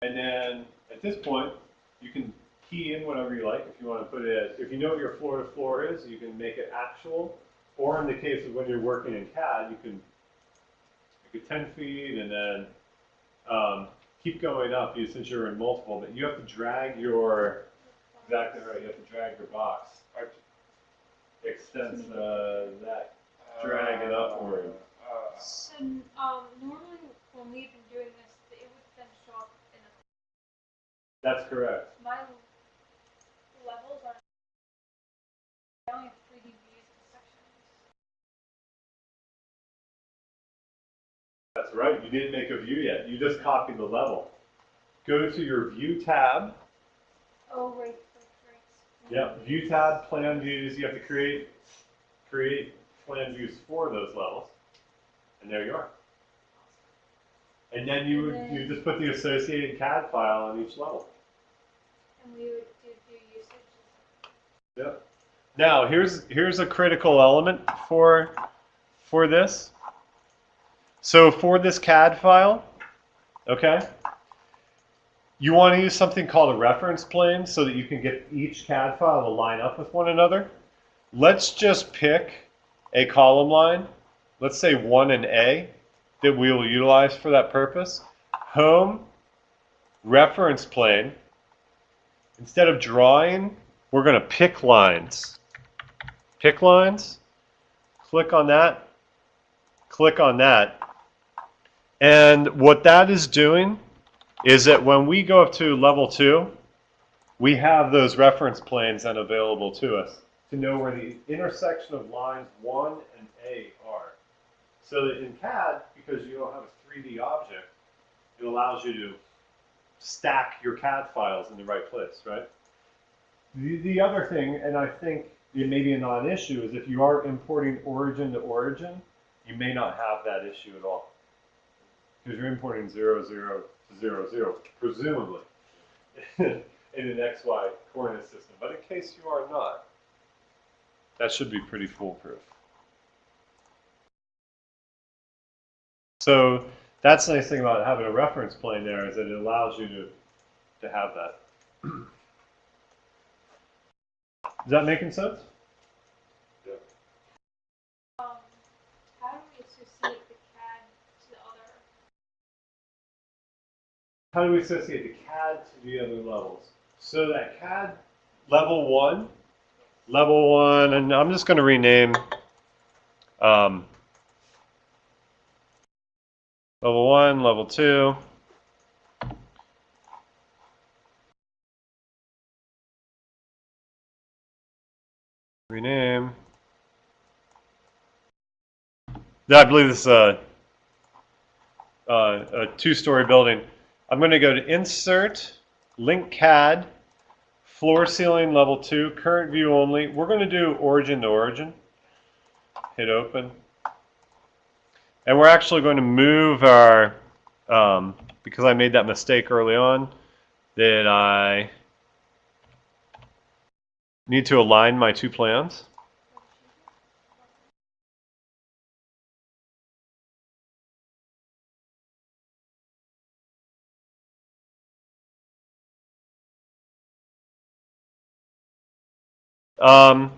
And then at this point, you can key in whatever you like. If you want to put it, if you know what your floor to floor is, you can make it actual. Or in the case of when you're working in CAD, you can make it 10 feet and then keep going up since you're in multiple. But you have to drag your, exactly right, you have to drag your box. Extends that. Drag it upward. So, normally when we've been doing this, it would then show up in a. That's correct. My levels are. I only have 3D views and sections. That's right. You didn't make a view yet. You just copied the level. Go to your View tab. Oh, right. Yep. View tab, plan views. You have to create plan views for those levels. And there you are. And then you just put the associated CAD file on each level. And we would do usage. Yep. Now here's a critical element for this. So for this CAD file, okay, you want to use something called a reference plane so that you can get each CAD file to line up with one another. Let's just pick a column line, let's say 1 and A, that we will utilize for that purpose. Home, reference plane. Instead of drawing, we're going to pick lines. Pick lines, click on that, click on that. And what that is doing is that when we go up to level 2, we have those reference planes then available to us to know where the intersection of lines 1 and A are. So that in CAD, because you don't have a 3D object, it allows you to stack your CAD files in the right place, right? The other thing, and I think it may be a non-issue, is if you are importing origin to origin, you may not have that issue at all. Because you're importing 0, 0 to 0, 0, presumably, in an XY coordinate system. But in case you are not, that should be pretty foolproof. So that's the nice thing about having a reference plane there is that it allows you to have that. Is that making sense? How do we associate the CAD to the other? How do we associate the CAD to the other levels? So that CAD level 1, and I'm just going to rename level 1, level 2. Rename. I believe this is a 2-story building. I'm going to go to Insert, Link CAD, Floor Ceiling Level 2, Current View Only. We're going to do Origin to Origin. Hit Open. And we're actually going to move our, because I made that mistake early on, that I Need to align my two plans.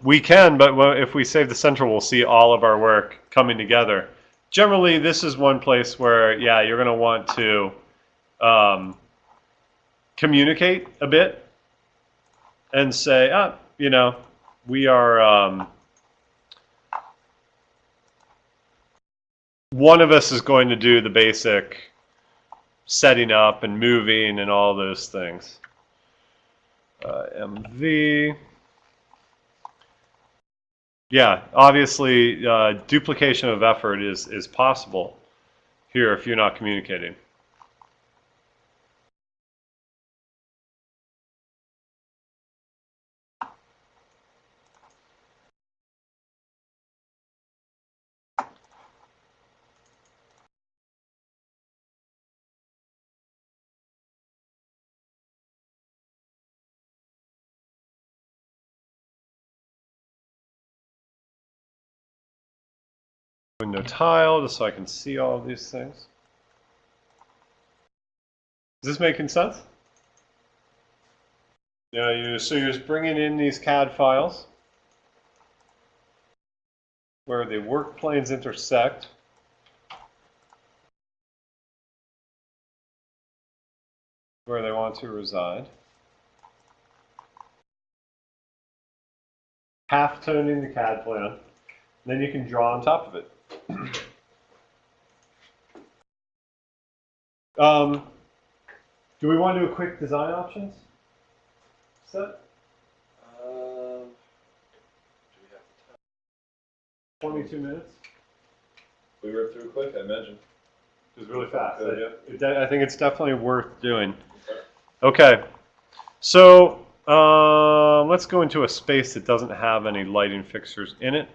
We can, but if we save the central, we'll see all of our work coming together. Generally, this is one place where, yeah, you're going to want to communicate a bit and say, you know, we are, one of us is going to do the basic setting up and moving and all those things. MV. Yeah, obviously, duplication of effort is possible here if you're not communicating. Window tile, just so I can see all of these things. Is this making sense? Yeah, so you're just bringing in these CAD files where the work planes intersect. Where they want to reside. Half-toning the CAD plan. Then you can draw on top of it. Do we want to do a quick design options set? Do we have the time? 22 minutes. We were through quick, I imagine. It was really fast. Good, I think it's definitely worth doing. Okay. So let's go into a space that doesn't have any lighting fixtures in it.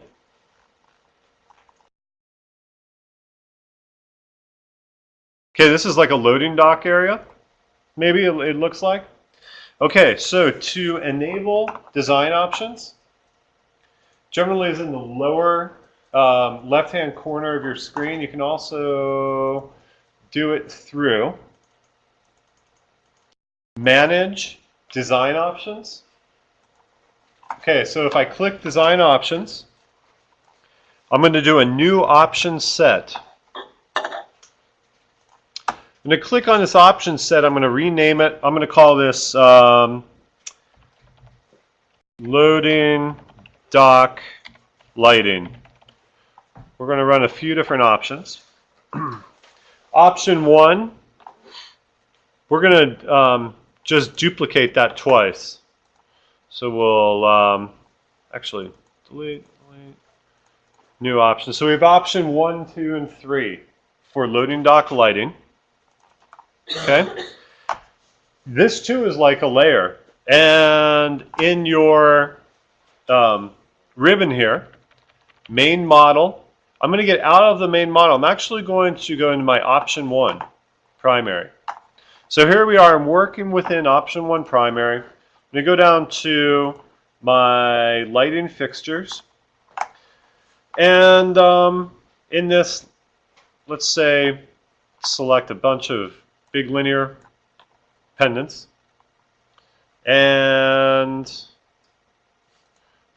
Okay, this is like a loading dock area. Maybe it looks like. Okay, so to enable design options, generally is in the lower left-hand corner of your screen. You can also do it through Manage Design Options. Okay, so if I click Design Options, I'm going to do a new option set. I'm going to click on this option set. I'm going to rename it. I'm going to call this Loading Dock Lighting. We're going to run a few different options. Option 1, we're going to just duplicate that twice. So we'll actually delete, new option. So we have option 1, 2, and 3 for loading dock lighting. Okay. This too is like a layer. And in your ribbon here, main model, I'm going to get out of the main model. I'm actually going to go into my option 1, primary. So here we are. I'm working within option 1, primary. I'm going to go down to my lighting fixtures. And in this, let's say, select a bunch of big linear pendants. And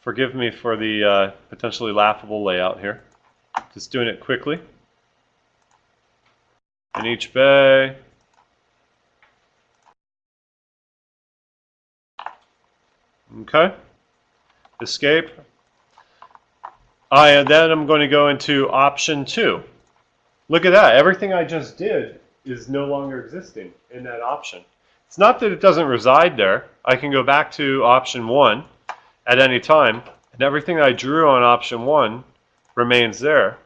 forgive me for the potentially laughable layout here. Just doing it quickly. In each bay. Okay. Escape. Then I'm going to go into option 2. Look at that. Everything I just did is no longer existing in that option. It's not that it doesn't reside there. I can go back to option 1 at any time, and everything I drew on option 1 remains there.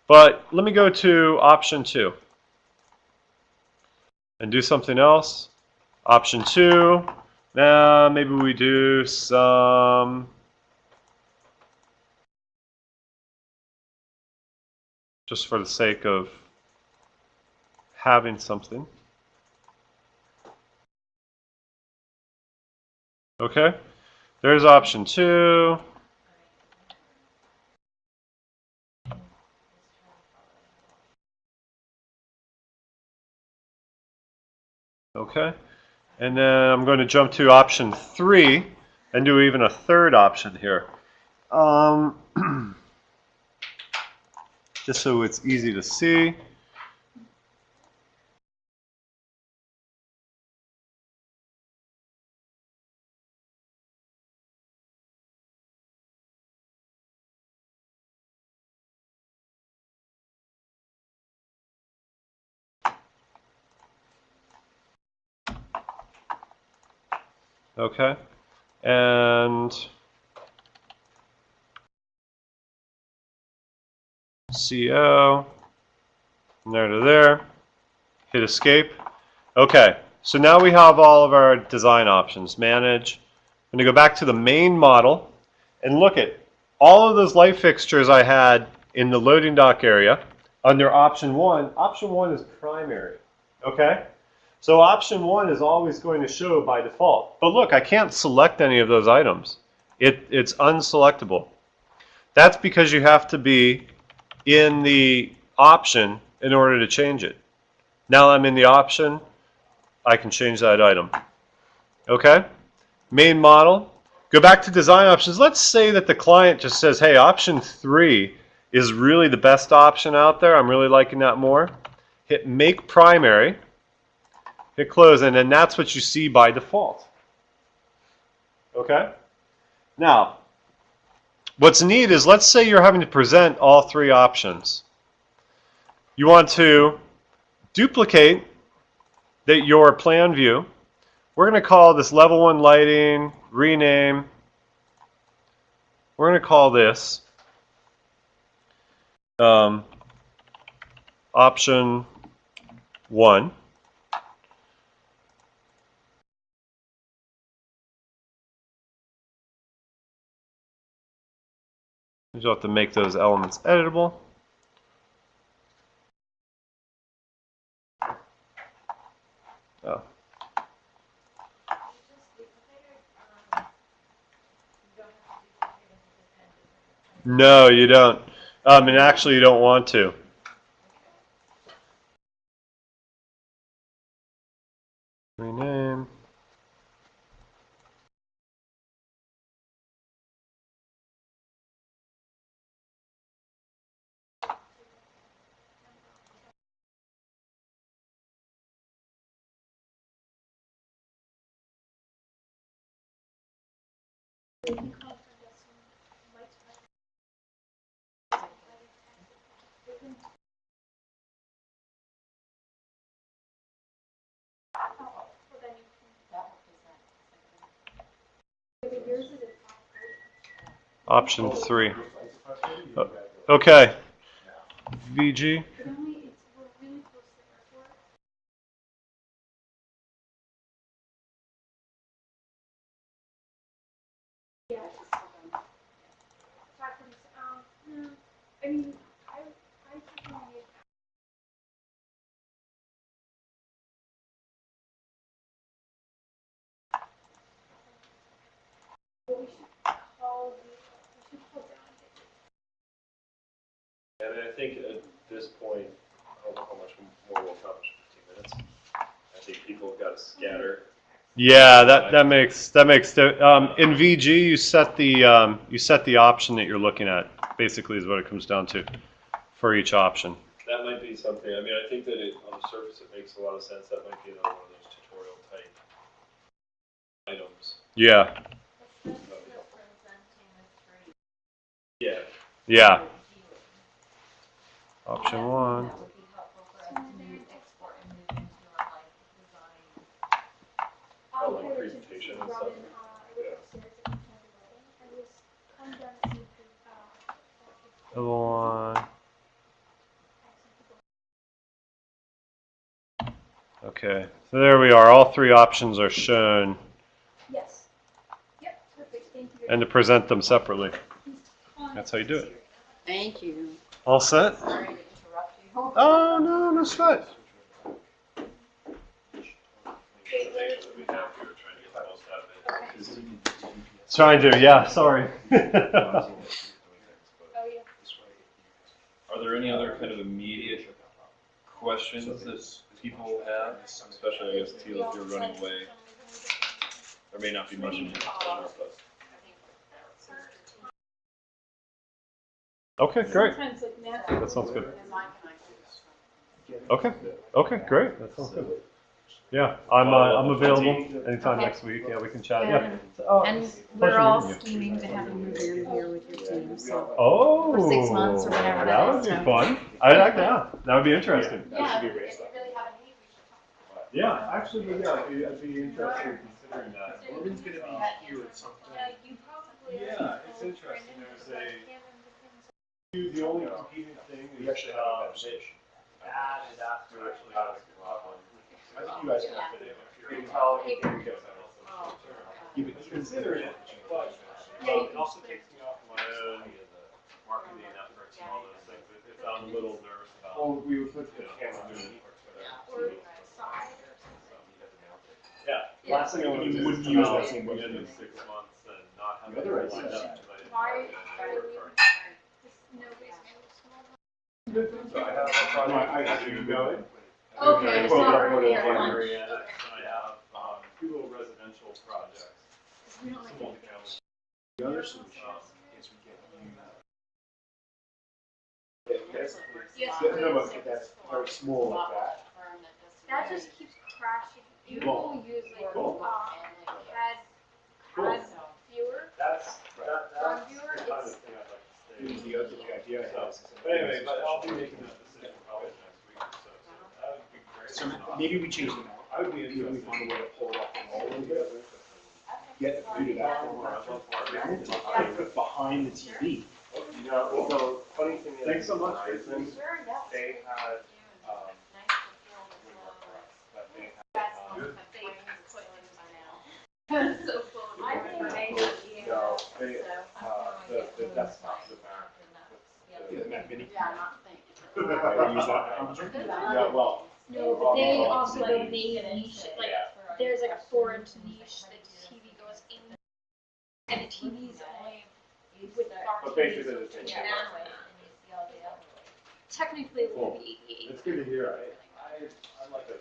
But let me go to option 2 and do something else. Option 2. Now maybe we do some just for the sake of having something. Okay. There's option 2. Okay. And then I'm going to jump to option 3 and do even a third option here. Just so it's easy to see. Okay. And CO, from there to there, hit escape. Okay, so now we have all of our design options. Manage. I'm going to go back to the main model and look at all of those light fixtures I had in the loading dock area under option 1. Option 1 is primary. Okay? So option 1 is always going to show by default. But look, I can't select any of those items. It's unselectable. That's because you have to be in the option in order to change it. Now I'm in the option, I can change that item. Okay? Main model. Go back to design options. Let's say that the client just says, hey, option 3 is really the best option out there. I'm really liking that more. Hit make primary. Hit close, and then that's what you see by default. Okay? Now, what's neat is, let's say you're having to present all 3 options. You want to duplicate your plan view. We're going to call this level 1 lighting, rename. We're going to call this option 1. You'll have to make those elements editable. Oh. No, you don't. And actually, you don't want to. Rename. Option 3. Okay. VG. And I think at this point, I don't know how much more we'll accomplish in 15 minutes. I think people have got to scatter. Yeah, that makes in VG you set the option that you're looking at. Basically, is what it comes down to for each option. That might be something. I mean, I think that on the surface it makes a lot of sense. That might be another one of those tutorial type items. Yeah. Yeah. Yeah. Option 1. That would be helpful for us to move, export and move into our like design. Oh, like presentation and stuff. Level 1. Okay, so there we are. All 3 options are shown. Yes. Yep, perfect, thank you. And to present them separately. That's how you do it. Thank you. All set? Sorry to interrupt you. Oh, no, no sweat. Trying to, yeah, sorry. Oh, yeah. Are there any other kind of immediate questions that people have? Especially, I guess, Teal, if you're running away. There may not be much in here, but. Okay, great. Sometimes like math. That sounds good. Okay, okay, great. That sounds good. Yeah, I'm available anytime next week. Yeah, we can chat. Yeah. And Pleasure we're all meeting you. scheming to have you move in here with your team, so. Oh, For 6 months or whatever that that would is, be so. fun. I like that. That would be interesting. That should be a great stuff. Yeah, actually, yeah, I'd be interested in considering that. Norman's gonna be here at some point. Yeah, you probably. Yeah, it's interesting. The only competing thing We is actually have a conversation. added after actually. I think you guys can fit in. You would Consider it, but it also takes me off my own marketing efforts and all those things. I'm a little nervous about. Well, we would put the camera on. Or side or something. Yeah, last thing I want to You do wouldn't is use come out that same at the end website. of 6 months and not have The other it is- lined up. because I didn't Why have it. are we, nobody's moved small? So I have a project to do going. Okay, it's not early at January, lunch. and I have two little residential projects. We don't like anything. The other solution is we get you. Yes, No, please. but that's very small like that. That just keeps crashing. You Well, will use like cool. CAD viewer. That's Front viewer, the kind of it's- thing I'd like to stay with. The other idea I have is. But anyway, but I'll be making that decision probably next week or so. That would be great. So maybe we change them out. I would be Maybe we interested. find a way to pull it off the wall a little bit. Get the view to that from behind the TV. You know, so funny thing is. Thanks so much. Horizon, They had, but they had, So full. no, they, the desktop, the Mac. Yeah, the Mac Mini. Yeah, I'm not thinking. Use that. Yeah, well. No, but they also made niche, like, there's like a 4-inch niche that the TV goes in. And the TV's only with our But TVs. basically the same. Technically, it would be 88. It's good to hear. I like that.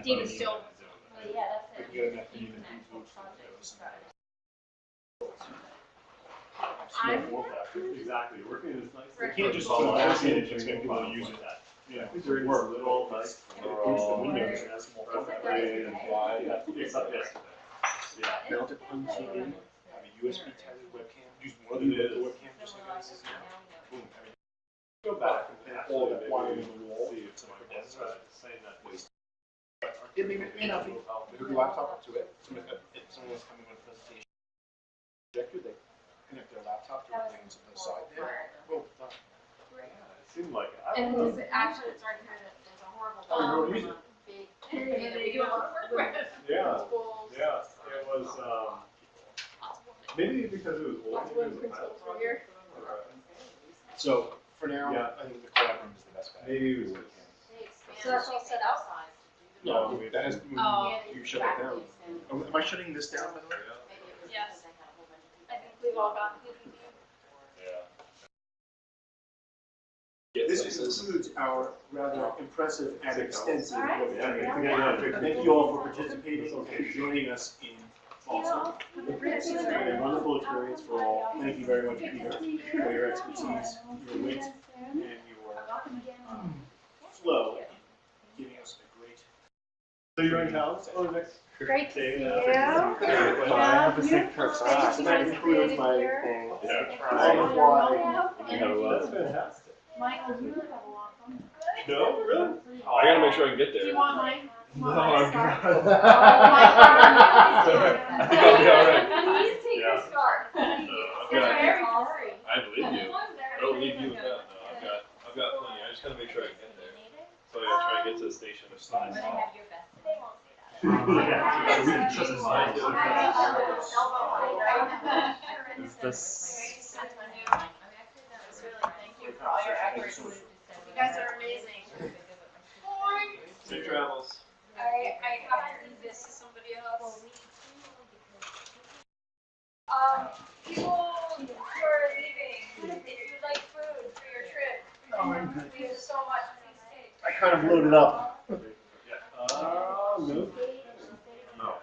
David still. Exactly, working in this nice. You can't just put a mouse in it, it's gonna be able to use it. Yeah. These are work, little, nice. Use the windows and that's more fun. It's like this. Yeah. Mount it on the TV, have a USB type webcam, use one of the webcam just like this. Boom. Go back and All that wiring in the wall. see if my dad's saying that. It may not be. Hook your laptop up to it. If someone was coming with a presentation projector, they connect their laptop to things on the side there. Boom, done. Yeah, it seemed like it. I And don't know. there's actually, it's right here, there's a horrible. Oh, you don't use it. Big And company that we work with. Yeah, Principals. yeah, it was, maybe because it was old. Lots of women principals were here. So for now, Yeah. I think the collab room is the best bet. Maybe it was. So that's all set out? No, that has, Oh. you shut it down. Oh, am I shutting this down by the way? Yes. I think we've all gotten PPP. Yeah. This concludes our rather impressive and extensive All right. Revit training. Yeah. Thank you all for participating and joining us in Boston. It's been a wonderful experience for all. Thank you very much, Peter, for your expertise, your wit, and your flow in giving us a great. So you're in town for the next Great to day? see you. I have to take trips. Thanks for That concludes my participating here. thing. Yeah. All of why. That's fantastic. Michael, you would have a lot of fun. No, really? I gotta make sure I can get Do you there. want mine? No, I'm good. I think I'll be alright. Please take Yeah. your scarf. I've You're got, very sorry. I believe you. I don't leave you with that. No, I've got plenty. I just gotta make sure I can get there. So I gotta try to get to the station as soon as possible. Is this? Thank you for all your efforts. You guys are amazing. Safe travels. I have to leave this to somebody else. People who are leaving, if you'd like food for your trip, we have so much, please take. I kind of loaded up. No. No.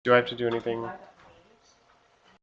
Do I have to do anything?